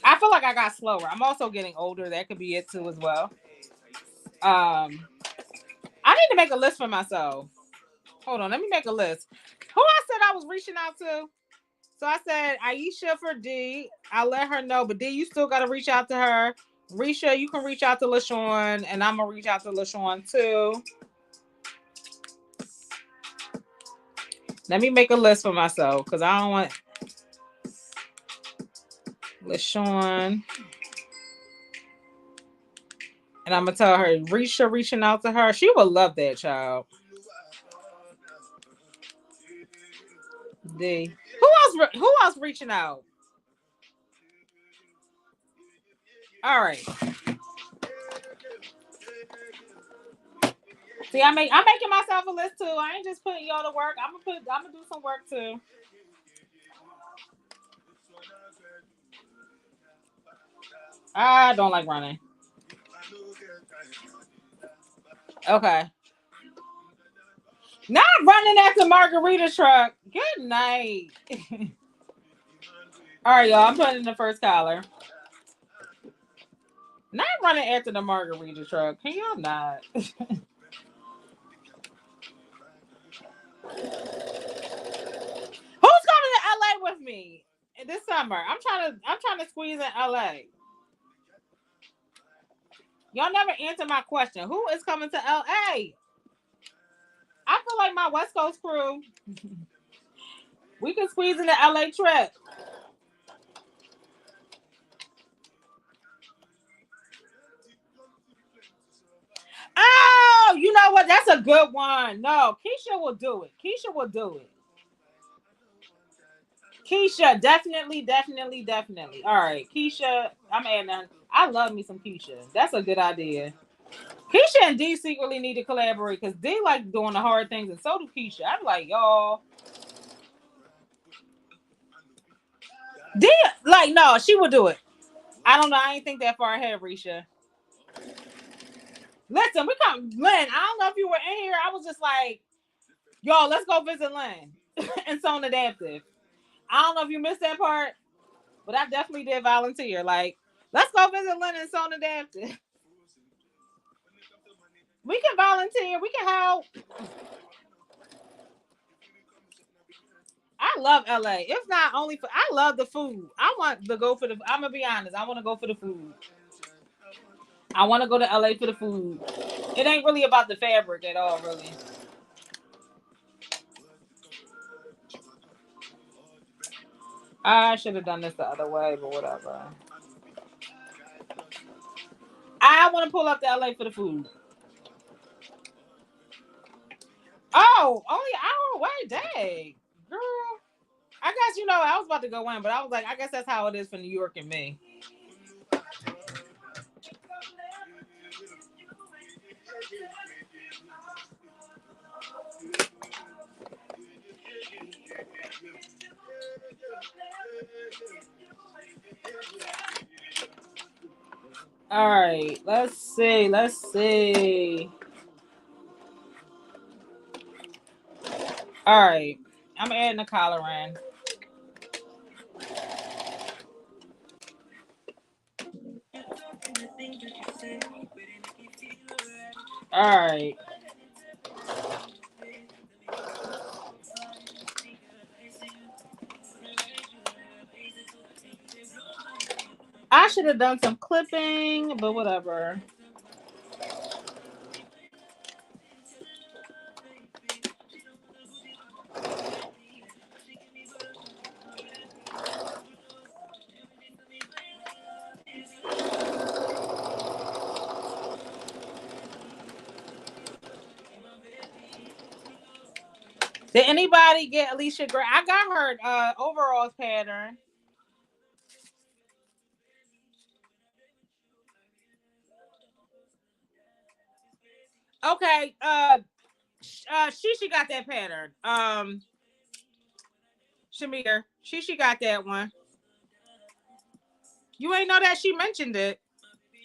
I feel like I got slower. I'm also getting older. That could be it too as well. I need to make a list for myself. Hold on, let me make a list. Who I said I was reaching out to? So I said Aisha for D. I'll let her know, but D, you still got to reach out to her. Risha, you can reach out to LaShawn, and I'm gonna reach out to LaShawn too. Let me make a list for myself because I don't want LaShawn. And I'm gonna tell her Risha reaching out to her. She would love that, child. D. Who else reaching out? All right. See, I'm making myself a list too. I ain't just putting y'all to work. I'm gonna do some work too. I don't like running. Okay. Not running at the margarita truck. Good night. All right, y'all. I'm putting in the first collar. Not running after the margarita truck. Can y'all not? Who's coming to LA with me this summer? I'm trying to squeeze in LA. Y'all never answer my question. Who is coming to LA? I feel like my West Coast crew. We can squeeze in the LA trip. Oh, you know what? That's a good one. No, Keisha will do it. Keisha will do it. Keisha, definitely. All right, Keisha, I'm adding that. I love me some Keisha. That's a good idea. Keisha and D secretly need to collaborate because D like doing the hard things, and so do Keisha. I'm like, y'all. D, like, no, she will do it. I don't know. I ain't think that far ahead, Risha. Listen, Lynn, I don't know if you were in here. I was just like, y'all, let's go visit Lynn and Sound Adaptive. I don't know if you missed that part, but I definitely did volunteer. Like, let's go visit Lynn and Sound Adaptive. We can volunteer. We can help. I love LA. It's not only for. I love the food. I want to go for the. I'm gonna be honest. I want to go for the food. I want to go to LA for the food. It ain't really about the fabric at all, really. I should have done this the other way, but whatever. I want to pull up to LA for the food. Oh, only an hour away. Dang, girl. I guess I was about to go in, but I was like, I guess that's how it is for New York and me. All right, let's see. All right, I'm adding a collar in. All right. I should have done some clipping, but whatever. Did anybody get Alicia Gray? I got her overalls pattern. Okay, Shishi got that pattern. Shamir, Shishi got that one. You ain't know that she mentioned it.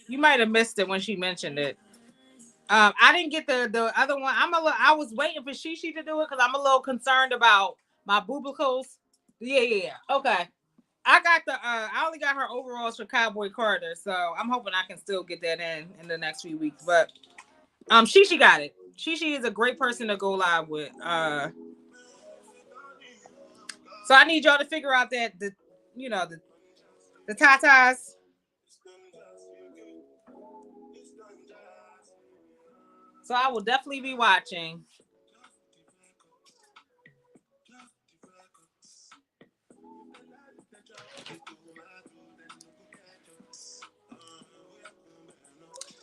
You might have missed it when she mentioned it. I didn't get the other one. I was waiting for Shishi to do it because I'm a little concerned about my boobicles. Yeah. Okay. I got I only got her overalls for Cowboy Carter, so I'm hoping I can still get that in the next few weeks. But Shishi got it. Shishi is a great person to go live with. So I need y'all to figure out that the tatas. So I will definitely be watching.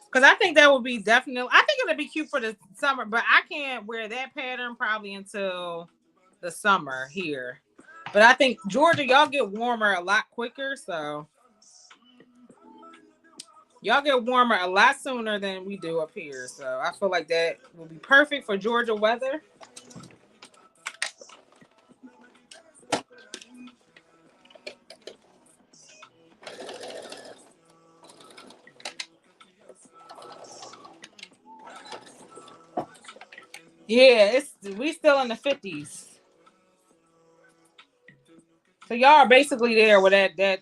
Because I think that would be definitely, I think it would be cute for the summer, but I can't wear that pattern probably until the summer here. But I think Georgia, y'all get warmer a lot quicker, so y'all get warmer a lot sooner than we do up here. So I feel like that will be perfect for Georgia weather. Yeah, we still in the 50s. So y'all are basically there with that,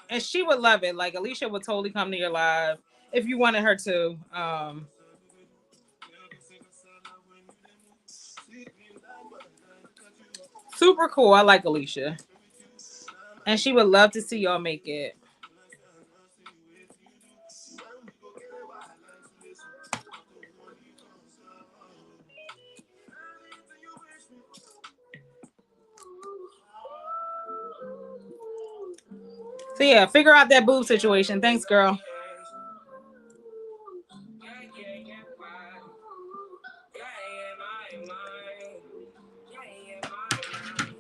and she would love it. Like Alicia would totally come to your live if you wanted her to. Super cool. I like Alicia, and she would love to see y'all make it. So yeah, figure out that boob situation. Thanks, girl.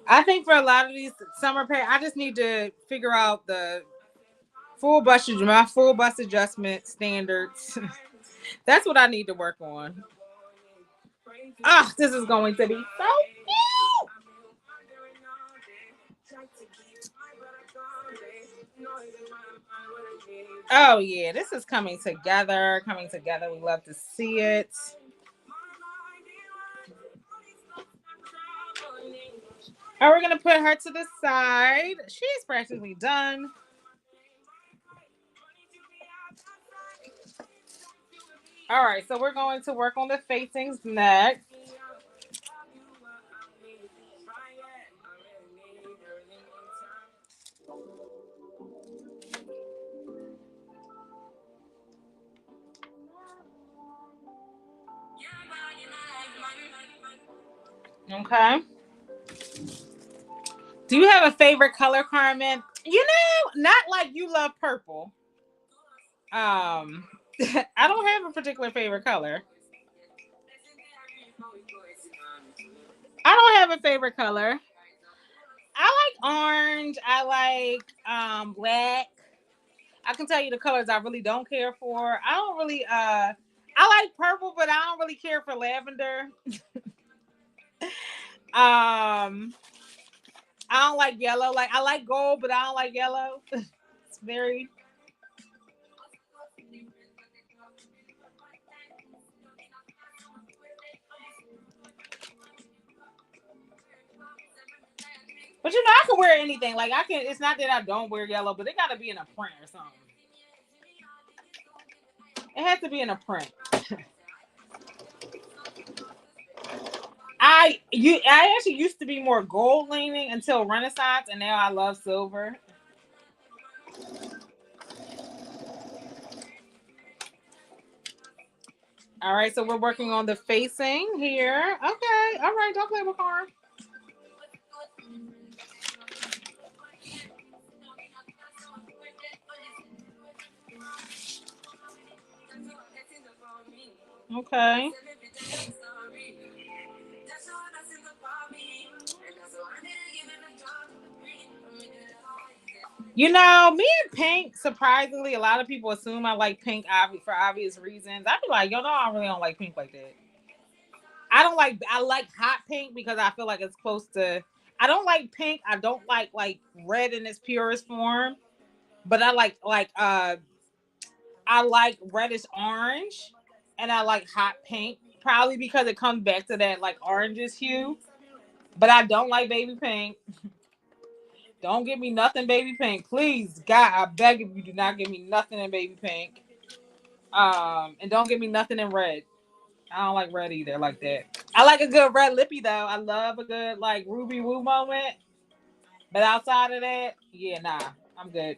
I think for a lot of these summer pay, I just need to figure out my full bust adjustment standards. That's what I need to work on. This is going to be so cute. Oh yeah, this is coming together. Coming together. We love to see it. All right, we're gonna put her to the side. She's practically done. All right, so we're going to work on the facings next. Okay. Do you have a favorite color, Carmen? Not like you love purple. I don't have a particular favorite color. I don't have a favorite color. I like orange. I like black. I can tell you the colors I really don't care for. I don't really I like purple, but I don't really care for lavender. I don't like yellow. Like I like gold, but I don't like yellow. It's very. But I can wear anything. Like I can. It's not that I don't wear yellow, but it got to be in a print or something. It has to be in a print. I actually used to be more gold leaning until Renaissance, and now I love silver. All right, so we're working on the facing here. Okay, all right, don't play with Carm. Okay. You know, me and pink, surprisingly, a lot of people assume I like pink for obvious reasons. I'd be like, yo, no, I really don't like pink like that. I like hot pink because I feel like it's close to, I don't like pink. I don't like red in its purest form, but I like reddish orange and I like hot pink, probably because it comes back to that like oranges hue. But I don't like baby pink. Don't give me nothing baby pink. Please, God, I beg of you, do not give me nothing in baby pink. And don't give me nothing in red. I don't like red either like that. I like a good red lippy though. I love a good like ruby woo moment. But outside of that, yeah, nah, I'm good.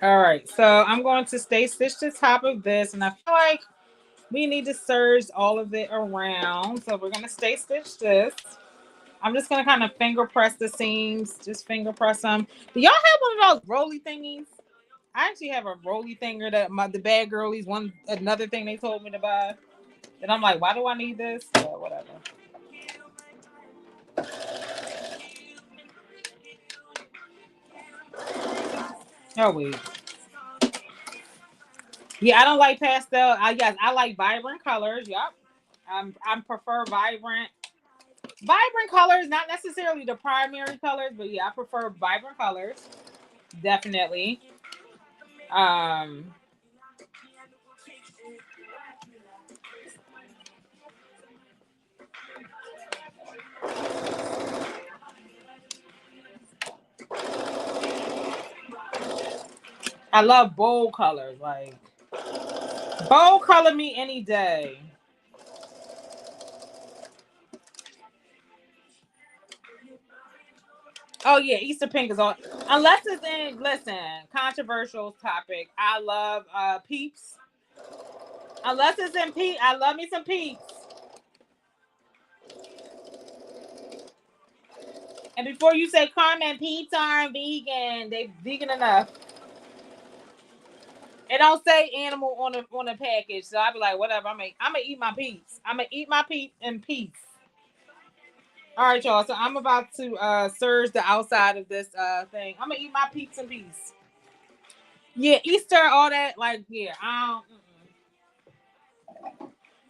All right, so I'm going to stay stitch the top of this, and I feel like we need to serge all of it around. So we're gonna stay stitch this. I'm just gonna kind of finger press the seams, just finger press them. Do y'all have one of those roly thingies? I actually have a roly thinger that the bad girlies one another thing they told me to buy. And I'm like, why do I need this? But whatever. Oh wait. Yeah, I don't like pastel. I like vibrant colors. Yep. I prefer vibrant colors, not necessarily the primary colors, but yeah, I prefer vibrant colors. Definitely. Um I love bold colors. Like bold color me any day. Oh yeah, Easter pink is all. Unless it's in listen, controversial topic. I love peeps. Unless it's in peep, I love me some peeps. And before you say Carmen, peeps aren't vegan. They vegan enough. It don't say animal on the package, so I be like, whatever. I'm gonna eat my peeps. I'm gonna eat my peeps in peace. All right, y'all. So I'm about to serge the outside of this thing. I'm gonna eat my peeps in peace. Yeah, Easter, all that. Like, yeah, I don't.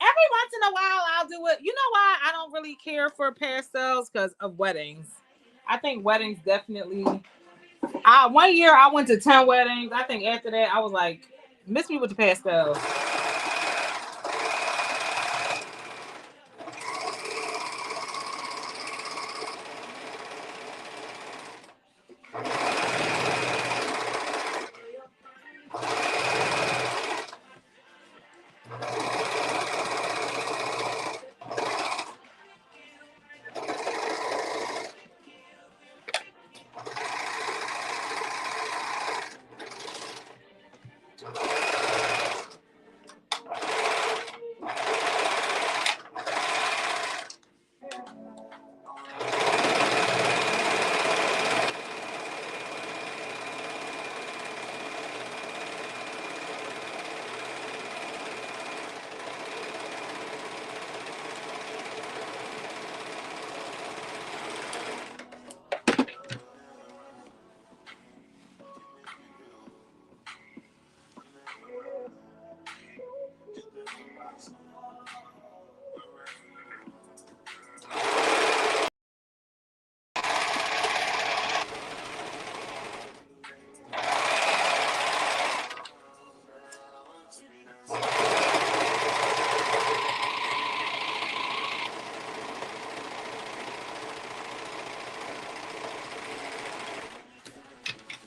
Every once in a while, I'll do it. You know why I don't really care for pastels? Because of weddings. I think weddings definitely. One year I went to 10 weddings. I think after that I was like, miss me with the pastels.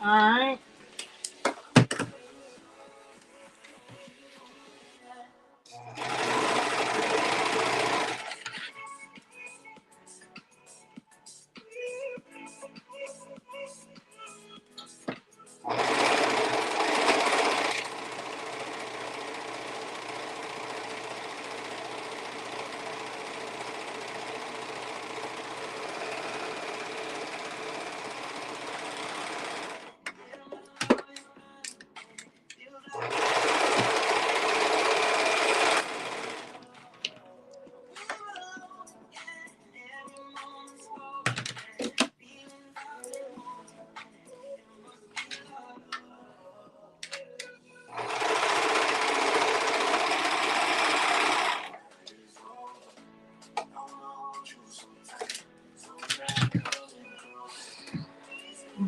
All right.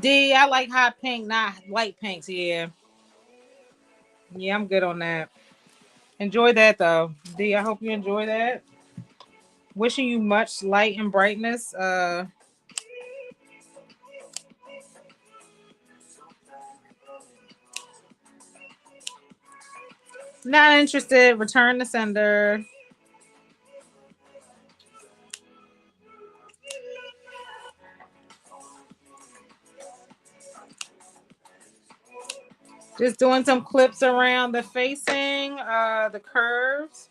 D, I like hot pink, not light pinks. Yeah. Yeah, I'm good on that. Enjoy that though. D, I hope you enjoy that. Wishing you much light and brightness. Not interested. Return the sender. Just doing some clips around the facing, the curves.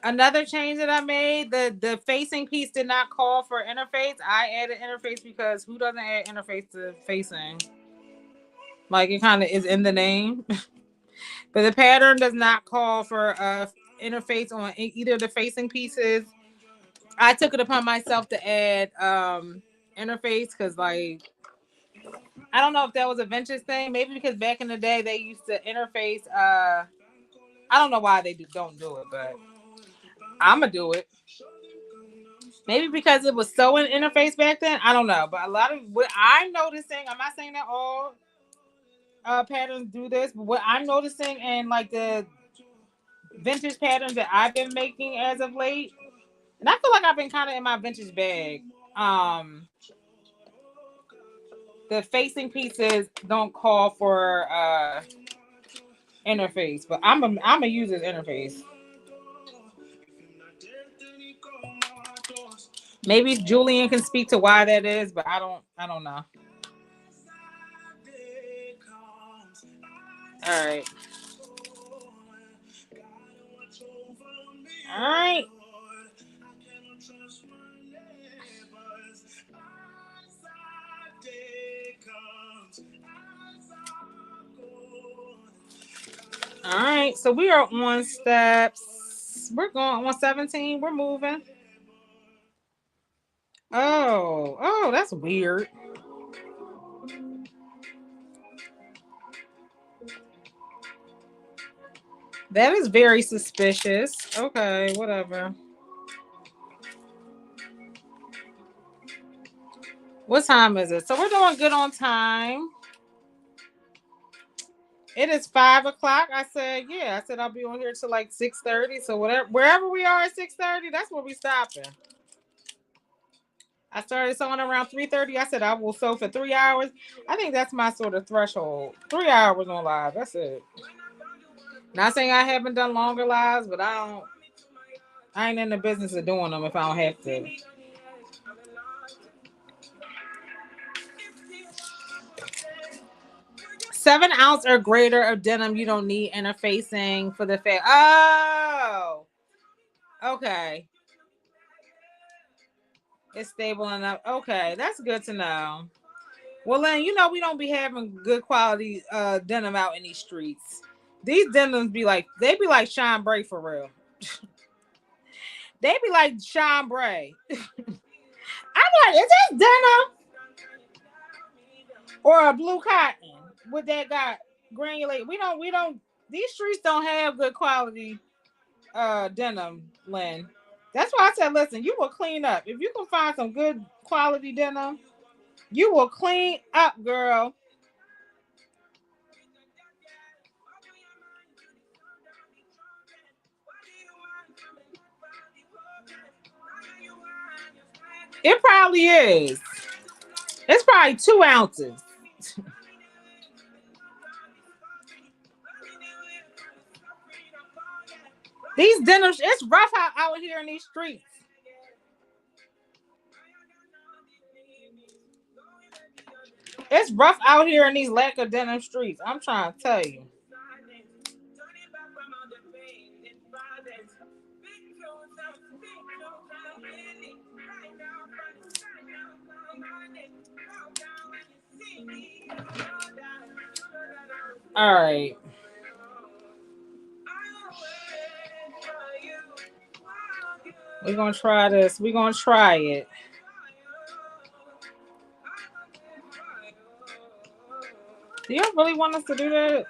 Another change that I made, the facing piece did not call for interface. I added interface because who doesn't add interface to facing? Like it kind of is in the name. But the pattern does not call for interface on either of the facing pieces. I took it upon myself to add interface because like I don't know if that was a vintage thing. Maybe because back in the day they used to interface. I don't know why they don't do it, but I'ma do it. Maybe because it was so in interface back then. I don't know, but a lot of what I'm noticing, I'm not saying that all patterns do this, but what I'm noticing and like the vintage patterns that I've been making as of late, and I feel like I've been kind of in my vintage bag. The facing pieces don't call for interface, but I'm a use this interface. Maybe Julian can speak to why that is, but I don't know. All right. All right. All right. So we are on steps. We're going on 17. We're moving. Oh, that's weird. That is very suspicious. Okay, whatever. What time is it? So we're doing good on time. It is 5 o'clock. I said, yeah. I said I'll be on here till like 6:30. So wherever we are at 6:30, that's where we stopping. I started sewing around 3:30. I said I will sew for 3 hours. I think that's my sort of threshold. 3 hours on live. That's it. Not saying I haven't done longer lives, but I ain't in the business of doing them if I don't have to. 7 ounce or greater of denim, you don't need interfacing for the fit. Oh, okay. It's stable enough. Okay, that's good to know. Well, then we don't be having good quality denim out in these streets. These denims be like Sean Bray for real. They be like Sean Bray. I'm like, is this denim or a blue cotton with that got granulate? We don't. These streets don't have good quality denim, Lynn. That's why I said, listen, you will clean up if you can find some good quality denim. You will clean up, girl. It probably is. It's probably 2 ounces. These denims, it's rough out here in these streets. It's rough out here in these lack of denim streets. I'm trying to tell you. All right. We're going to try this. We're going to try it. Do you really want us to do that?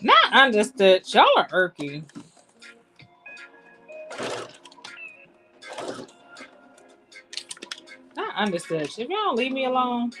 Not understitch. Y'all are irky. Not understitch. If y'all don't leave me alone.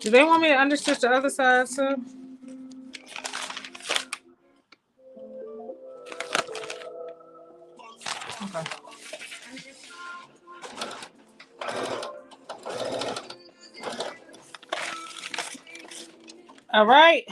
Do they want me to understitch the other side too? Okay. All right.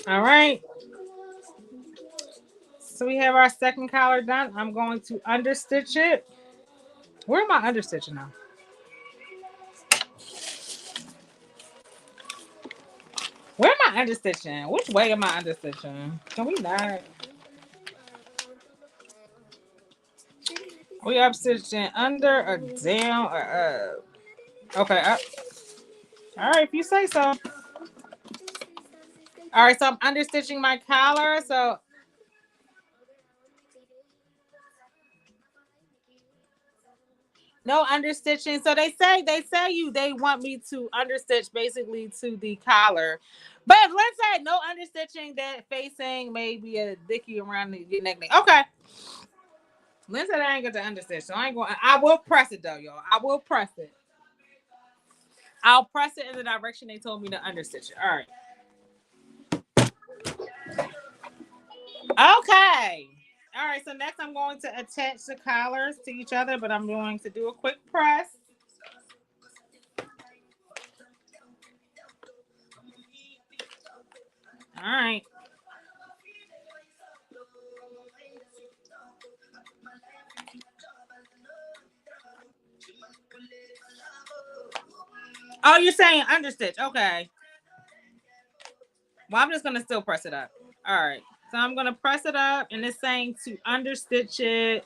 All right. So we have our second collar done. I'm going to understitch it. Where am I understitching now? Where am I understitching? Which way am I understitching? Can we not? We understitching under or down or up? Okay. Up. All right, if you say so. All right, so I'm understitching my collar. So no understitching. So they want me to understitch basically to the collar. But if let's say no understitching that facing maybe a dicky around the neck. Okay. Let's say I ain't got the understitch. So I ain't going I will press it though, y'all. I will press it. I'll press it in the direction they told me to understitch it. All right. Okay. All right. So next I'm going to attach the collars to each other, but I'm going to do a quick press. All right. Oh, you're saying understitch. Okay. Well, I'm just gonna still press it up. All right. So I'm gonna press it up, and it's saying to understitch it.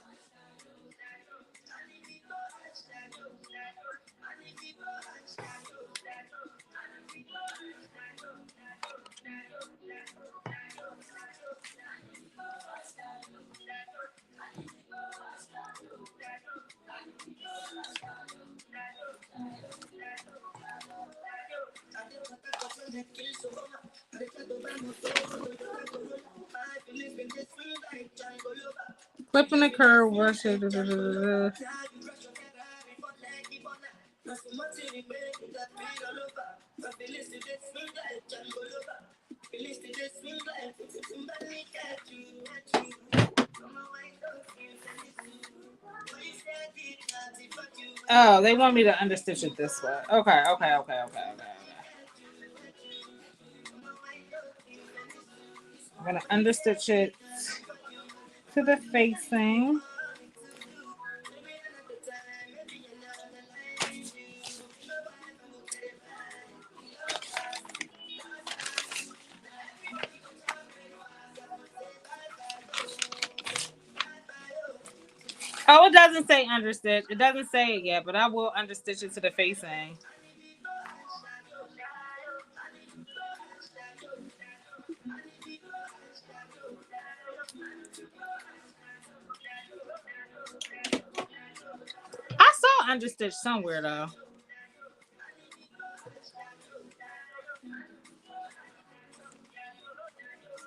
Clipping the curve, rush it. Oh, they want me to understitch it this way. Okay. I'm gonna understitch it to the facing. Oh, it doesn't say understitch. It doesn't say it yet, but I will understitch it to the facing. I saw understitch somewhere though.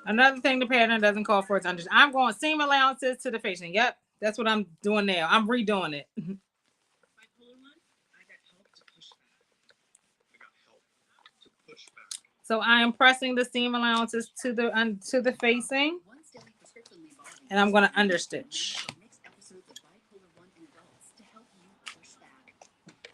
Another thing the pattern doesn't call for is under. I'm going seam allowances to the facing. Yep, that's what I'm doing now. I'm redoing it. So I am pressing the seam allowances to the facing, and I'm going to understitch.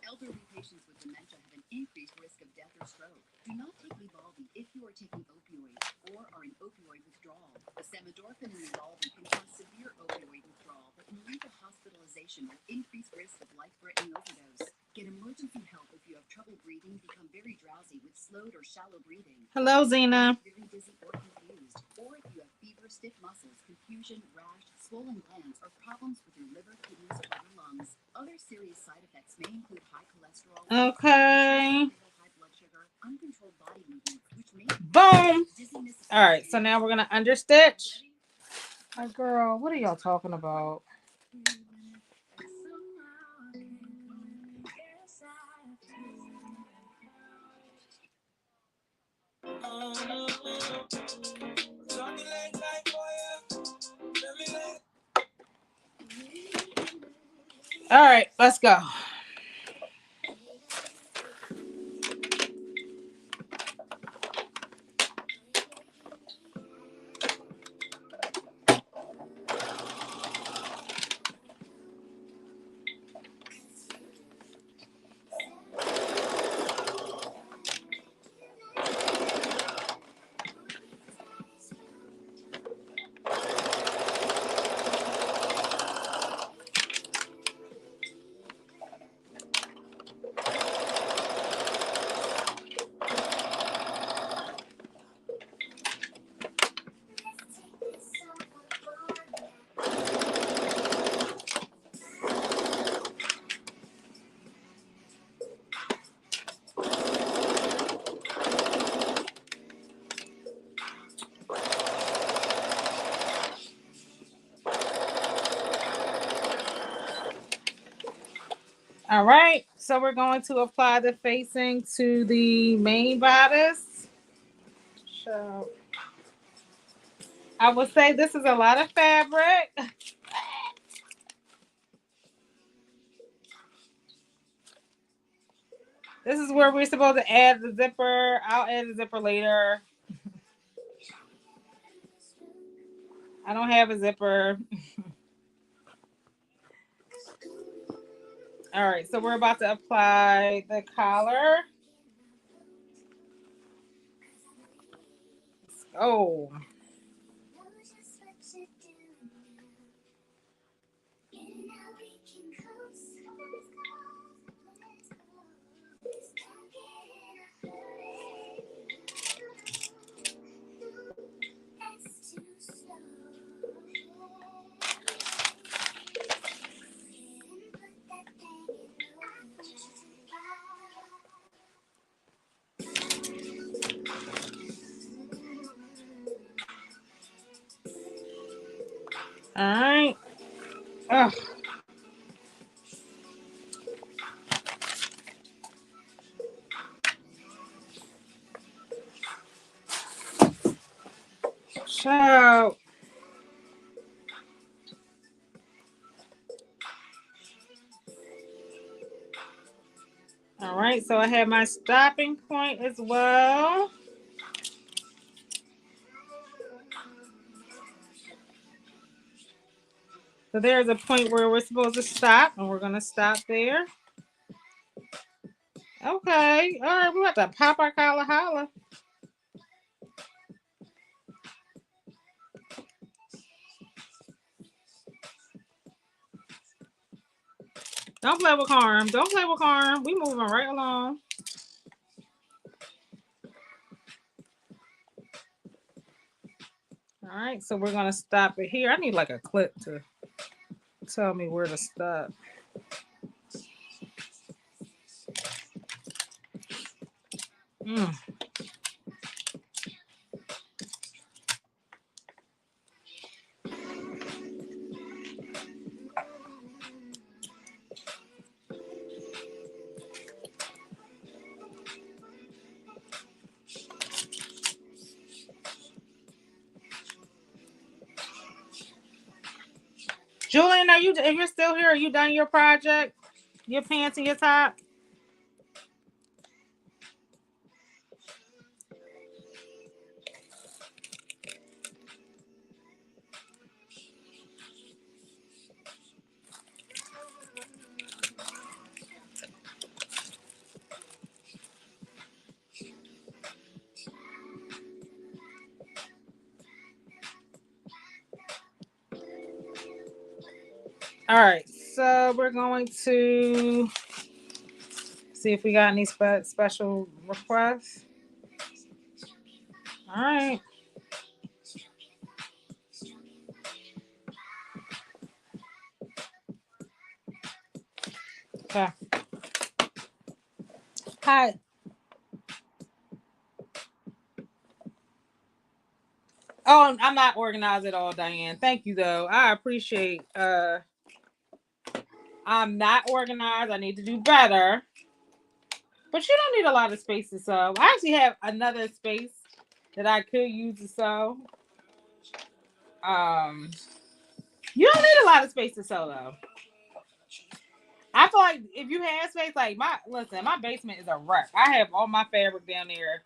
Elderly patients with dementia have an increased risk of death or stroke. Do not take Lybalvi if you are taking opioids or are in opioid withdrawal. The samidorphan in Lybalvi can cause severe opioid withdrawal that can lead to hospitalization with increased risk of life-threatening overdose. Get emergency help if you have trouble breathing, become very drowsy with slowed or shallow breathing. Hello, Zena. Very dizzy or confused. Or if you have fever, stiff muscles, confusion, rash, swollen glands, or problems with your liver, kidneys, or other lungs. Other serious side effects may include high cholesterol, Okay. high blood sugar, uncontrolled body movements, which may Boom. dizziness. All right, so now we're going to understitch. My girl, what are y'all talking about? All right, let's go. All right, so we're going to apply the facing to the main bodice. So I would say this is a lot of fabric. This is where we're supposed to add the zipper. I'll add the zipper later. I don't have a zipper. All right, so we're about to apply the collar. Oh. All right. Ugh. So. All right, so I have my stopping point as well. So there's a point where we're supposed to stop, and we're going to stop there. Okay. All right, we're about to pop our collar holla. Don't play with Carm. Don't play with Carm. We moving right along. All right, so we're going to stop it here. I need like a clip to tell me where to stop. Julian, if you're still here, are you done your project? Your pants and your top? All right, so we're going to see if we got any special requests. All right. Okay. Hi. Oh, I'm not organized at all, Diane. Thank you, though. I appreciate. I'm not organized. I need to do better. But you don't need a lot of space to sew. I actually have another space that I could use to sew. You don't need a lot of space to sew, though. I feel like if you have space, like my basement is a wreck. I have all my fabric down there.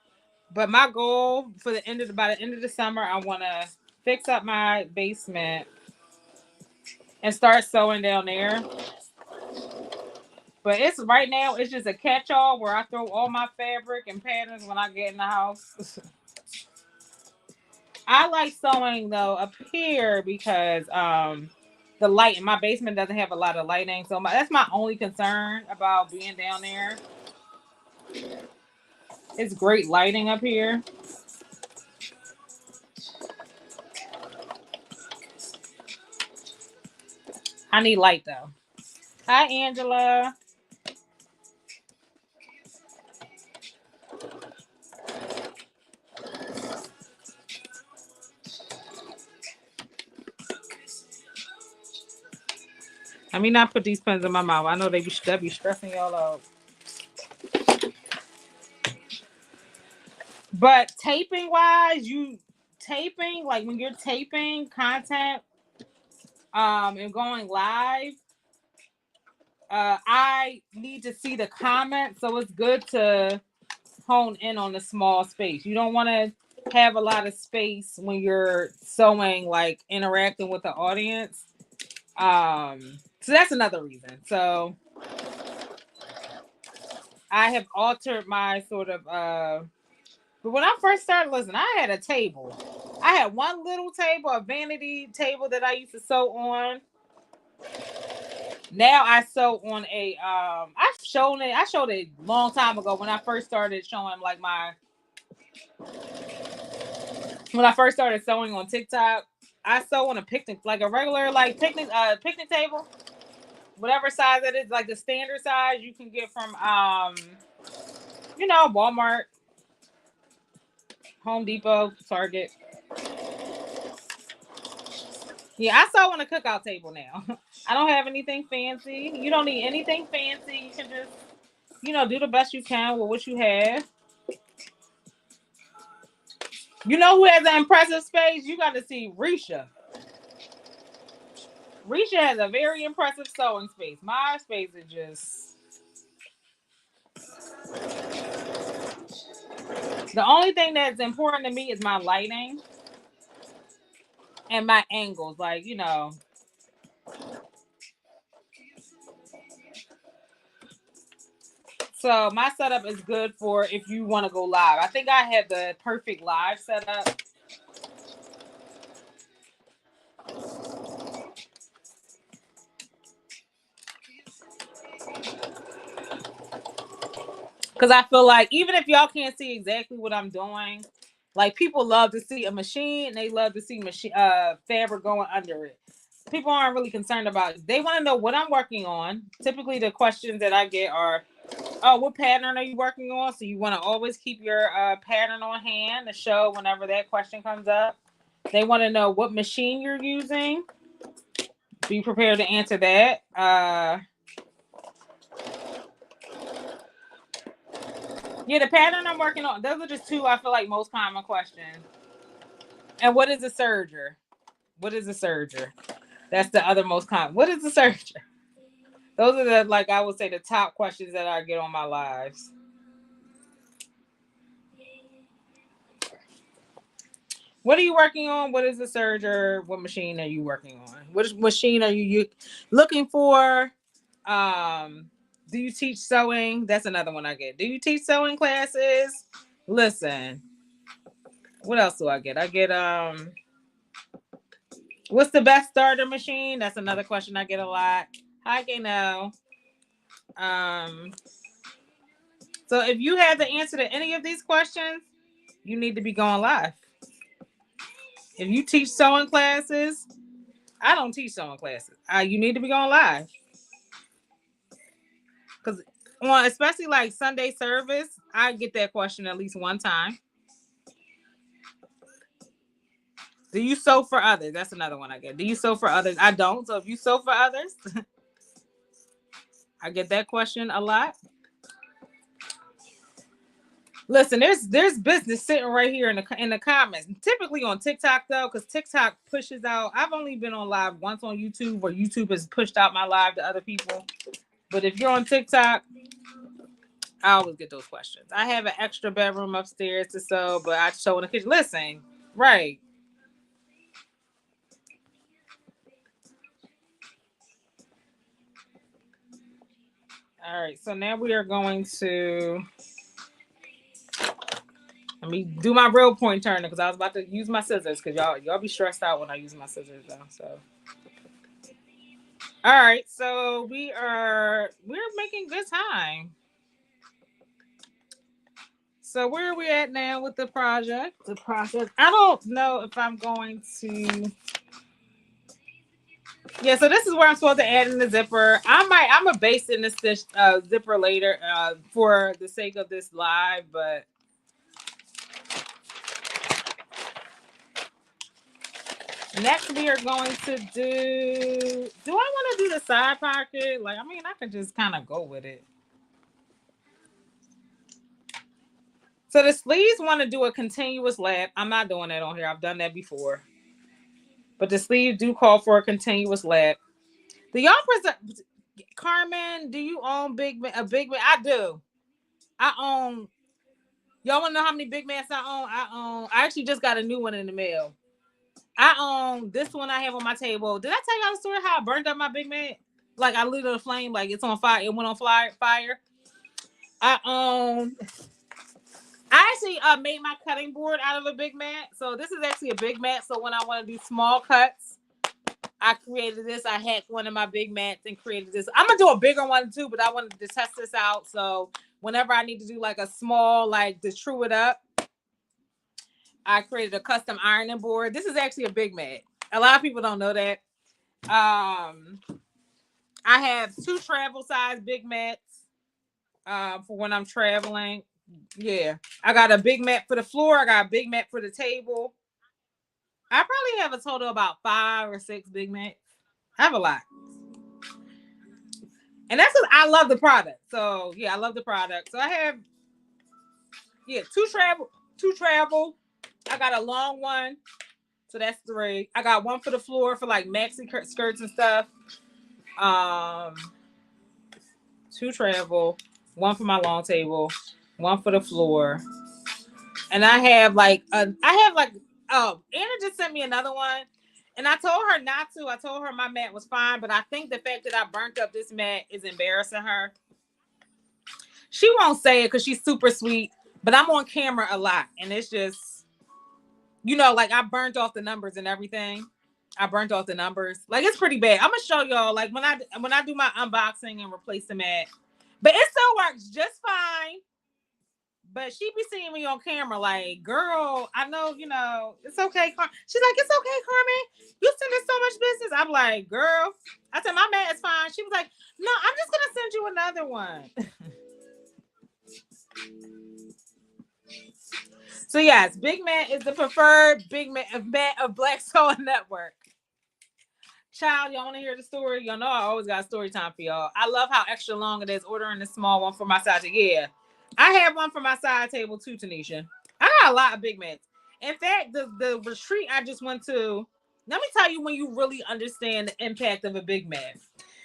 But my goal for by the end of the summer, I want to fix up my basement and start sewing down there. But right now it's just a catch-all where I throw all my fabric and patterns when I get in the house. I like sewing though up here because the light in my basement doesn't have a lot of lighting, so that's my only concern about being down there. It's great lighting up here. I need light though. Hi, Angela. Let me not put these pens in my mouth. I know they'll be stressing y'all out. But taping wise, like when you're taping content and going live, I need to see the comments, so it's good to hone in on the small space. You don't want to have a lot of space when you're sewing, like interacting with the audience. So that's another reason. So I have altered my sort of but when I first started, listen, I had a table. I had one little table, a vanity table that I used to sew on. Now I sew on a I showed it a long time ago when I first started showing like when I first started sewing on TikTok. I sew on a picnic, like a regular like picnic table. Whatever size it is, like the standard size you can get from Walmart, Home Depot, Target. Yeah, I sew on a cookout table now. I don't have anything fancy. You don't need anything fancy. You can just, do the best you can with what you have. You know who has an impressive space? You got to see Risha. Risha has a very impressive sewing space. My space is just... The only thing that's important to me is my lighting and my angles. Like, So my setup is good for if you want to go live. I think I have the perfect live setup. Because I feel like even if y'all can't see exactly what I'm doing, like people love to see a machine and they love to see fabric going under it. People aren't really concerned about it. They want to know what I'm working on. Typically the questions that I get are, oh, what pattern are you working on? So you want to always keep your pattern on hand to show whenever that question comes up. They want to know what machine you're using. Be prepared to answer that. Yeah, the pattern I'm working on, those are just two I feel like most common questions. And what is a serger? What is a serger? That's the other most common. What is the serger? Those are the, like I would say, the top questions that I get on my lives. What are you working on? What is the serger? What machine are you working on? What machine are you looking for? Do you teach sewing? That's another one I get. Do you teach sewing classes? Listen, what else do I get? I get what's the best starter machine? That's another question I get a lot. Hi, Gaynell. Um, so if you have the answer to any of these questions, you need to be going live. If you teach sewing classes, I don't teach sewing classes. You need to be going live. Because especially like Sunday service, I get that question at least one time. Do you sew for others? That's another one I get. Do you sew for others? I don't. So if you sew for others, I get that question a lot. Listen, there's business sitting right here in the comments. Typically on TikTok though, because TikTok pushes out. I've only been on live once on YouTube, where YouTube has pushed out my live to other people. But if you're on TikTok, I always get those questions. I have an extra bedroom upstairs to sew, but I sew in the kitchen. Listen, right. All right, so now we are going to let me do my real point turner, because I was about to use my scissors, because y'all be stressed out when I use my scissors though. So all right, so we're making good time. So where are we at now with the project? I don't know if I'm going to. Yeah, so this is where I'm supposed to add in the zipper. I'm gonna base in this zipper later for the sake of this live, but next we are going to do I want to do the side pocket? Like, I mean, I can just kind of go with it. So the sleeves want to do a continuous lap. I'm not doing that on here. I've done that before. But the sleeves do call for a continuous lap. Do y'all present, Carmen, do you own a big man? I do. I own. Y'all want to know how many big mats I own? I actually just got a new one in the mail. I own this one I have on my table. Did I tell y'all the story how I burned up my big mat? Like, I lit a flame, like it's on fire. It went on fire. I actually made my cutting board out of a big mat. So this is actually a big mat. So when I want to do small cuts, I created this. I hacked one of my big mats and created this. I'm gonna do a bigger one too, but I wanted to test this out. So whenever I need to do like a small, like to true it up, I created a custom ironing board. This is actually a big mat. A lot of people don't know that. I have 2 travel size big mats for when I'm traveling. Yeah, I got a big mat for the floor. I got a big mat for the table. I probably have a total of about 5 or 6 big mats. I have a lot. And that's because I love the product. So yeah, I love the product. So I have 2 travel. I got a long one. So that's 3. I got one for the floor for like maxi skirts and stuff. 2 travel, 1 for my long table, 1 for the floor. And I have Anna just sent me another one. And I told her not to. I told her my mat was fine, but I think the fact that I burnt up this mat is embarrassing her. She won't say it because she's super sweet, but I'm on camera a lot. And it's just, like I burnt off the numbers and everything. I burnt off the numbers. Like, it's pretty bad. I'm gonna show y'all like when I do my unboxing and replace the mat. But it still works just fine. But she be seeing me on camera like, girl, I know, it's okay. She's like, it's okay, Carmen. You send us so much business. I'm like, girl. I said, my mat is fine. She was like, no, I'm just going to send you another one. So, yes, Big Mat is the preferred Big Mat of Black Soul Network. Child, y'all want to hear the story? Y'all know I always got story time for y'all. I love how extra long it is ordering the small one for my side. Yeah. I have one for my side table too, Tanisha. I got a lot of big mats. In fact, the retreat I just went to Let me tell you when you really understand the impact of a big mat.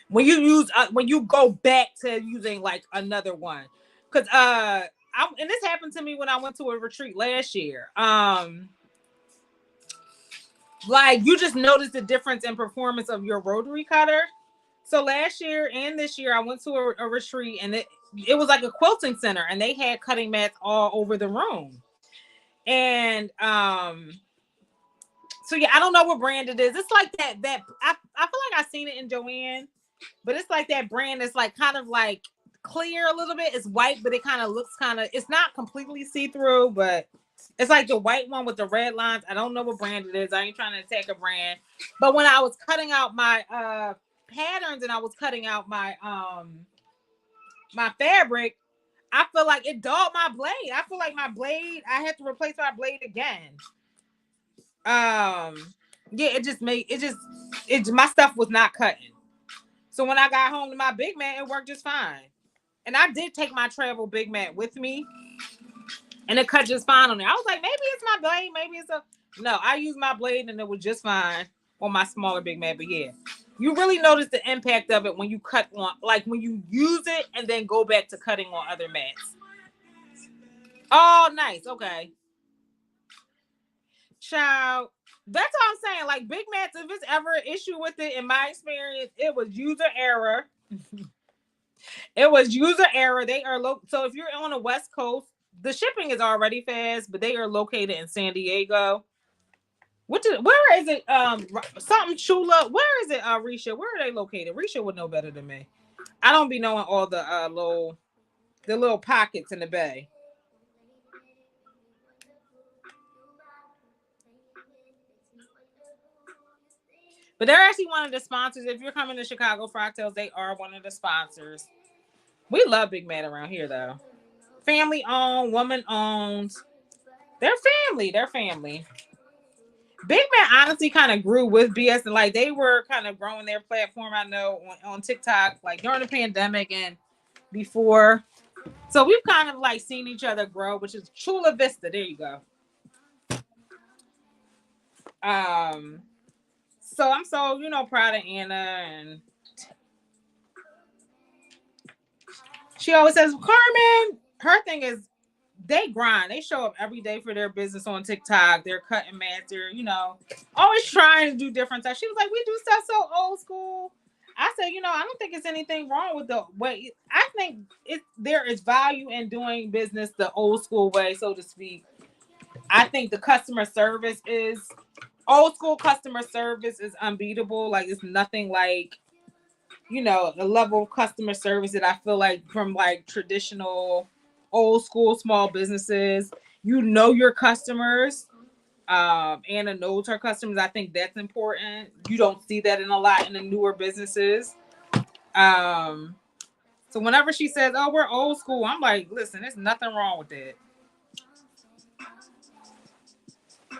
When you go back to using like another one, because and this happened to me when I went to a retreat last year. Like you just notice the difference in performance of your rotary cutter. So last year and this year, I went to a retreat, and it was like a quilting center, and they had cutting mats all over the room. And so yeah, I don't know what brand it is. It's like that I feel like I seen it in Joanne, but it's like that brand that's like kind of like clear a little bit. It's white, but it kind of looks it's not completely see-through, but it's like the white one with the red lines. I don't know what brand it is. I ain't trying to attack a brand. But when I was cutting out my patterns and I was cutting out my my fabric, I feel like it dulled my blade. I feel like my blade, I had to replace my blade again. Yeah, my stuff was not cutting. So when I got home to my big mat, it worked just fine. And I did take my travel big mat with me, and it cut just fine on there. I was like, maybe it's my blade, maybe it's a no. I used my blade, and it was just fine on my smaller big mat. But yeah, you really notice the impact of it when you cut on, like when you use it and then go back to cutting on other mats. Oh, nice. Okay, child. That's all I'm saying. Like big mats, if it's ever an issue with it, in my experience, it was user error. It was user error. They are so if you're on the West Coast, the shipping is already fast, but they are located in San Diego. Where is it? Something Chula. Where is it? Risha. Where are they located? Risha would know better than me. I don't be knowing all the little pockets in the bay. But they're actually one of the sponsors. If you're coming to Chicago Fractals, they are one of the sponsors. We love Big Man around here, though. Family owned, woman owned. They're family. They're family. Big Man honestly kind of grew with BS, and like they were kind of growing their platform. I know on TikTok, like during the pandemic and before. So we've kind of like seen each other grow, which is Chula Vista. There you go. So I'm so proud of Anna, and she always says, Carmen, her thing is they grind. They show up every day for their business on TikTok. They're cutting mats. They're, always trying to do different stuff. She was like, we do stuff so old school. I said, I don't think it's anything wrong with the way. I think there is value in doing business the old school way, so to speak. I think the customer service is old school customer service is unbeatable. Like it's nothing like, the level of customer service that I feel like from like traditional old school small businesses. Your customers. Anna knows her customers. I think that's important. You don't see that in a lot in the newer businesses. So whenever she says, oh, we're old school, I'm like, listen, there's nothing wrong with that.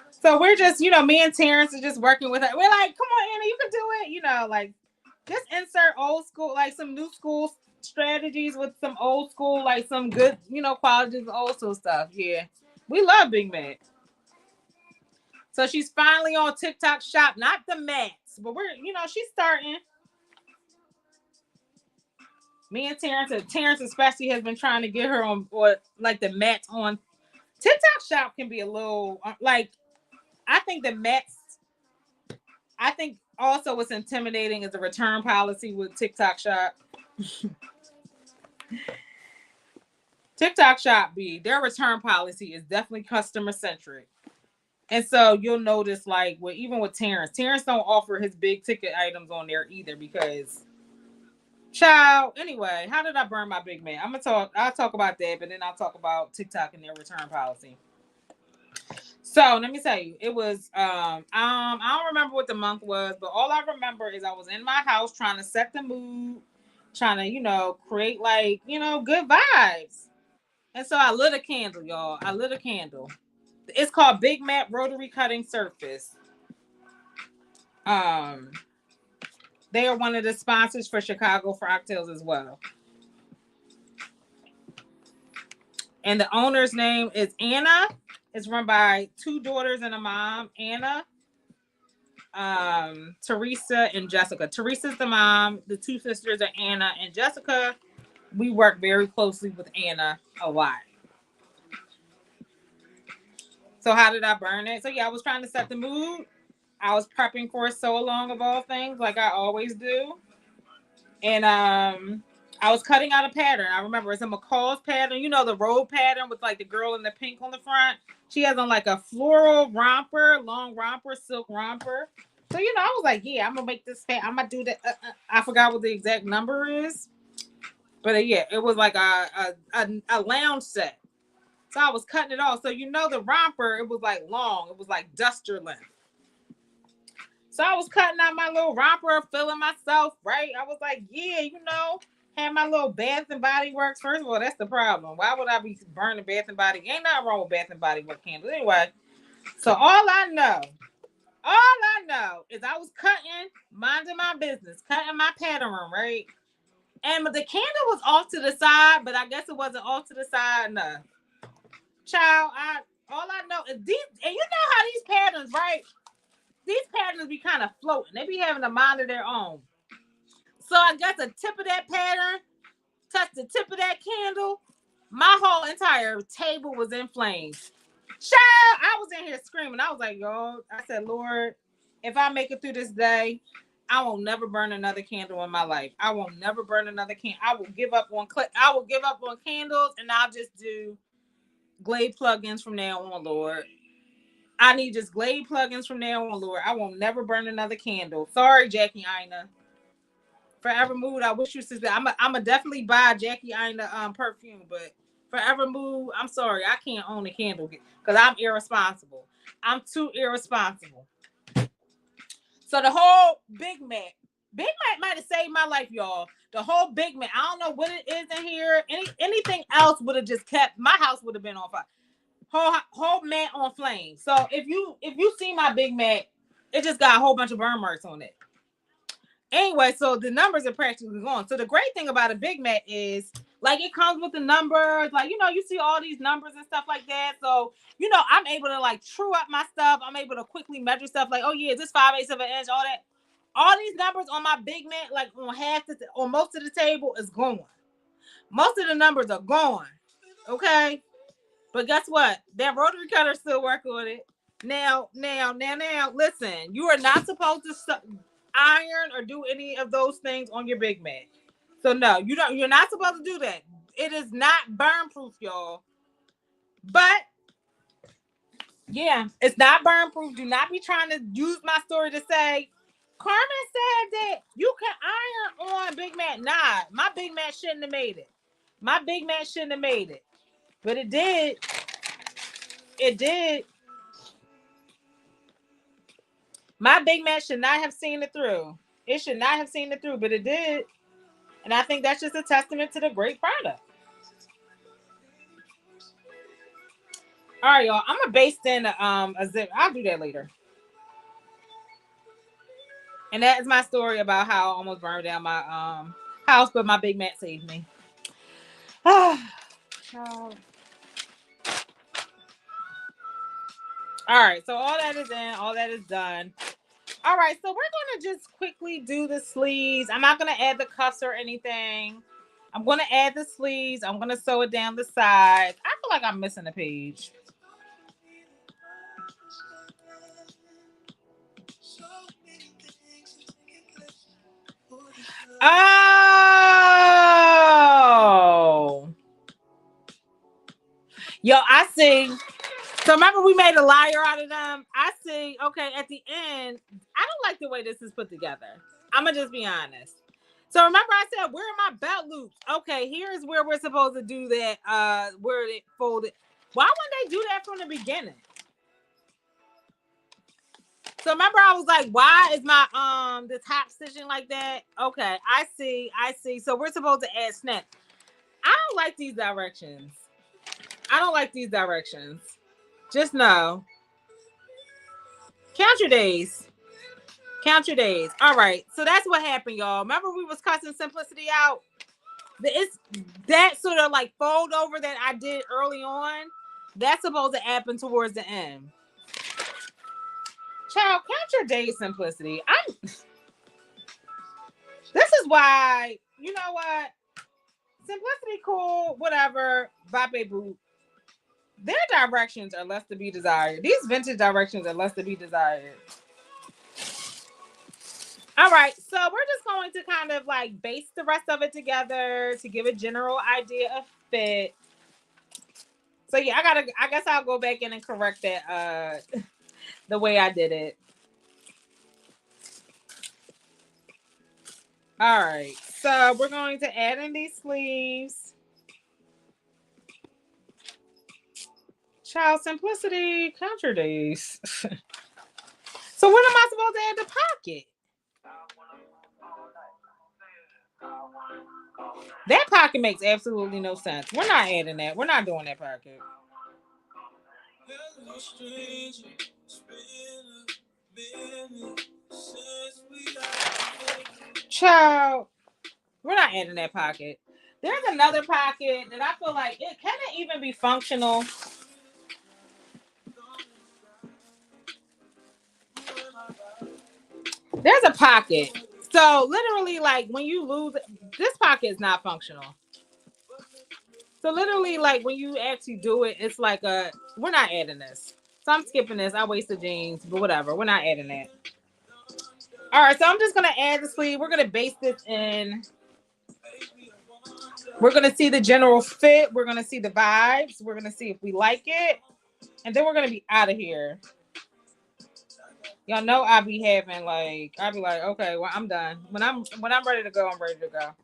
So we're just, me and Terrence are just working with her. We're like, come on, Anna, you can do it. Like just insert old school, like some new school strategies with some old school, like some good, qualities of old school stuff. Yeah. We love Big Mac. So she's finally on TikTok shop, not the mats, but she's starting. Me and Terrence especially has been trying to get her on, or like the mats on TikTok shop can be a little like, I think the mats, I think also what's intimidating is the return policy with TikTok shop. TikTok shop their return policy is definitely customer centric. And so you'll notice like even with Terrence don't offer his big ticket items on there either because child, anyway, how did I burn my big man? I'll talk about that, but then I'll talk about TikTok and their return policy. So let me tell you, it was I don't remember what the month was, but all I remember is I was in my house trying to set the mood, trying to, create like, good vibes. And so I lit a candle, y'all. I lit a candle. It's called Big Mac Rotary Cutting Surface. They are one of the sponsors for Chicago Fractals as well. And the owner's name is Anna. It's run by two daughters and a mom, Anna. Teresa and Jessica. Teresa's the mom. The two sisters are Anna and Jessica. We work very closely with Anna a lot. So how did I burn it? So yeah, I was trying to set the mood. I was prepping for a sew along of all things, like I always do. And I was cutting out a pattern. I remember it's a McCall's pattern. You know, the robe pattern with like the girl in the pink on the front. She has on like a floral romper, long romper, silk romper. So, you know, I was like, yeah, I'm going to make this I'm going to do that. I forgot what the exact number is. But yeah, it was like a lounge set. So I was cutting it off. So, you know, the romper, it was like long. It was like duster length. So I was cutting out my little romper, feeling myself, right? I was like, yeah, you know, had my little Bath and Body Works. First of all, that's the problem. Why would I be burning Bath and Body? Ain't nothing wrong with Bath and Body Works candles. Anyway, so all I know is I was cutting, minding my business, cutting my pattern, right? And the candle was off to the side, but I guess it wasn't off to the side enough. Child, all I know is these, and you know how these patterns, right? These patterns be kind of floating. They be having a mind of their own. So I guess the tip of that pattern touched the tip of that candle. My whole entire table was in flames. Child, I was in here screaming. I was like, yo, I said, Lord, if I make it through this day, I will never burn another candle in my life. I will never burn another candle. I will give up on candles, and I'll just do Glade plugins from now on, Lord. I need just Glade plugins from now on, Lord. I will never burn another candle. Sorry, Jackie Ina. Forever Mood, I wish you said that. I'm a definitely buy Jackie Ina perfume, but Forever Mood, I'm sorry, I can't own a candle because I'm irresponsible. I'm too irresponsible. So the whole Big Mac might have saved my life, y'all. The whole Big Mac, I don't know what it is in here. Anything else would have just kept, my house would have been on fire. Whole mat on flame. So if you see my Big Mac, it just got a whole bunch of burn marks on it. Anyway, so the numbers are practically gone. So the great thing about a Big Mac is, like, it comes with the numbers. Like, you know, you see all these numbers and stuff like that. So, you know, I'm able to, like, true up my stuff. I'm able to quickly measure stuff. Like, oh, yeah, is this 5/8 of an inch? All that. All these numbers on my Big Mac, like, on most of the table is gone. Most of the numbers are gone. Okay? But guess what? That rotary cutter still work on it. Now, listen, you are not supposed to iron or do any of those things on your Big Mac. So no, you're not supposed to do that. It is not burn proof, y'all. But yeah, it's not burn proof. Do not be trying to use my story to say Carmen said that you can iron on Big Mac. Nah, my Big Mac shouldn't have made it. My Big Mac shouldn't have made it. But it did. It did. My Big Mac should not have seen it through. It should not have seen it through, but it did. And I think that's just a testament to the great product. All right, y'all. I'm gonna baste in a zip. I'll do that later. And that is my story about how I almost burned down my house, but my Big Mac saved me. All right, so all that is in, all that is done. All right, so we're going to just quickly do the sleeves. I'm not going to add the cuffs or anything. I'm going to add the sleeves. I'm going to sew it down the sides. I feel like I'm missing a page. Oh. Yo, I see. So remember we made a liar out of them? I see. Okay, at the end, I don't like the way this is put together. I'm going to just be honest. So remember I said, where are my belt loops? Okay, here's where we're supposed to do that, where it folded. Why wouldn't they do that from the beginning? So remember I was like, why is my the top stitching like that? Okay, I see. So we're supposed to add snap. I don't like these directions. Just know. Count your days. All right. So that's what happened, y'all. Remember we was cussing Simplicity out? It's that sort of like fold over that I did early on. That's supposed to happen towards the end. Child, count your days, Simplicity. This is why, you know what? Simplicity, cool, whatever. Bape boot. Their directions are less to be desired. These vintage directions are less to be desired. All right, so we're just going to kind of like base the rest of it together to give a general idea of fit. So yeah, I guess I'll go back in and correct that the way I did it. All right, so we're going to add in these sleeves. Child, Simplicity, count your days. So when am I supposed to add the pocket? That pocket makes absolutely no sense. We're not adding that. We're not doing that pocket. Child, we're not adding that pocket. There's another pocket that I feel like it can it even be functional. There's a pocket. So literally, like when you lose, this pocket is not functional. So literally, like when you actually do it, it's like we're not adding this. So I'm skipping this. I wasted jeans, but whatever. We're not adding that. All right, so I'm just gonna add the sleeve. We're gonna base this in. We're gonna see the general fit. We're gonna see the vibes. We're gonna see if we like it, and then we're gonna be out of here. Y'all know I'll be having like I'll be like, okay, well I'm done. When I'm ready to go, I'm ready to go.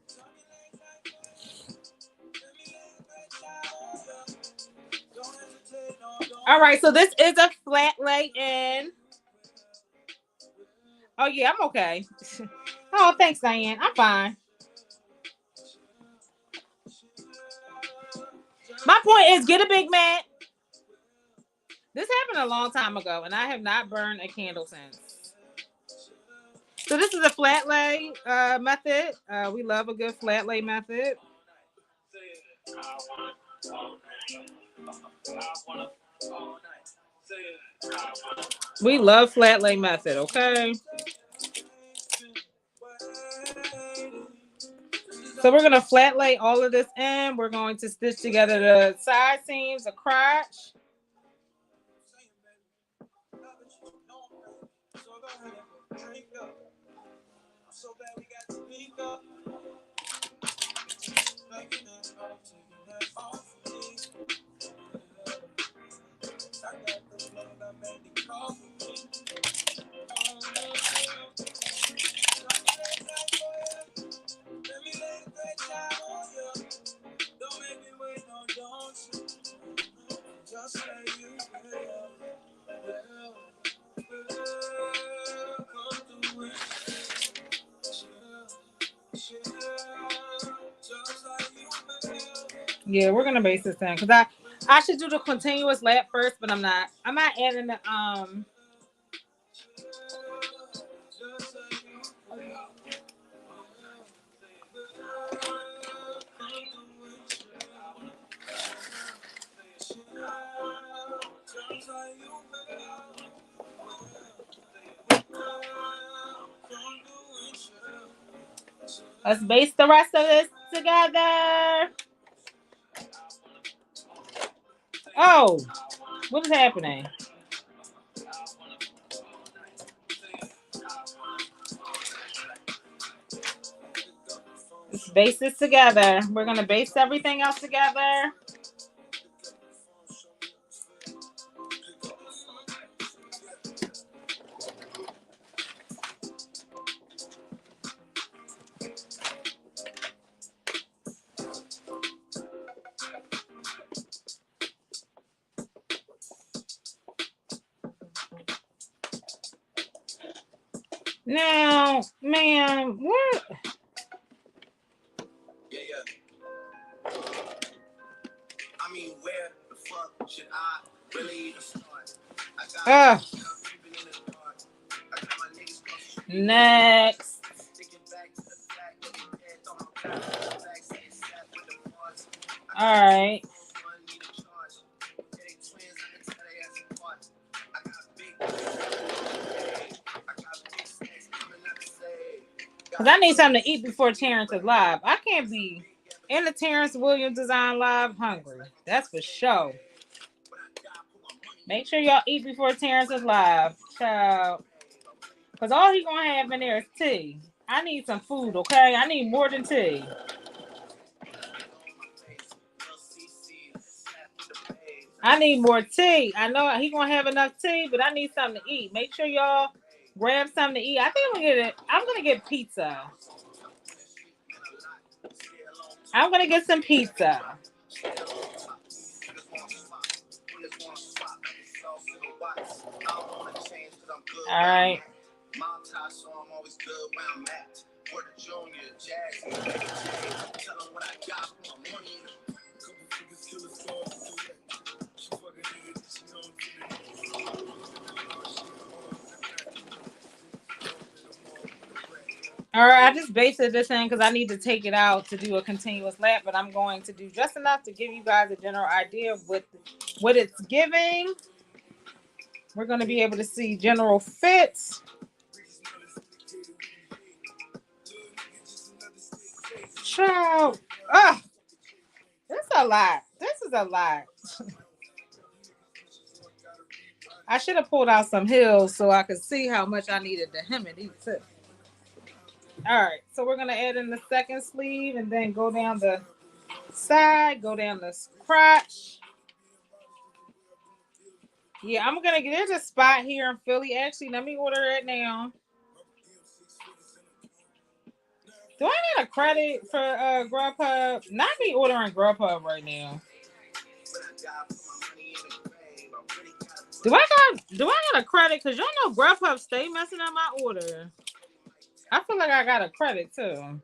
All right, so this is a flat lay in. Oh yeah, I'm okay. Oh, thanks, Diane. I'm fine. My point is get a big mat. This happened a long time ago, and I have not burned a candle since. So this is a flat lay method. We love a good flat lay method. We love flat lay method, okay? So we're going to flat lay all of this in. We're going to stitch together the side seams, the crotch. Yeah, we're gonna base this in because I should do the continuous lap first, but I'm not. I'm not adding the Let's base the rest of this together. Oh, what is happening? Let's base this together. We're gonna base everything else together. Now, man, what? Yeah. I mean, where the fuck should I really start? Next. All right. Because I need something to eat before Terrence is live. I can't be in the Terrence Williams Design Live hungry. That's for sure. Make sure y'all eat before Terrence is live. Child. Because all he going to have in there is tea. I need some food, okay? I need more than tea. I need more tea. I know he going to have enough tea, but I need something to eat. Make sure y'all grab something to eat. I think I'm going to get pizza. I'm going to get some pizza. All right. All right, I just basted this in because I need to take it out to do a continuous lap, but I'm going to do just enough to give you guys a general idea of what it's giving. We're going to be able to see general fits. Child. Ah, this is a lot. This is a lot. I should have pulled out some heels so I could see how much I needed to hem it. Too. All right, so we're going to add in the second sleeve and then go down the side, go down the crotch. Yeah, I'm going to get, there's a spot here in Philly. Actually, let me order it now. Do I need a credit for Grubhub? Not me ordering Grubhub right now. Do I got a credit? Because y'all know Grubhub stay messing up my order. I feel like I got a credit too.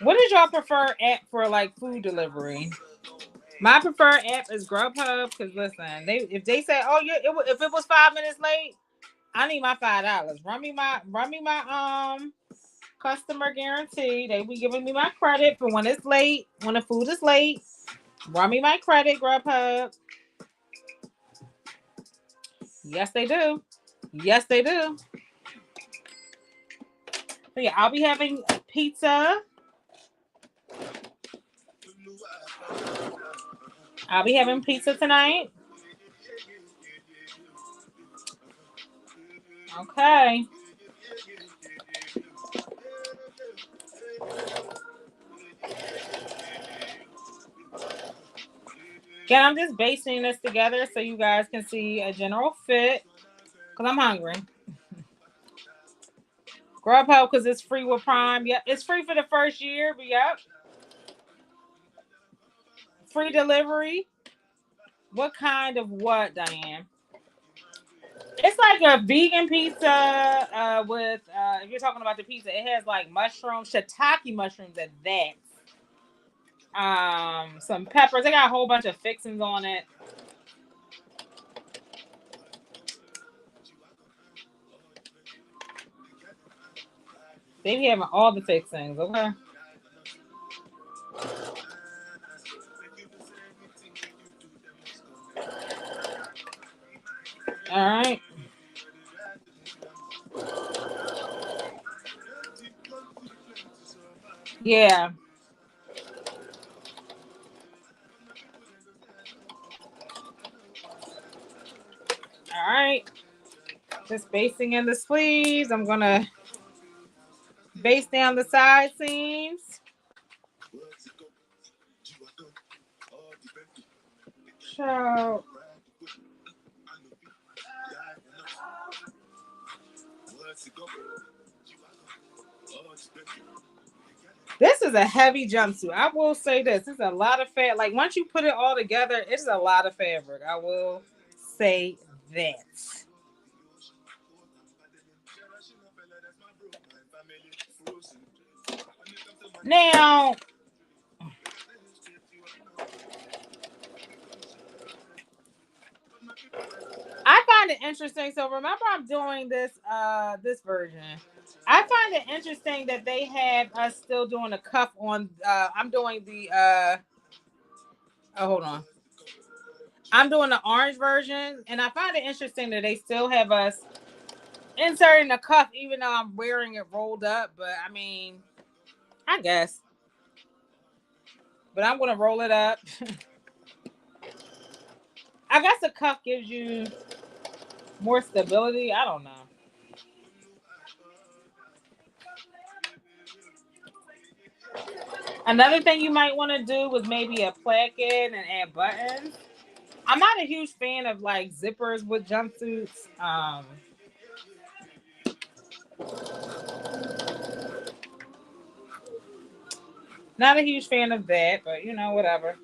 What is y'all preferred app for like food delivery? My preferred app is Grubhub because listen, if they say, oh yeah, if it was 5 minutes late, I need my $5. Run me my customer guarantee. They be giving me my credit for when it's late, when the food is late. Run me my credit, Grubhub. Yes, they do. Yes, they do. So yeah, I'll be having pizza. I'll be having pizza tonight. Okay. Again, I'm just basting this together so you guys can see a general fit. Because I'm hungry. Grubhub because it's free with Prime. Yep, it's free for the first year, but yep. Free delivery. What kind of what, Diane? It's like a vegan pizza with, if you're talking about the pizza, it has like mushrooms, shiitake mushrooms at that. Some peppers. They got a whole bunch of fixings on it. They be having all the fixings, okay? All right. Yeah. All right. Just basting in the sleeves. I'm going to baste down the side seams. So, this is a heavy jumpsuit. I will say this. It's a lot of fabric. Like, once you put it all together, it's a lot of fabric. I will say that. Now, I find it interesting. So remember, I'm doing this this version. I find it interesting that they have us still doing a cuff on. I'm doing the. Oh, hold on. I'm doing the orange version, and I find it interesting that they still have us inserting the cuff even though I'm wearing it rolled up, but I mean, I guess. But I'm gonna roll it up. I guess the cuff gives you more stability. I don't know. Another thing you might want to do was maybe a placket and add buttons. I'm not a huge fan of like zippers with jumpsuits. Not a huge fan of that, but you know, whatever.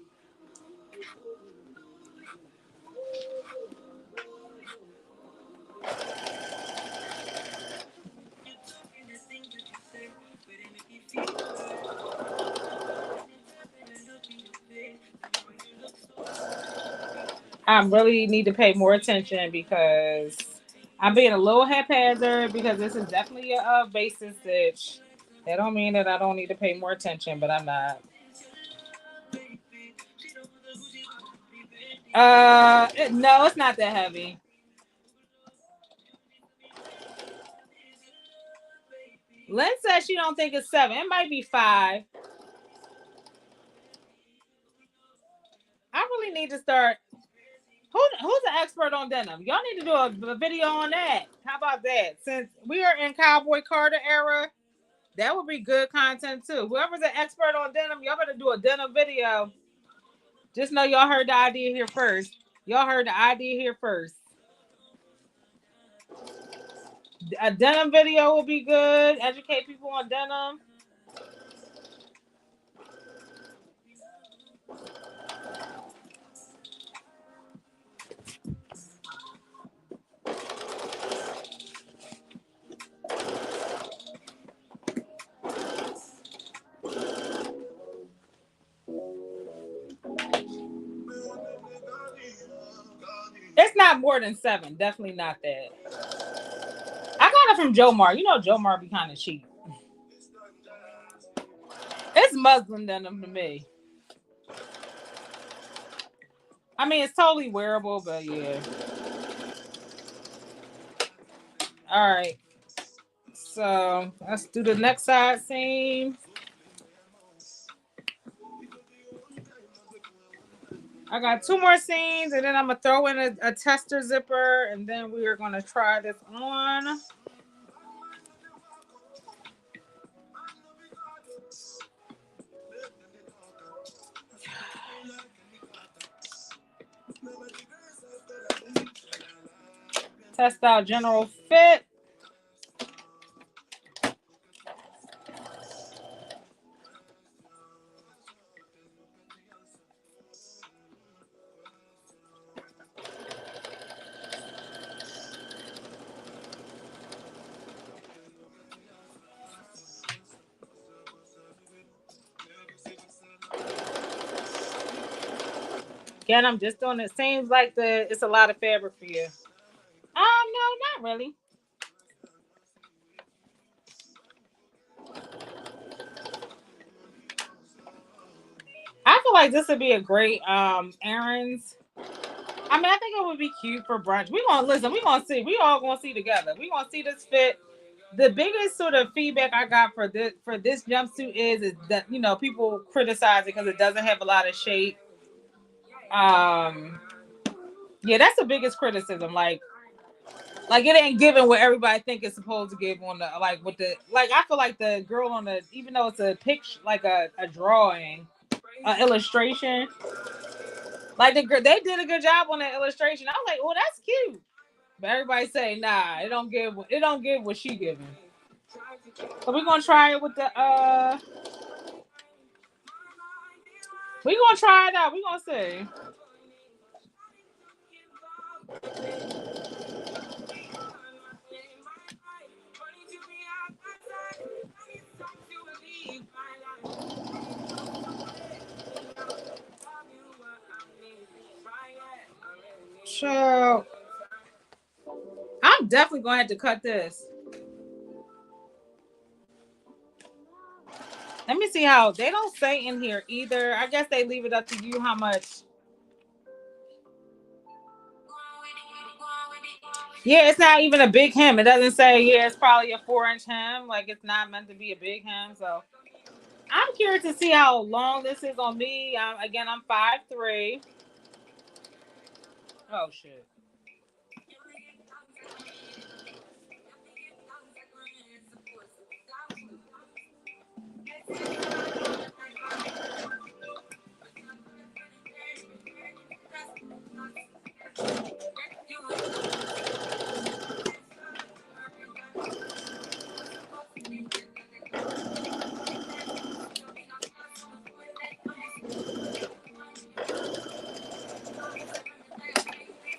I really need to pay more attention because I'm being a little haphazard because this is definitely a basic stitch. That don't mean that I don't need to pay more attention, but I'm not. No, it's not that heavy. Lynn says she don't think it's 7. It might be 5. I really need to start. Who's an expert on denim? Y'all need to do a video on that. How about that? Since we are in Cowboy Carter era, that would be good content too. Whoever's an expert on denim, y'all better do a denim video. Just know y'all heard the idea here first. Y'all heard the idea here first. A denim video will be good. Educate people on denim. It's not more than 7. Definitely not that. I got it from Joe Mar. You know Joe Mar be kind of cheap. It's muslin denim to me. I mean, it's totally wearable, but yeah. All right. So let's do the next side seam. I got 2 more seams, and then I'm gonna throw in a tester zipper, and then we are gonna try this on. Test out general fit. Again, I'm just doing it. Seems like it's a lot of fabric for you. No, not really. I feel like this would be a great errands. I mean, I think it would be cute for brunch. We're gonna listen, we're gonna see. We all gonna see together. We're gonna see this fit. The biggest sort of feedback I got for this jumpsuit is that people criticize it because it doesn't have a lot of shape. Yeah, that's the biggest criticism. Like it ain't giving what everybody think it's supposed to give on the I feel like the girl on the, even though it's a picture, like a drawing, illustration, like they did a good job on that illustration. I was like, oh, that's cute. But everybody say, nah, it don't give what she giving. So we're gonna try it with the we're gonna try it out. We're gonna see. So I'm definitely gonna have to cut this. Let me see how they don't say in here either. I guess they leave it up to you how much. Yeah, it's not even a big hem. It doesn't say, yeah, it's probably a 4-inch hem. Like, it's not meant to be a big hem. So I'm curious to see how long this is on me. Again, I'm 5'3". Oh, shit.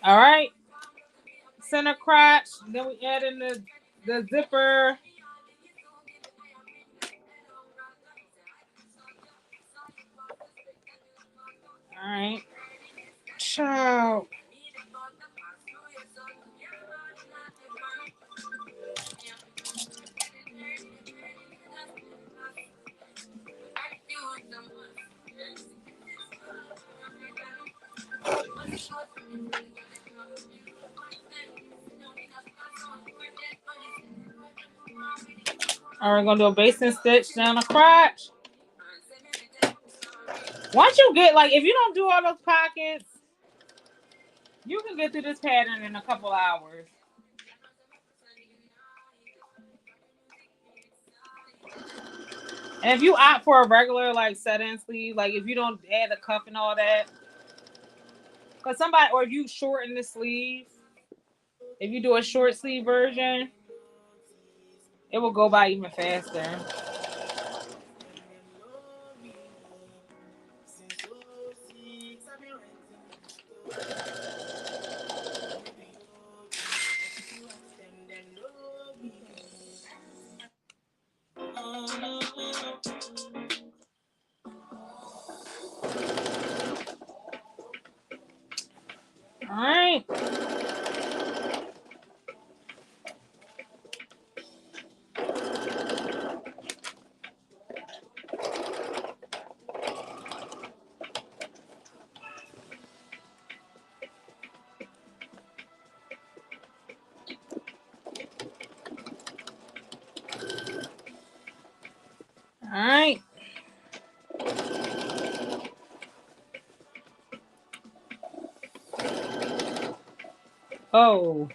All right. Center crotch. Then we add in the zipper. All right. Ciao. All right, we're gonna do a basting stitch down the crotch. Once you get, like, if you don't do all those pockets, you can get through this pattern in a couple hours. And if you opt for a regular, like, set-in sleeve, like, if you don't add the cuff and all that, because somebody, or if you shorten the sleeve, if you do a short sleeve version, it will go by even faster. All right. All right. Oh.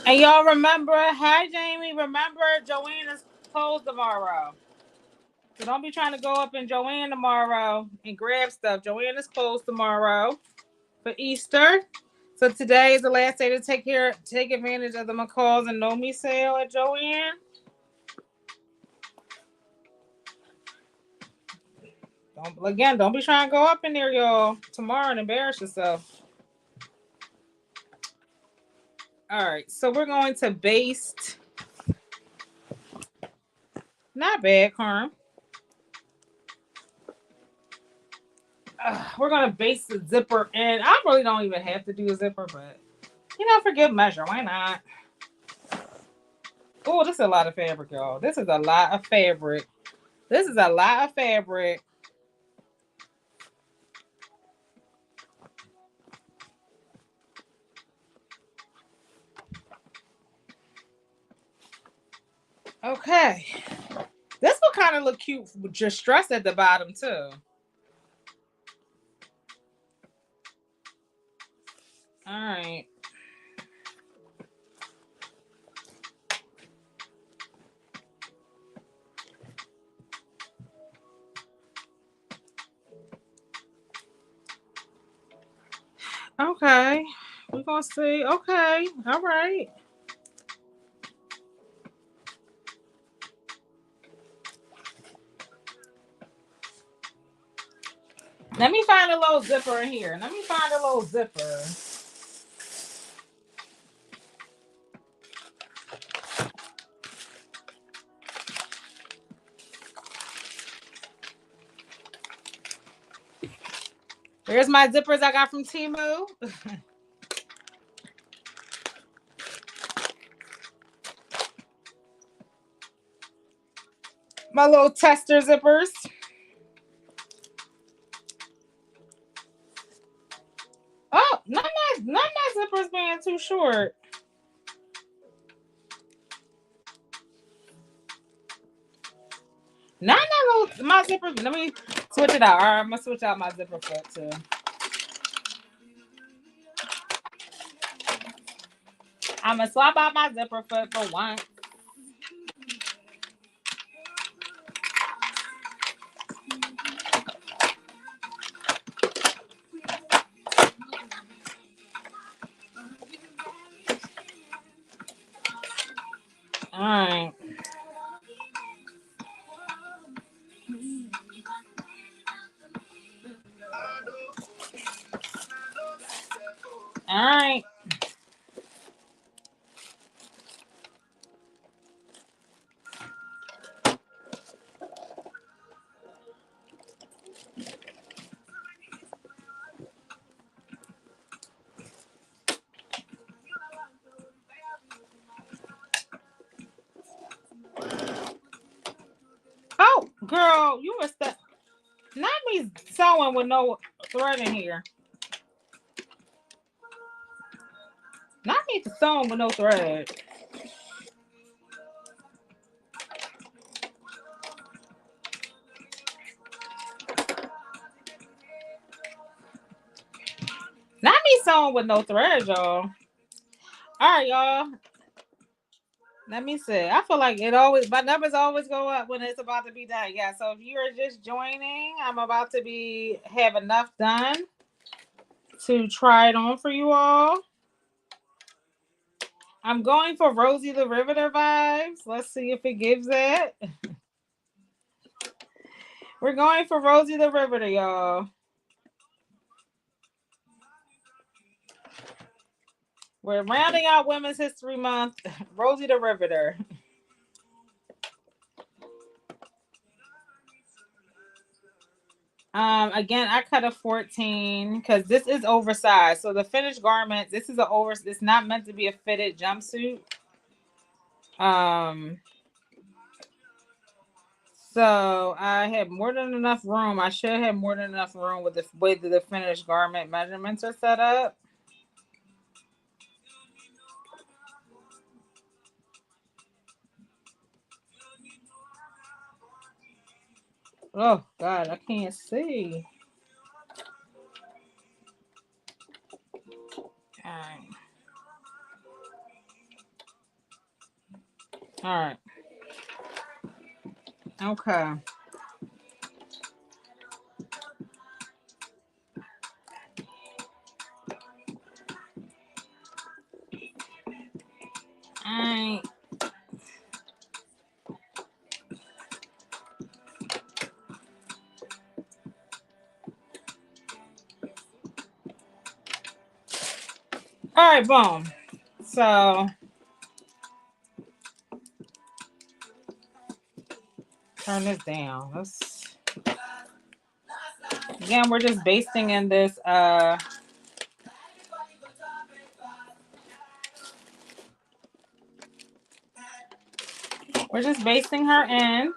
And y'all remember, hi Jamie, remember Joanne is closed tomorrow. So don't be trying to go up in Joanne tomorrow and grab stuff. Joanne is closed tomorrow for Easter. So today is the last day to take advantage of the McCalls and Nomi sale at Joanne. Don't be trying to go up in there, y'all, tomorrow and embarrass yourself. All right, so we're going to baste. Not bad, Carm. We're gonna baste the zipper in. I really don't even have to do a zipper, but for good measure, why not? Oh, this is a lot of fabric, y'all. This is a lot of fabric. This is a lot of fabric. Okay. This will kind of look cute with just stress at the bottom, too. All right. Okay. We're going to see. Okay. All right. Let me find a little zipper in here. Let me find a little zipper. Here's my zippers I got from Temu. My little tester zippers. Oh, none of my zippers being too short. None of my zippers. Let me switch it out. All right, I'm gonna switch out my zipper foot too. I'm gonna swap out my zipper foot for once. All right. All right. Oh, girl, you were stuck. Not me sewing with no thread in here. Not me sewing with no thread. Not me sewing with no thread, y'all. All right, y'all. Let me see. I feel like my numbers always go up when it's about to be done. Yeah, so if you're just joining, I'm about to have enough done to try it on for you all. I'm going for Rosie the Riveter vibes. Let's see if it gives it. We're going for Rosie the Riveter, y'all. We're rounding out Women's History Month. Rosie the Riveter. Again, I cut a 14 because this is oversized. So the finished garment, this is it's not meant to be a fitted jumpsuit. So I had more than enough room. I should have more than enough room with the way that the finished garment measurements are set up. Oh God, I can't see. All right. All right. Okay. All right. All right, boom. So turn this down. Again, we're just basting in this we're just basting her in.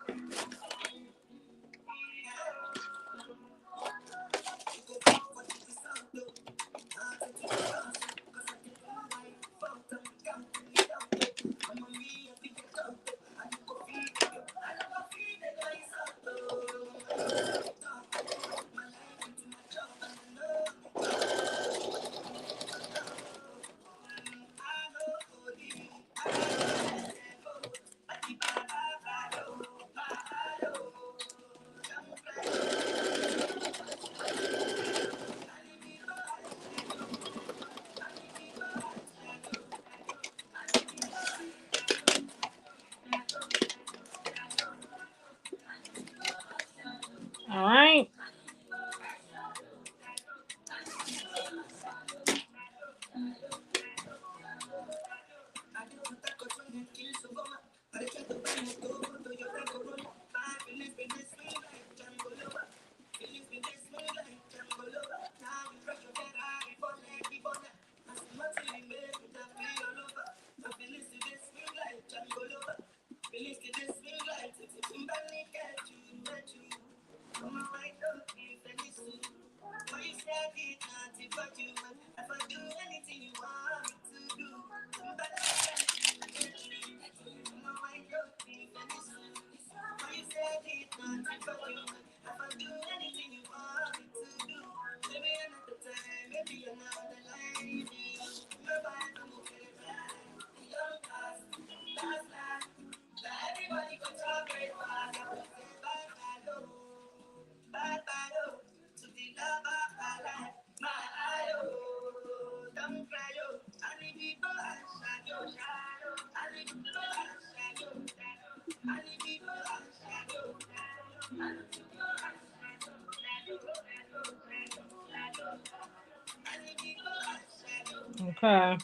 Okay.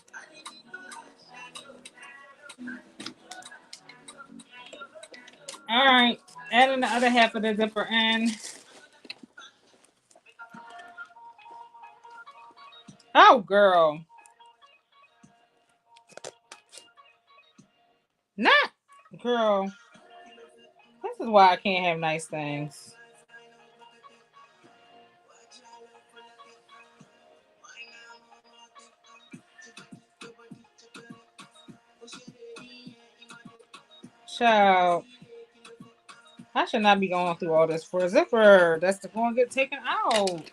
All right. Adding the other half of the zipper in. Oh, girl. Not. Girl. This is why I can't have nice things. Child. I should not be going through all this for a zipper. That's going to get taken out.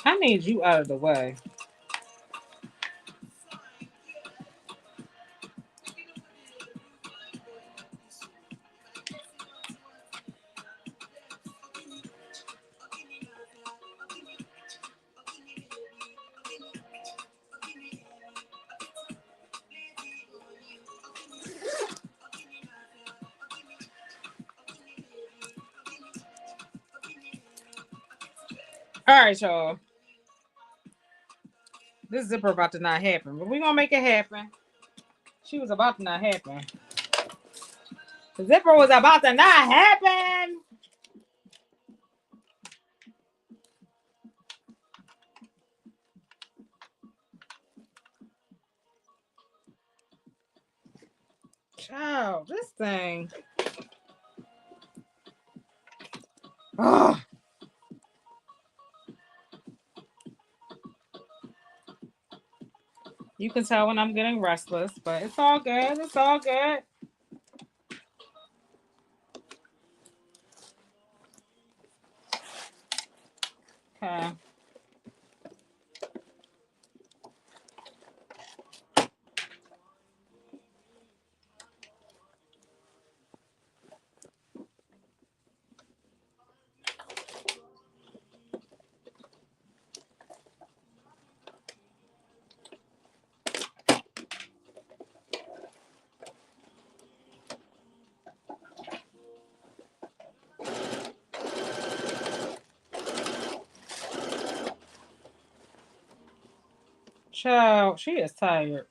I need you out of the way. All right, y'all. This zipper about to not happen, but we're going to make it happen. She was about to not happen. The zipper was about to not happen. Child, this thing. Ugh. You can tell when I'm getting restless, but it's all good. It's all good. Okay. Child, she is tired.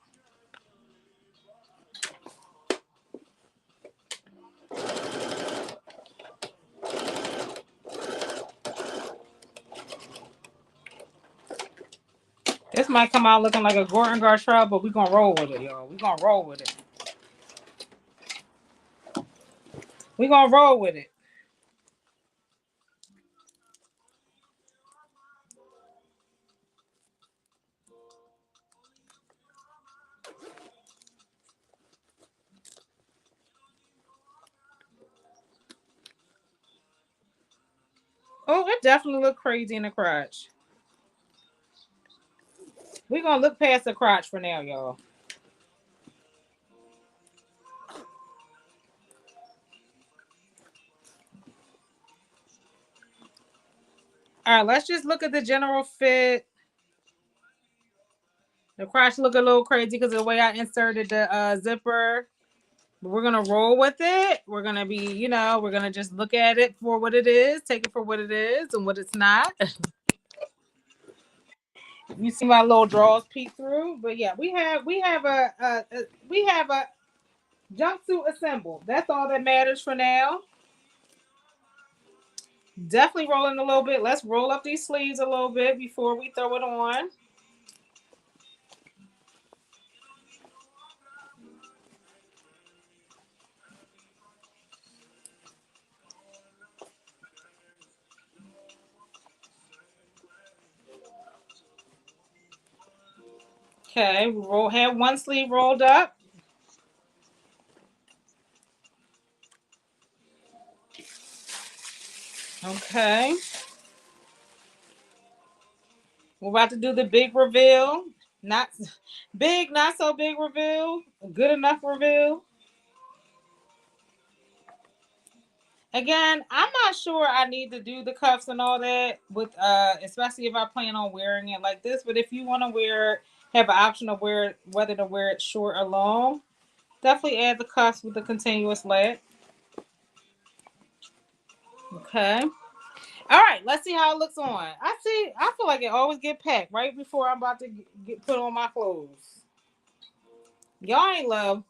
This might come out looking like a Gordon Gartrell, but we're going to roll with it, y'all. We're going to roll with it. We're going to roll with it. Oh, it definitely look crazy in the crotch. We're going to look past the crotch for now, y'all. All right, let's just look at the general fit. The crotch look a little crazy because of the way I inserted the zipper. But we're gonna roll with it. We're gonna be, we're gonna just look at it for what it is, take it for what it is and what it's not. You see my little drawers peek through, but yeah, we have a jumpsuit assembled. That's all that matters for now. Definitely rolling a little bit. Let's roll up these sleeves a little bit before we throw it on. Okay, have one sleeve rolled up. Okay. We're about to do the big reveal. Not big, not so big reveal. Good enough reveal. Again, I'm not sure I need to do the cuffs and all that with especially if I plan on wearing it like this. But if you want to wear it, have an option of whether to wear it short or long, definitely add the cuffs with the continuous leg. Okay. All right, let's see how it looks on. I feel like it always get packed right before I'm about to get put on my clothes. Y'all ain't love.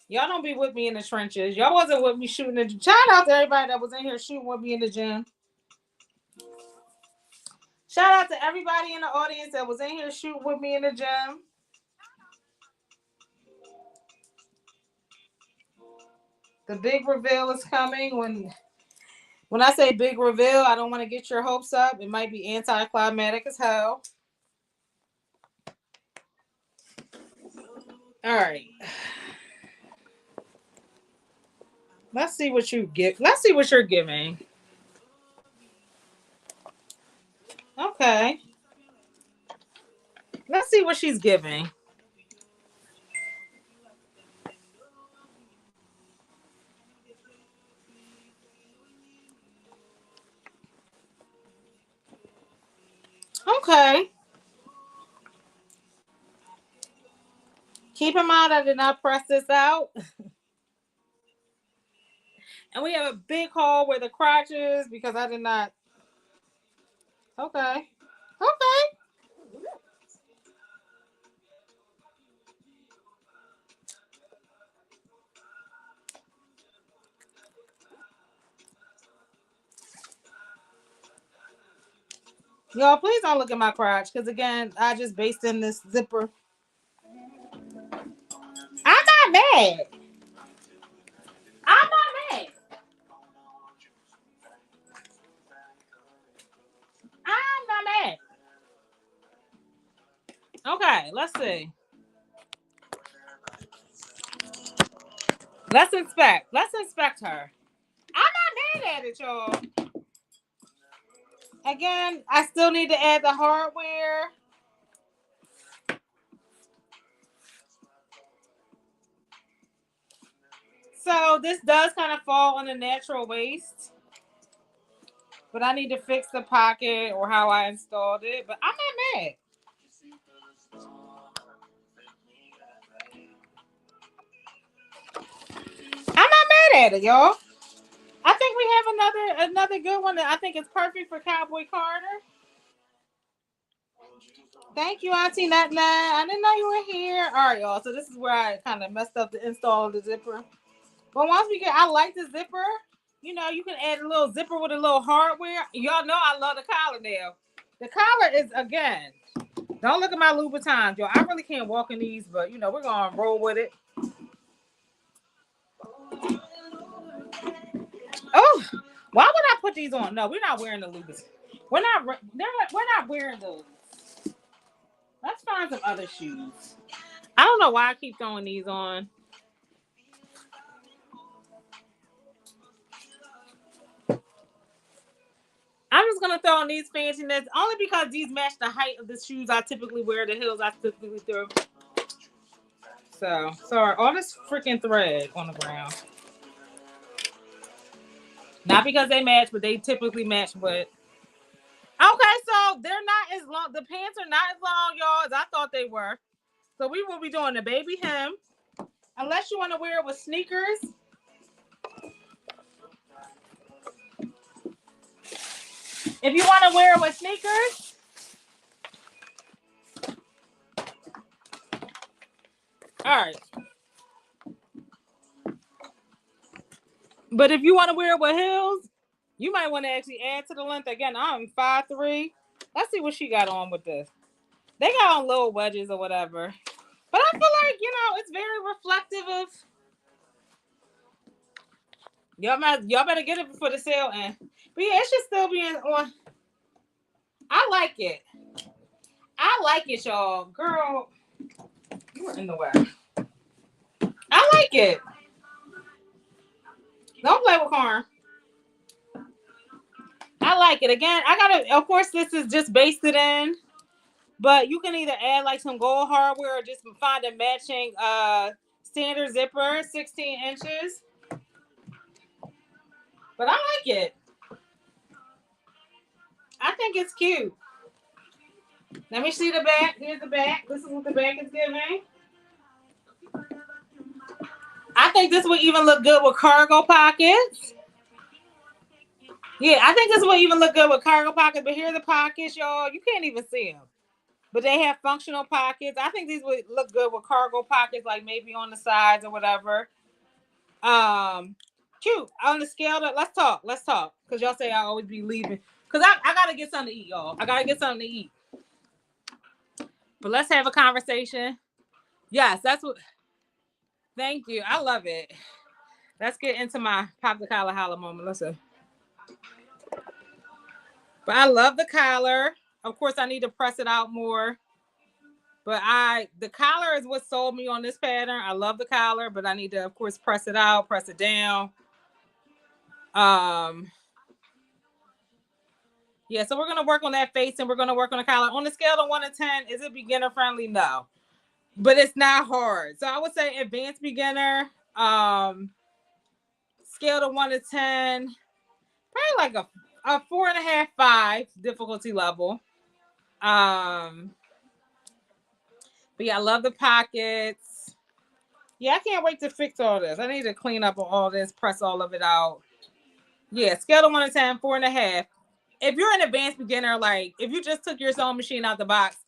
Y'all don't be with me in the trenches. Y'all wasn't with me shooting the shout out to everybody that was in here shooting with me in the gym. Shout out to everybody in the audience that was in here shooting with me in the gym. The big reveal is coming. When I say big reveal, I don't want to get your hopes up. It might be anticlimactic as hell. All right. Let's see what you get. Let's see what you're giving. Okay. Let's see what she's giving. Okay. Keep in mind I did not press this out. And we have a big hole where the crotch is because I did not. Okay. Okay. Y'all, please don't look at my crotch because, again, I just based in this zipper. I'm not mad. I'm not mad. I'm not mad. Okay, let's see. Let's inspect. Let's inspect her. I'm not mad at it, y'all. Again, I still need to add the hardware. So this does kind of fall on the natural waist. But I need to fix the pocket or how I installed it. But I'm not mad. I'm not mad at it, y'all. I think we have another good one that I think is perfect for Cowboy Carter. Thank you, Auntie Nat Nat. I didn't know you were here. All right, y'all. So this is where I kind of messed up the install of the zipper. But once I like the zipper. You know, you can add a little zipper with a little hardware. Y'all know I love the collar now. The collar is, again, don't look at my Louboutins, y'all. I really can't walk in these, but, we're going to roll with it. Oh, why would I put these on? No, we're not wearing the Louboutins. We're not wearing those. Let's find some other shoes. I don't know why I keep throwing these on. I'm just going to throw on these fancy nets only because these match the height of the shoes I typically wear, the heels I typically throw. So, sorry, all this freaking thread on the ground. Not because they match, but they typically match what. Okay, so they're not as long. The pants are not as long, y'all, as I thought they were. So we will be doing the baby hem. Unless you want to wear it with sneakers. If you want to wear it with sneakers. All right. But if you want to wear it with heels, you might want to actually add to the length. Again, I'm 5'3". Let's see what she got on with this. They got on little wedges or whatever. But I feel like, it's very reflective of. Y'all better get it before the sale ends. But yeah, it should still be on. I like it. I like it, y'all. Girl, you were in the way. I like it. Don't play with corn. I like it. Again, of course, this is just basted in. But you can either add like some gold hardware or just find a matching standard zipper, 16 inches. But I like it. I think it's cute. Let me see the back. Here's the back. This is what the back is giving. I think this would even look good with cargo pockets. Yeah, I think this would even look good with cargo pockets. But here are the pockets, y'all. You can't even see them. But they have functional pockets. I think these would look good with cargo pockets, like maybe on the sides or whatever. Cute. On the scale, let's talk. Because y'all say I always be leaving. Because I got to get something to eat, y'all. I got to get something to eat. But let's have a conversation. Yes, that's what. Thank you. I love it. Let's get into my pop the collar holla moment. Listen. But I love the collar. Of course, I need to press it out more. But the collar is what sold me on this pattern. I love the collar, but I need to, of course, press it out, press it down. Yeah, so we're going to work on that face and we're going to work on the collar. On the scale of 1 to 10, is it beginner friendly? No. But it's not hard. So I would say advanced beginner, scale to 1 to 10, probably like a 4.5, 5 difficulty level. But yeah, I love the pockets. Yeah, I can't wait to fix all this. I need to clean up all this, press all of it out. Yeah, scale to 1 to 10, 4.5. If you're an advanced beginner, like if you just took your sewing machine out the box,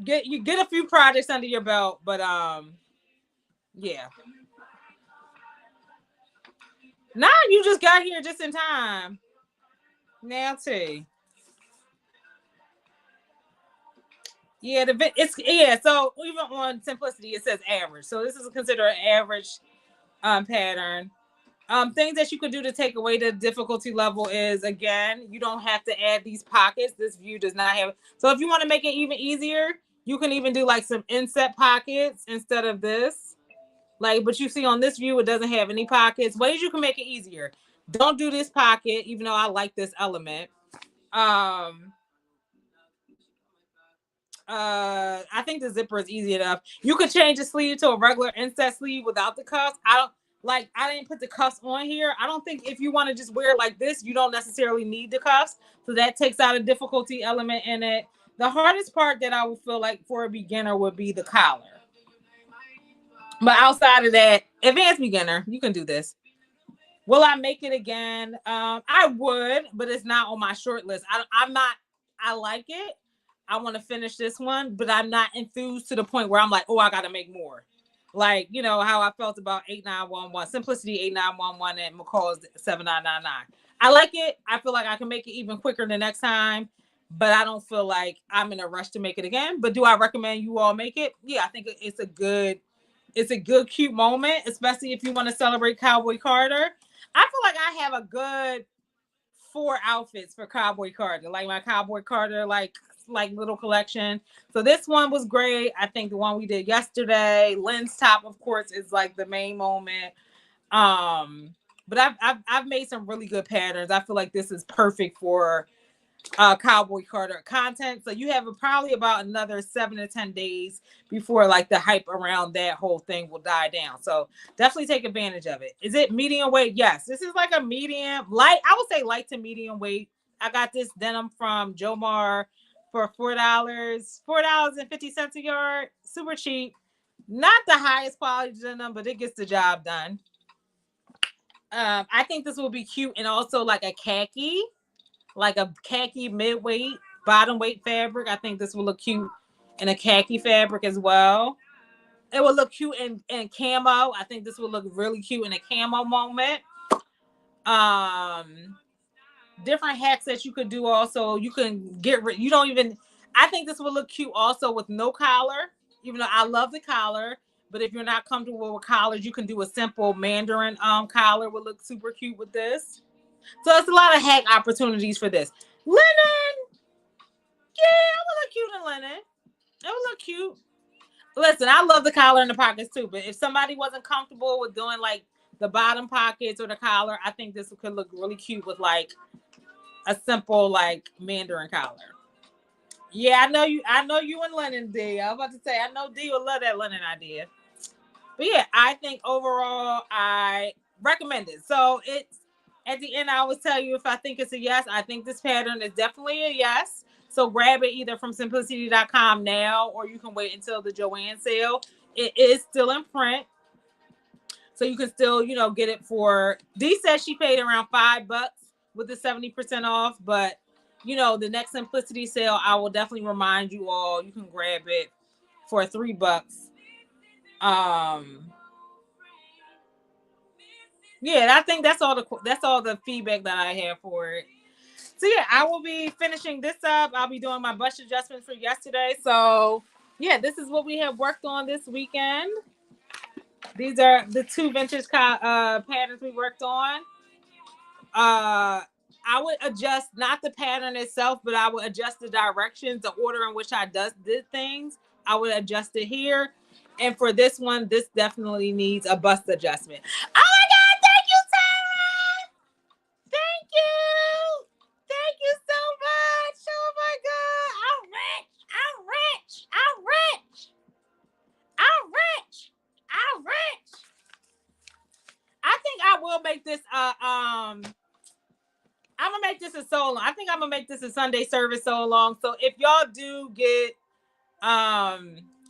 get a few projects under your belt. But yeah. Now you just got here just in time. Now too. Yeah, so even on simplicity, it says average. So this is considered an average pattern. Things that you could do to take away the difficulty level is, again, you don't have to add these pockets. This view does not have. So if you want to make it even easier, you can even do like some inset pockets instead of this. But you see on this view, it doesn't have any pockets. Ways you can make it easier. Don't do this pocket, even though I like this element. I think the zipper is easy enough. You could change the sleeve to a regular inset sleeve without the cuffs. I didn't put the cuffs on here. I don't think if you want to just wear it like this, you don't necessarily need the cuffs. So that takes out a difficulty element in it. The hardest part that I would feel like for a beginner would be the collar. But outside of that, advanced beginner, you can do this. Will I make it again? I would, but it's not on my short list. I like it. I want to finish this one, but I'm not enthused to the point where I'm like, oh, I got to make more. Like, how I felt about 8911, Simplicity 8911 and McCall's 7999. I like it. I feel like I can make it even quicker the next time, but I don't feel like I'm in a rush to make it again. But do I recommend you all make it? Yeah, I think it's a good, cute moment, especially if you want to celebrate Cowboy Carter. I feel like I have a good 4 outfits for Cowboy Carter, like my Cowboy Carter, like little collection. So this one was great. I think the one we did yesterday, Lynn's top, of course, is like the main moment. But I've made some really good patterns. I feel like this is perfect for Cowboy Carter content. So you have probably about another 7 to 10 days before like the hype around that whole thing will die down. So definitely take advantage of it. Is it medium weight? Yes. This is like a medium light. I would say light to medium weight I got this denim from Jomar for $4.50 a yard. Super cheap. Not the highest quality denim, but it gets the job done. I think this will be cute and also like a khaki midweight, bottom weight fabric. I think this will look cute in a khaki fabric as well. It will look cute in camo. I think this will look really cute in a camo moment. Different hats that you could do also. You can you don't even, I think this will look cute also with no collar, even though I love the collar. But if you're not comfortable with collars, you can do a simple Mandarin collar will look super cute with this. So it's a lot of hack opportunities for this. Linen. Yeah, it will look cute in linen. It will look cute. Listen, I love the collar and the pockets too, but if somebody wasn't comfortable with doing like the bottom pockets or the collar, I think this could look really cute with like a simple like Mandarin collar. Yeah, I know you and linen, D. I was about to say, I know D will love that linen idea. But yeah, I think overall I recommend it. So it's at the end, I always tell you if I think it's a yes. I think this pattern is definitely a yes. So grab it either from simplicity.com now, or you can wait until the Joanne sale. It is still in print. So you can still, get it for, D says she paid around $5 with the 70% off. But, the next Simplicity sale, I will definitely remind you all, you can grab it for $3. Yeah, I think that's all the feedback that I have for it. So yeah, I will be finishing this up. I'll be doing my bust adjustments for yesterday. So yeah, this is what we have worked on this weekend. These are the two vintage patterns we worked on. I would adjust not the pattern itself, but I would adjust the directions, the order in which I did things. I would adjust it here. And for this one, this definitely needs a bust adjustment. Oh my God, thank you, Tara! Thank you! Thank you so much! Oh my God! I'm rich! I'm rich! I'm rich! I'm rich! I'm rich! I think I will make this I'm gonna make this a sewalong. I think I'm gonna make this a Sunday service sewalong. So if y'all do get,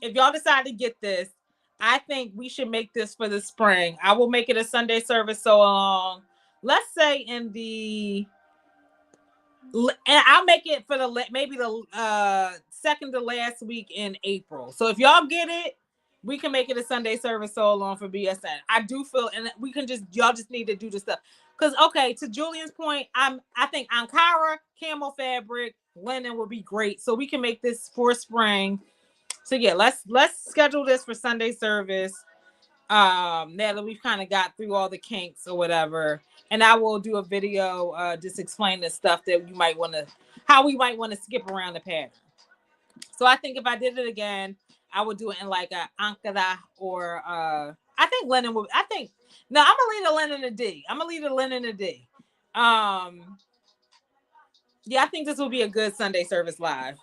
if y'all decide to get this, I think we should make this for the spring. I will make it a Sunday service sewalong. Let's say and I'll make it for maybe the second to last week in April. So if y'all get it, we can make it a Sunday service sewalong for BSN. I do feel, and we can y'all just need to do the stuff. Because, okay, to Julian's point, I think Ankara, camel fabric, linen will be great. So we can make this for spring. So yeah, let's schedule this for Sunday service. Now that we've kind of got through all the kinks or whatever. And I will do a video just explain the stuff that you might want to, how we might want to skip around the pattern. So I think if I did it again, I would do it in like a Ankara or I think linen would. I'm gonna leave the linen to D. I'm gonna leave the linen to D. Yeah, I think this will be a good Sunday service live.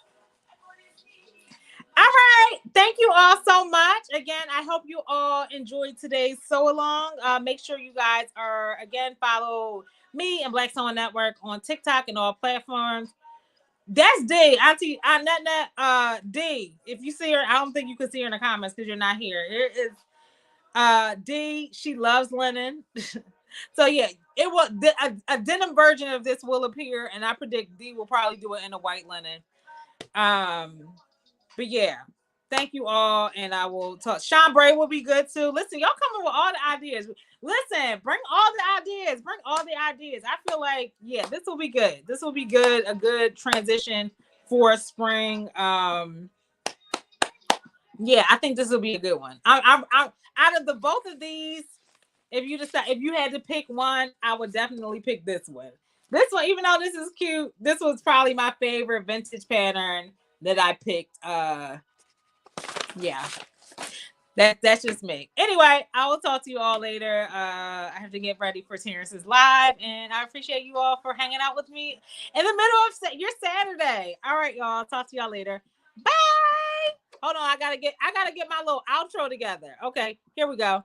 All right, thank you all so much. Again, I hope you all enjoyed today's sew along. Make sure you guys follow me and Black Sewing Network on TikTok and all platforms. That's D, Auntie D. If you see her, I don't think you can see her in the comments because you're not here. Here is D. She loves linen. So yeah, it will a denim version of this will appear, and I predict D will probably do it in a white linen. But yeah, thank you all, and I will talk. Sean Bray will be good too. Listen, y'all coming with all the ideas. Listen, bring all the ideas. Bring all the ideas. I feel like, yeah, this will be good. This will be good. A good transition for spring. Yeah, I think this will be a good one. I'm out of the both of these. If you had to pick one, I would definitely pick this one. This one, even though this is cute, this was probably my favorite vintage pattern that I picked. Yeah. That's just me. Anyway, I will talk to you all later. I have to get ready for Terrence's live, and I appreciate you all for hanging out with me in the middle of your Saturday. All right, y'all. Talk to y'all later. Bye. Hold on, I gotta get my little outro together. Okay, here we go.